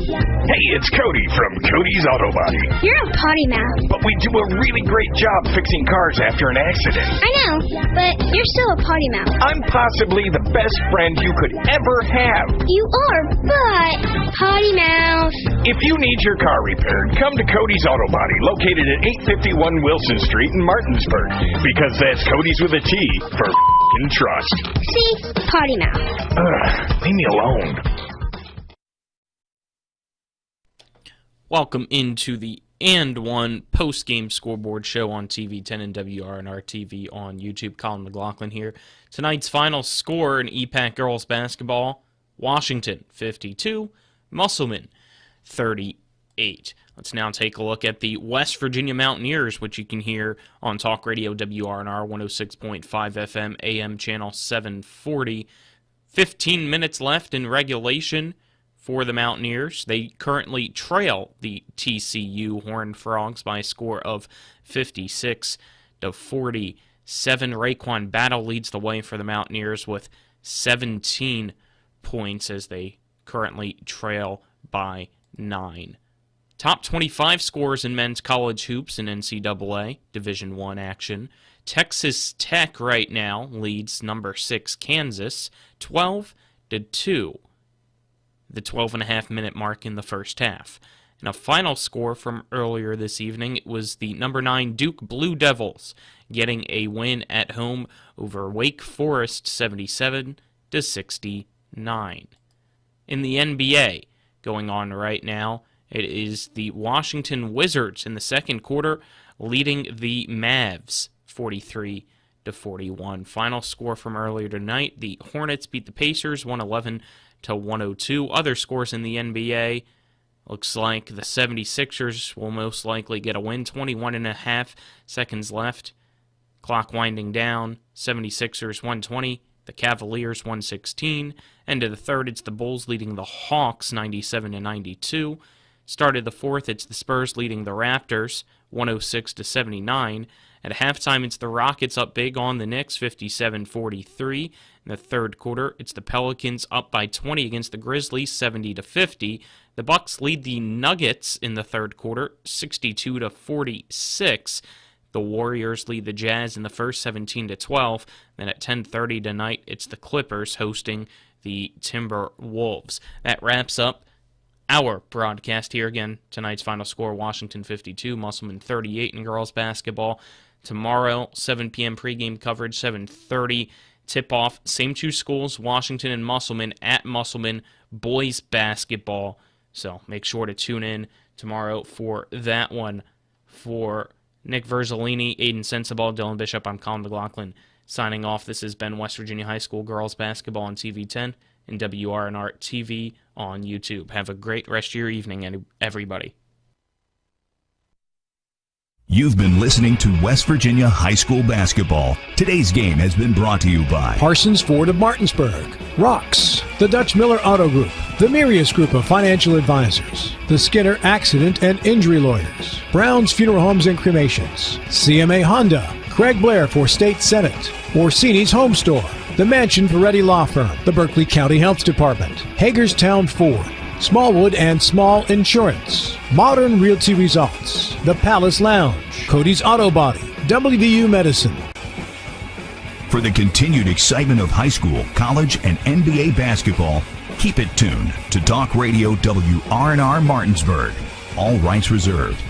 Hey, it's Cody from Cody's Auto Body. You're a potty mouth. But we do a really great job fixing cars after an accident. I know, but you're still a potty mouth. I'm possibly the best friend you could ever have. You are, but potty mouth. If you need your car repaired, come to Cody's Auto Body, located at 851 Wilson Street in Martinsburg. Because that's Cody's with a T for f***ing trust. See? Potty mouth. Leave me alone. Welcome into the And One post-game scoreboard show on TV 10 and WRNR TV on YouTube. Colin McLaughlin here. Tonight's final score in EPAC girls basketball, Washington 52, Musselman 38. Let's now take a look at the West Virginia Mountaineers, which you can hear on Talk Radio WRNR 106.5 FM AM channel 740. 15 minutes left in regulation for the Mountaineers. They currently trail the TCU Horned Frogs by a score of 56-47. Raekwon Battle leads the way for the Mountaineers with 17 points as they currently trail by 9. Top 25 scores in men's college hoops in NCAA Division I action. Texas Tech right now leads number 6 Kansas 12-2. The 12.5-minute mark in the first half. And a final score from earlier this evening, it was the number 9 Duke Blue Devils getting a win at home over Wake Forest 77-69. In the NBA, going on right now, it is the Washington Wizards in the second quarter leading the Mavs 43-41. Final score from earlier tonight, the Hornets beat the Pacers 111-102. Other scores in the NBA, looks like the 76ers will most likely get a win. 21.5 seconds left. Clock winding down. 76ers 120. The Cavaliers 116. End of the third, it's the Bulls leading the Hawks 97-92. Start of the fourth, it's the Spurs leading the Raptors 106-79. At halftime, it's the Rockets up big on the Knicks 57-43. In the third quarter, it's the Pelicans up by 20 against the Grizzlies 70-50. The Bucks lead the Nuggets in the third quarter 62-46. The Warriors lead the Jazz in the first 17-12. Then at 10:30 tonight, it's the Clippers hosting the Timberwolves. That wraps up our broadcast here. Again, tonight's final score, Washington 52, Musselman 38 in girls basketball. Tomorrow, 7 p.m. pregame coverage, 7:30 tip-off. Same two schools, Washington and Musselman, at Musselman boys basketball. So make sure to tune in tomorrow for that one. For Nick Verzolini, Aiden Sensabaugh, Dylan Bishop, I'm Colin McLaughlin signing off. This has been West Virginia High School girls basketball on TV 10 and WRNR TV on YouTube. Have a great rest of your evening, everybody. You've been listening to West Virginia High School basketball. Today's game has been brought to you by Parsons Ford of Martinsburg, Rocks, the Dutch Miller Auto Group, the Mirius Group of Financial Advisors, the Skinner Accident and Injury Lawyers, Brown's Funeral Homes and Cremations, CMA Honda, Craig Blair for State Senate, Orsini's Home Store, the Mansion Peretti Law Firm, the Berkeley County Health Department, Hagerstown Ford, Smallwood and Small Insurance, Modern Realty Results, the Palace Lounge, Cody's Auto Body, WVU Medicine. For the continued excitement of high school, college, and NBA basketball, keep it tuned to Talk Radio WRNR Martinsburg. All rights reserved.